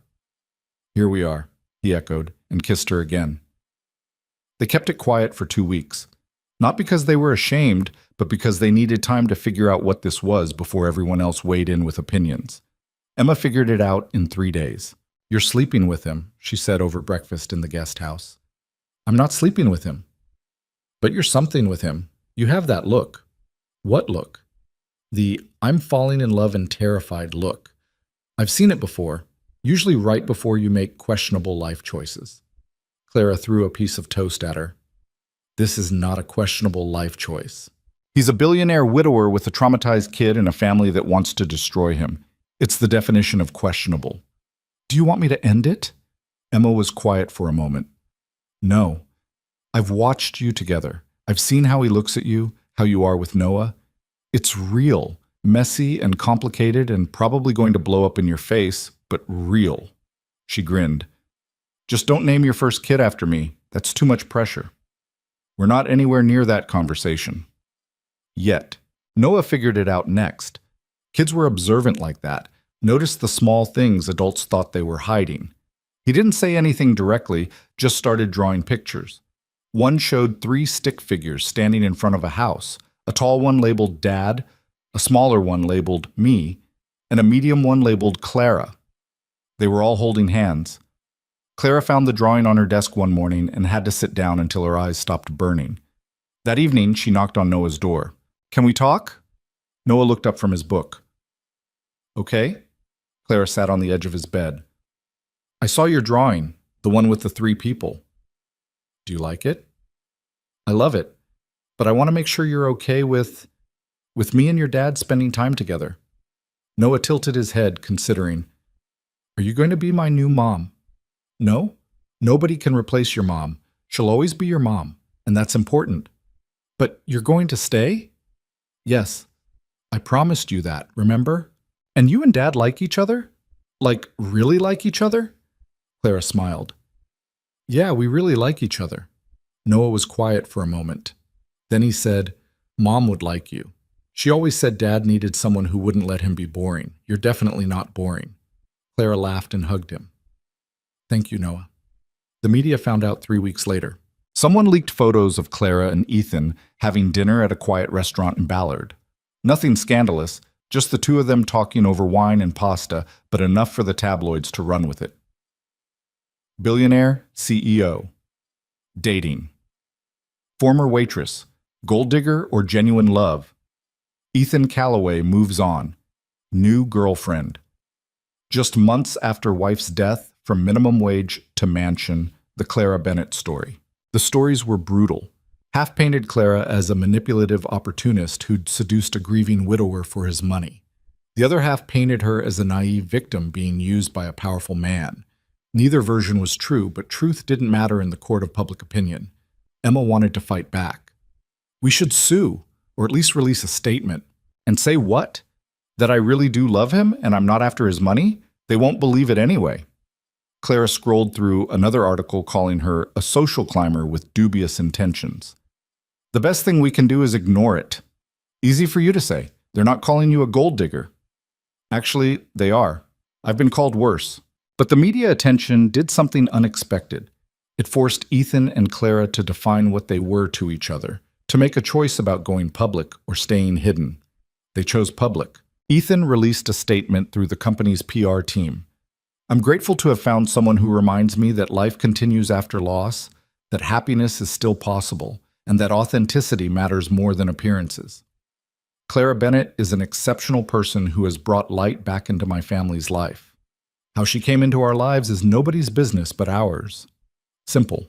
Here we are, he echoed and kissed her again. They kept it quiet for 2 weeks. Not because they were ashamed, but because they needed time to figure out what this was before everyone else weighed in with opinions. Emma figured it out in 3 days. You're sleeping with him, she said over breakfast in the guest house. I'm not sleeping with him. But you're something with him. You have that look. What look? The I'm falling in love and terrified look. I've seen it before, usually right before you make questionable life choices. Clara threw a piece of toast at her. This is not a questionable life choice. He's a billionaire widower with a traumatized kid and a family that wants to destroy him. It's the definition of questionable. Do you want me to end it? Emma was quiet for a moment. No. I've watched you together. I've seen how he looks at you, how you are with Noah. It's real, messy and complicated and probably going to blow up in your face, but real. She grinned. Just don't name your first kid after me. That's too much pressure. We're not anywhere near that conversation. Yet. Noah figured it out next. Kids were observant like that, noticed the small things adults thought they were hiding. He didn't say anything directly, just started drawing pictures. One showed 3 stick figures standing in front of a house, a tall one labeled Dad, a smaller one labeled Me, and a medium one labeled Clara. They were all holding hands. Clara found the drawing on her desk one morning and had to sit down until her eyes stopped burning. That evening, she knocked on Noah's door. Can we talk? Noah looked up from his book. Okay. Clara sat on the edge of his bed. I saw your drawing, the one with the 3 people. Do you like it? I love it, but I want to make sure you're okay with me and your dad spending time together. Noah tilted his head, considering. Are you going to be my new mom? No? Nobody can replace your mom. She'll always be your mom, and that's important. But you're going to stay? Yes. I promised you that, remember? And you and Dad like each other? Like, really like each other? Clara smiled. Yeah, we really like each other. Noah was quiet for a moment. Then he said, Mom would like you. She always said Dad needed someone who wouldn't let him be boring. You're definitely not boring. Clara laughed and hugged him. Thank you, Noah. The media found out 3 weeks later. Someone leaked photos of Clara and Ethan having dinner at a quiet restaurant in Ballard. Nothing scandalous, just the 2 of them talking over wine and pasta, but enough for the tabloids to run with it. Billionaire, CEO. Dating. Former waitress. Gold digger or genuine love? Ethan Calloway moves on. New girlfriend. Just months after wife's death, from minimum wage to mansion, the Clara Bennett story. The stories were brutal. Half painted Clara as a manipulative opportunist who'd seduced a grieving widower for his money. The other half painted her as a naive victim being used by a powerful man. Neither version was true, but truth didn't matter in the court of public opinion. Emma wanted to fight back. We should sue, or at least release a statement. And say what? That I really do love him and I'm not after his money? They won't believe it anyway. Clara scrolled through another article calling her a social climber with dubious intentions. The best thing we can do is ignore it. Easy for you to say. They're not calling you a gold digger. Actually, they are. I've been called worse. But the media attention did something unexpected. It forced Ethan and Clara to define what they were to each other, to make a choice about going public or staying hidden. They chose public. Ethan released a statement through the company's PR team. I'm grateful to have found someone who reminds me that life continues after loss, that happiness is still possible, and that authenticity matters more than appearances. Clara Bennett is an exceptional person who has brought light back into my family's life. How she came into our lives is nobody's business but ours. Simple,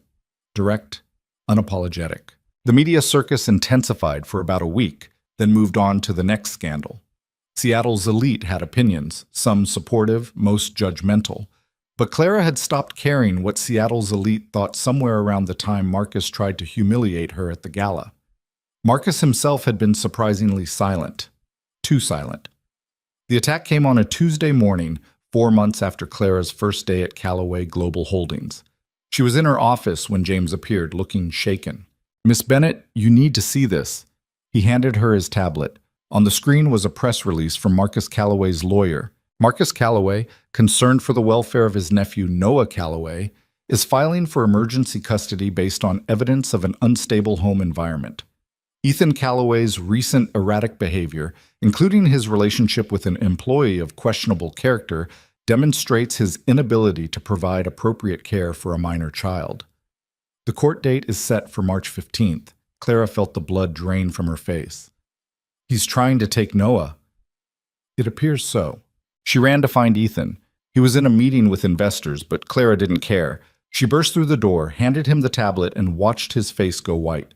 direct, unapologetic. The media circus intensified for about a week, then moved on to the next scandal. Seattle's elite had opinions, some supportive, most judgmental. But Clara had stopped caring what Seattle's elite thought somewhere around the time Marcus tried to humiliate her at the gala. Marcus himself had been surprisingly silent. Too silent. The attack came on a Tuesday morning, 4 months after Clara's first day at Callaway Global Holdings. She was in her office when James appeared, looking shaken. "Miss Bennett, you need to see this." He handed her his tablet. On the screen was a press release from Marcus Callaway's lawyer. Marcus Callaway, concerned for the welfare of his nephew Noah Callaway, is filing for emergency custody based on evidence of an unstable home environment. Ethan Callaway's recent erratic behavior, including his relationship with an employee of questionable character, demonstrates his inability to provide appropriate care for a minor child. The court date is set for March 15th. Clara felt the blood drain from her face. "He's trying to take Noah." "It appears so." She ran to find Ethan. He was in a meeting with investors, but Clara didn't care. She burst through the door, handed him the tablet, and watched his face go white.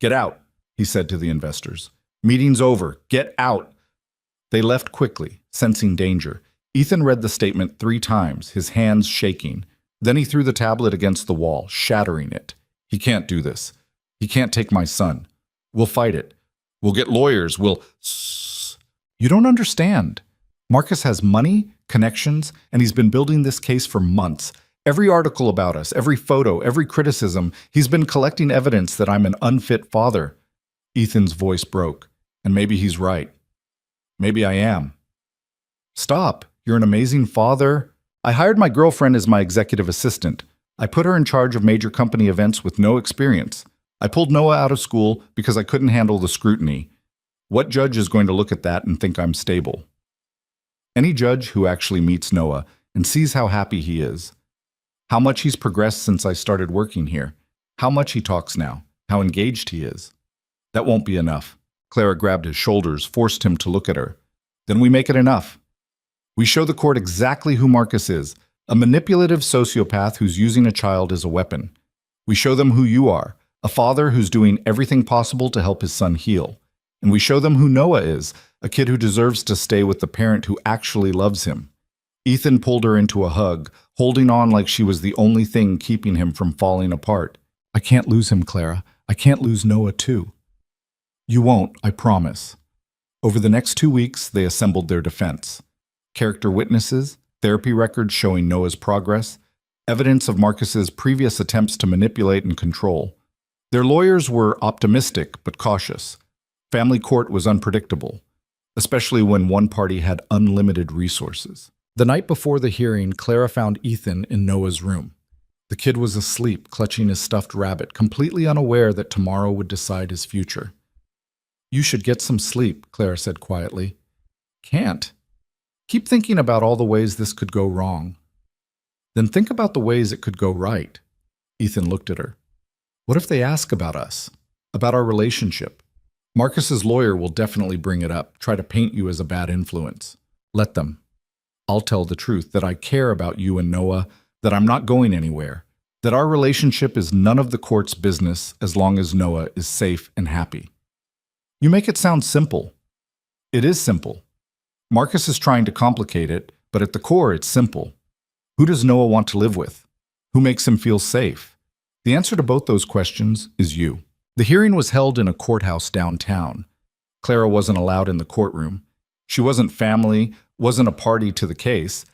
"Get out," he said to the investors. "Meeting's over. Get out." They left quickly, sensing danger. Ethan read the statement 3 times, his hands shaking. Then he threw the tablet against the wall, shattering it. "He can't do this. He can't take my son. We'll fight it. We'll get lawyers. We'll..." "You don't understand. Marcus has money, connections, and he's been building this case for months. Every article about us, every photo, every criticism, he's been collecting evidence that I'm an unfit father." Ethan's voice broke. "And maybe he's right. Maybe I am." "Stop. You're an amazing father. I hired my girlfriend as my executive assistant. I put her in charge of major company events with no experience. I pulled Noah out of school because I couldn't handle the scrutiny. What judge is going to look at that and think I'm stable?" Any judge who actually meets Noah and sees how happy he is, how much he's progressed since I started working here, how much he talks now, how engaged he is. That won't be enough. Clara grabbed his shoulders, forced him to look at her. Then we make it enough. We show the court exactly who Marcus is, a manipulative sociopath who's using a child as a weapon. We show them who you are, a father who's doing everything possible to help his son heal. And we show them who Noah is, a kid who deserves to stay with the parent who actually loves him. Ethan pulled her into a hug, holding on like she was the only thing keeping him from falling apart. "I can't lose him, Clara. I can't lose Noah too." "You won't, I promise." Over the next 2 weeks, they assembled their defense. Character witnesses, therapy records showing Noah's progress, evidence of Marcus's previous attempts to manipulate and control. Their lawyers were optimistic but cautious. Family court was unpredictable, especially when one party had unlimited resources. The night before the hearing, Clara found Ethan in Noah's room. The kid was asleep, clutching his stuffed rabbit, completely unaware that tomorrow would decide his future. "You should get some sleep," Clara said quietly. "Can't. Keep thinking about all the ways this could go wrong. Then think about the ways it could go right." Ethan looked at her. "What if they ask about us? About our relationship? Marcus's lawyer will definitely bring it up, try to paint you as a bad influence. Let them. I'll tell the truth, that I care about you and Noah, that I'm not going anywhere, that our relationship is none of the court's business as long as Noah is safe and happy." You make it sound simple. It is simple. Marcus is trying to complicate it, but at the core it's simple. Who does Noah want to live with? Who makes him feel safe? The answer to both those questions is you. The hearing was held in a courthouse downtown. Clara wasn't allowed in the courtroom. She wasn't family, wasn't a party to the case,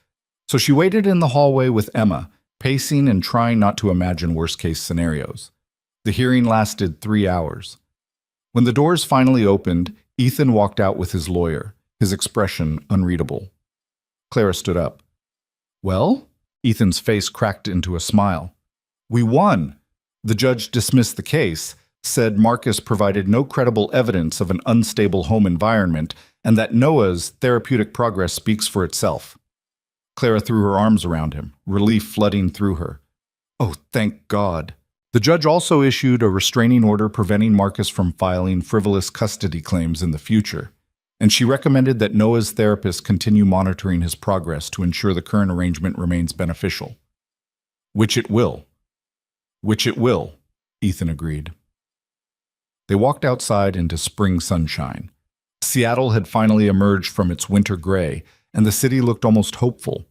so she waited in the hallway with Emma, pacing and trying not to imagine worst-case scenarios. The hearing lasted 3 hours. When the doors finally opened, Ethan walked out with his lawyer, his expression unreadable. Clara stood up. "Well?" Ethan's face cracked into a smile. "We won." The judge dismissed the case, said Marcus provided no credible evidence of an unstable home environment, and that Noah's therapeutic progress speaks for itself. Clara threw her arms around him, relief flooding through her. "Oh, thank God." The judge also issued a restraining order preventing Marcus from filing frivolous custody claims in the future, and she recommended that Noah's therapist continue monitoring his progress to ensure the current arrangement remains beneficial. "Which it will." "Which it will," Ethan agreed. They walked outside into spring sunshine. Seattle had finally emerged from its winter gray, and the city looked almost hopeful.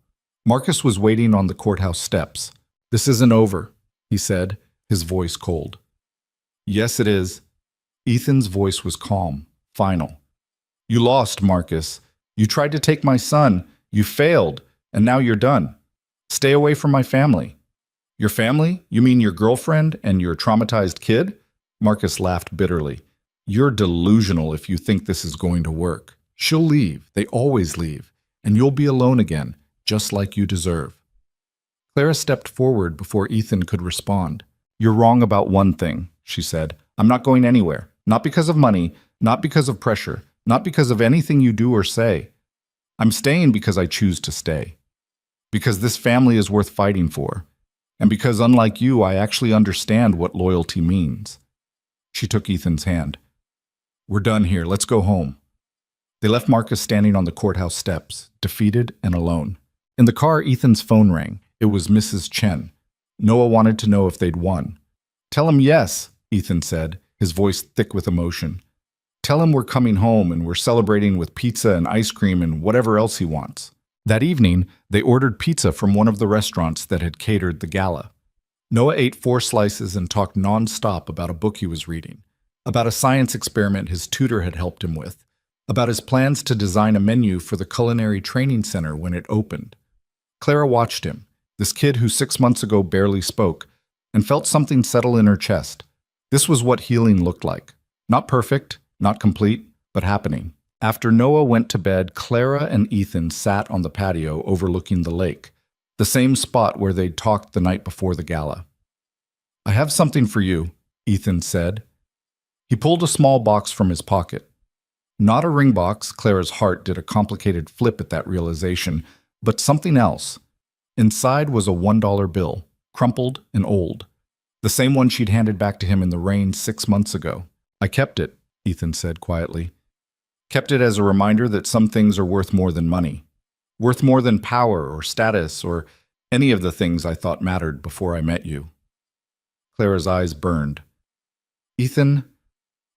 Marcus was waiting on the courthouse steps. "This isn't over," he said, his voice cold. "Yes, it is." Ethan's voice was calm, final. You lost, Marcus. You tried to take my son. You failed, and now you're done. Stay away from my family. Your family? You mean your girlfriend and your traumatized kid? Marcus laughed bitterly. You're delusional if you think this is going to work. She'll leave. They always leave. And you'll be alone again, just like you deserve. Clara stepped forward before Ethan could respond. You're wrong about one thing, she said. I'm not going anywhere. Not because of money, not because of pressure, not because of anything you do or say. I'm staying because I choose to stay. Because this family is worth fighting for. And because, unlike you, I actually understand what loyalty means. She took Ethan's hand. We're done here. Let's go home. They left Marcus standing on the courthouse steps, defeated and alone. In the car, Ethan's phone rang. It was Mrs. Chen. Noah wanted to know if they'd won. Tell him yes, Ethan said, his voice thick with emotion. Tell him we're coming home and we're celebrating with pizza and ice cream and whatever else he wants. That evening, they ordered pizza from one of the restaurants that had catered the gala. Noah ate 4 slices and talked non-stop about a book he was reading, about a science experiment his tutor had helped him with, about his plans to design a menu for the culinary training center when it opened. Clara watched him, this kid who 6 months ago barely spoke, and felt something settle in her chest. This was what healing looked like. Not perfect, not complete, but happening. After Noah went to bed, Clara and Ethan sat on the patio overlooking the lake, the same spot where they'd talked the night before the gala. I have something for you, Ethan said. He pulled a small box from his pocket. Not a ring box, Clara's heart did a complicated flip at that realization, but something else. Inside was a $1 bill, crumpled and old, the same one she'd handed back to him in the rain 6 months ago. I kept it, Ethan said quietly. Kept it as a reminder that some things are worth more than money, worth more than power or status or any of the things I thought mattered before I met you. Clara's eyes burned. Ethan,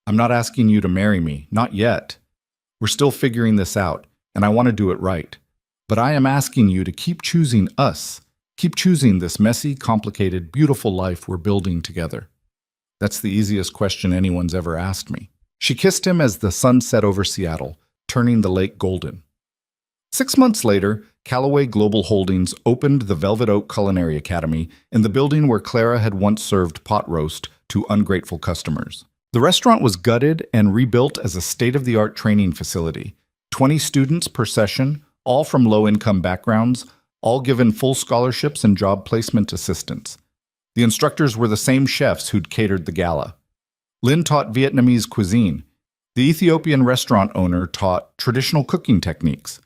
I'm not asking you to marry me, not yet. We're still figuring this out, and I want to do it right. But I am asking you to keep choosing us, keep choosing this messy, complicated, beautiful life we're building together. That's the easiest question anyone's ever asked me. She kissed him as the sun set over Seattle, turning the lake golden. 6 months later, Callaway Global Holdings opened the Velvet Oak Culinary Academy in the building where Clara had once served pot roast to ungrateful customers. The restaurant was gutted and rebuilt as a state-of-the-art training facility. 20 students per session, all from low-income backgrounds, all given full scholarships and job placement assistance. The instructors were the same chefs who'd catered the gala. Lynn taught Vietnamese cuisine. The Ethiopian restaurant owner taught traditional cooking techniques.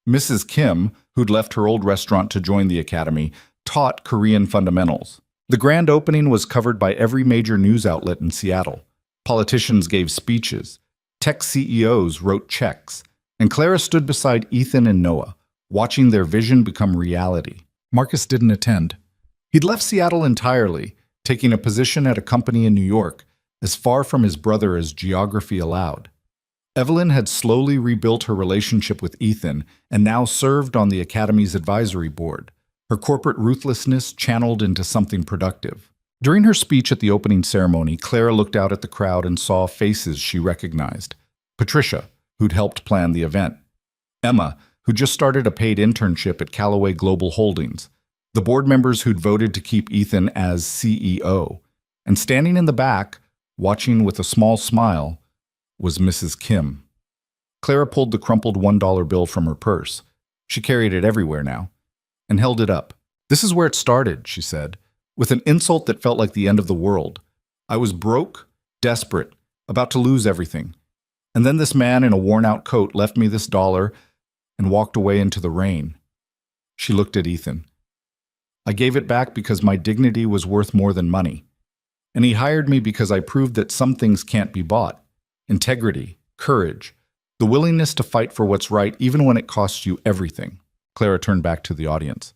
Mrs. Kim, who'd left her old restaurant to join the academy, taught Korean fundamentals. The grand opening was covered by every major news outlet in Seattle. Politicians gave speeches. Tech CEOs wrote checks. And Clara stood beside Ethan and Noah, watching their vision become reality. Marcus didn't attend. He'd left Seattle entirely, taking a position at a company in New York, as far from his brother as geography allowed. Evelyn had slowly rebuilt her relationship with Ethan and now served on the Academy's advisory board, her corporate ruthlessness channeled into something productive. During her speech at the opening ceremony, Clara looked out at the crowd and saw faces she recognized. Patricia, who'd helped plan the event. Emma, who just started a paid internship at Callaway Global Holdings. The board members who'd voted to keep Ethan as CEO. And standing in the back, watching with a small smile, was Mrs. Kim. Clara pulled the crumpled $1 bill from her purse. She carried it everywhere now, and held it up. This is where it started, she said, with an insult that felt like the end of the world. I was broke, desperate, about to lose everything. And then this man in a worn-out coat left me this dollar and walked away into the rain. She looked at Ethan. I gave it back because my dignity was worth more than money. And he hired me because I proved that some things can't be bought. Integrity, courage, the willingness to fight for what's right even when it costs you everything. Clara turned back to the audience.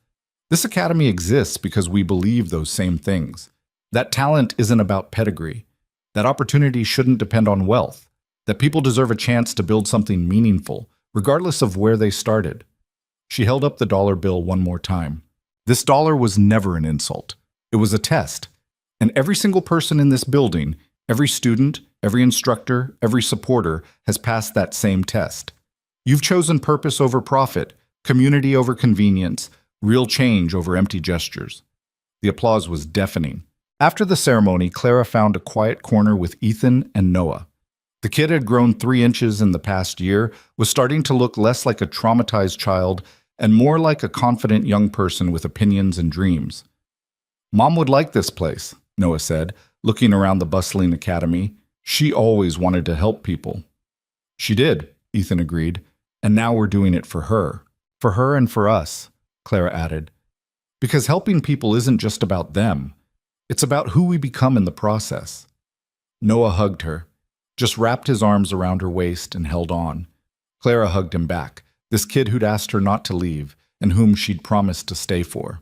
This academy exists because we believe those same things. That talent isn't about pedigree. That opportunity shouldn't depend on wealth. That people deserve a chance to build something meaningful, regardless of where they started. She held up the dollar bill one more time. This dollar was never an insult. It was a test. And every single person in this building, every student, every instructor, every supporter has passed that same test. You've chosen purpose over profit, community over convenience, real change over empty gestures. The applause was deafening. After the ceremony, Clara found a quiet corner with Ethan and Noah. The kid had grown 3 inches in the past year, was starting to look less like a traumatized child and more like a confident young person with opinions and dreams. "Mom would like this place," Noah said, looking around the bustling academy. "She always wanted to help people." "She did," Ethan agreed, "and now we're doing it for her. For her and for us," Clara added. "Because helping people isn't just about them. It's about who we become in the process." Noah hugged her, just wrapped his arms around her waist and held on. Clara hugged him back, this kid who'd asked her not to leave and whom she'd promised to stay for.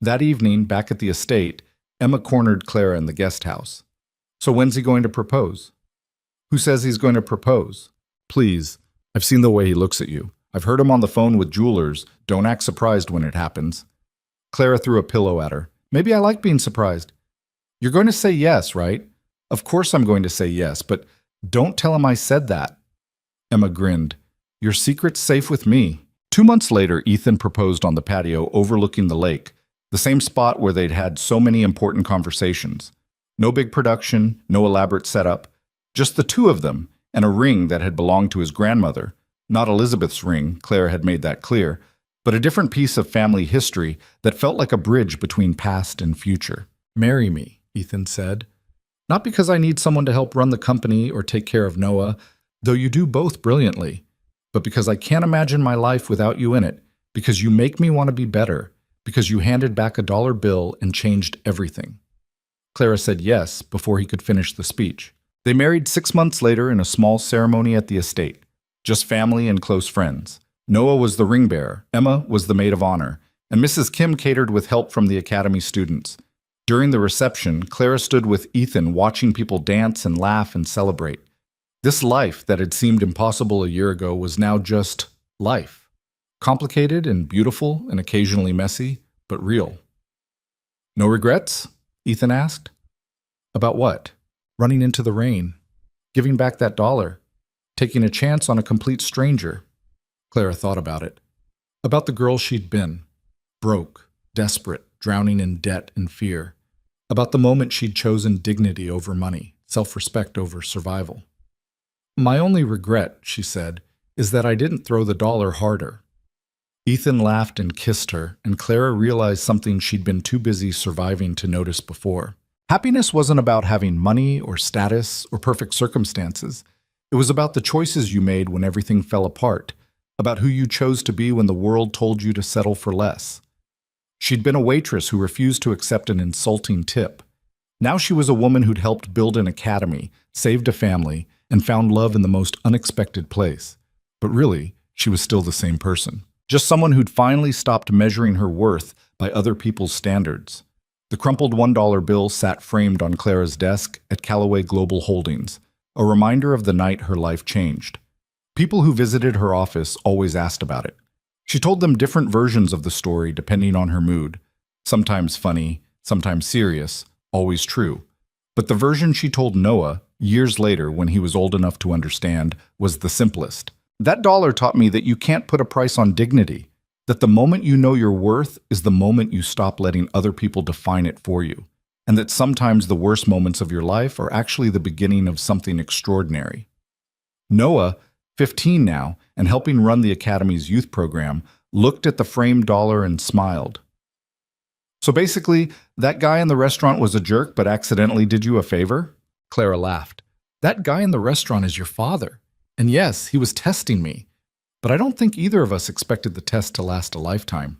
That evening, back at the estate, Emma cornered Clara in the guest house. "So when's he going to propose?" "Who says he's going to propose? Please, I've seen the way he looks at you. I've heard him on the phone with jewelers. Don't act surprised when it happens." Clara threw a pillow at her. "Maybe I like being surprised." "You're going to say yes, right?" "Of course I'm going to say yes, but don't tell him I said that." Emma grinned. "Your secret's safe with me." 2 months later, Ethan proposed on the patio overlooking the lake, the same spot where they'd had so many important conversations. No big production, no elaborate setup, just the two of them and a ring that had belonged to his grandmother. Not Elizabeth's ring, Clara had made that clear, but a different piece of family history that felt like a bridge between past and future. "Marry me," Ethan said. "Not because I need someone to help run the company or take care of Noah, though you do both brilliantly, but because I can't imagine my life without you in it, because you make me want to be better, because you handed back a dollar bill and changed everything." Clara said yes before he could finish the speech. They married 6 months later in a small ceremony at the estate. Just family and close friends. Noah was the ring bearer, Emma was the maid of honor, and Mrs. Kim catered with help from the academy students. During the reception, Clara stood with Ethan watching people dance and laugh and celebrate. This life that had seemed impossible a year ago was now just life. Complicated and beautiful and occasionally messy, but real. "No regrets?" Ethan asked. "About what?" "Running into the rain. Giving back that dollar. Taking a chance on a complete stranger." Clara thought about it. About the girl she'd been. Broke, desperate, drowning in debt and fear. About the moment she'd chosen dignity over money, self-respect over survival. "My only regret," she said, "is that I didn't throw the dollar harder." Ethan laughed and kissed her, and Clara realized something she'd been too busy surviving to notice before. Happiness wasn't about having money or status or perfect circumstances. It was about the choices you made when everything fell apart, about who you chose to be when the world told you to settle for less. She'd been a waitress who refused to accept an insulting tip. Now she was a woman who'd helped build an academy, saved a family, and found love in the most unexpected place. But really, she was still the same person. Just someone who'd finally stopped measuring her worth by other people's standards. The crumpled $1 bill sat framed on Clara's desk at Callaway Global Holdings, a reminder of the night her life changed. People who visited her office always asked about it. She told them different versions of the story depending on her mood. Sometimes funny, sometimes serious, always true. But the version she told Noah, years later when he was old enough to understand, was the simplest. "That dollar taught me that you can't put a price on dignity, that the moment you know your worth is the moment you stop letting other people define it for you, and that sometimes the worst moments of your life are actually the beginning of something extraordinary." Noah, 15 now, and helping run the Academy's youth program, looked at the framed dollar and smiled. "So basically, that guy in the restaurant was a jerk but accidentally did you a favor?" Clara laughed. "That guy in the restaurant is your father. And yes, he was testing me. But I don't think either of us expected the test to last a lifetime."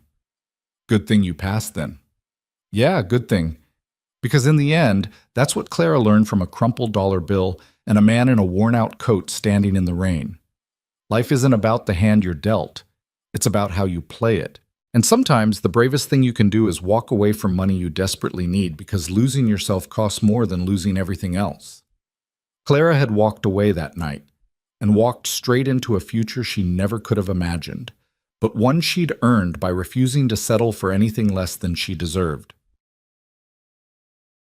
"Good thing you passed then." "Yeah, good thing. Because in the end, that's what Clara learned from a crumpled dollar bill and a man in a worn-out coat standing in the rain. Life isn't about the hand you're dealt. It's about how you play it. And sometimes the bravest thing you can do is walk away from money you desperately need because losing yourself costs more than losing everything else. Clara had walked away that night and walked straight into a future she never could have imagined, but one she'd earned by refusing to settle for anything less than she deserved.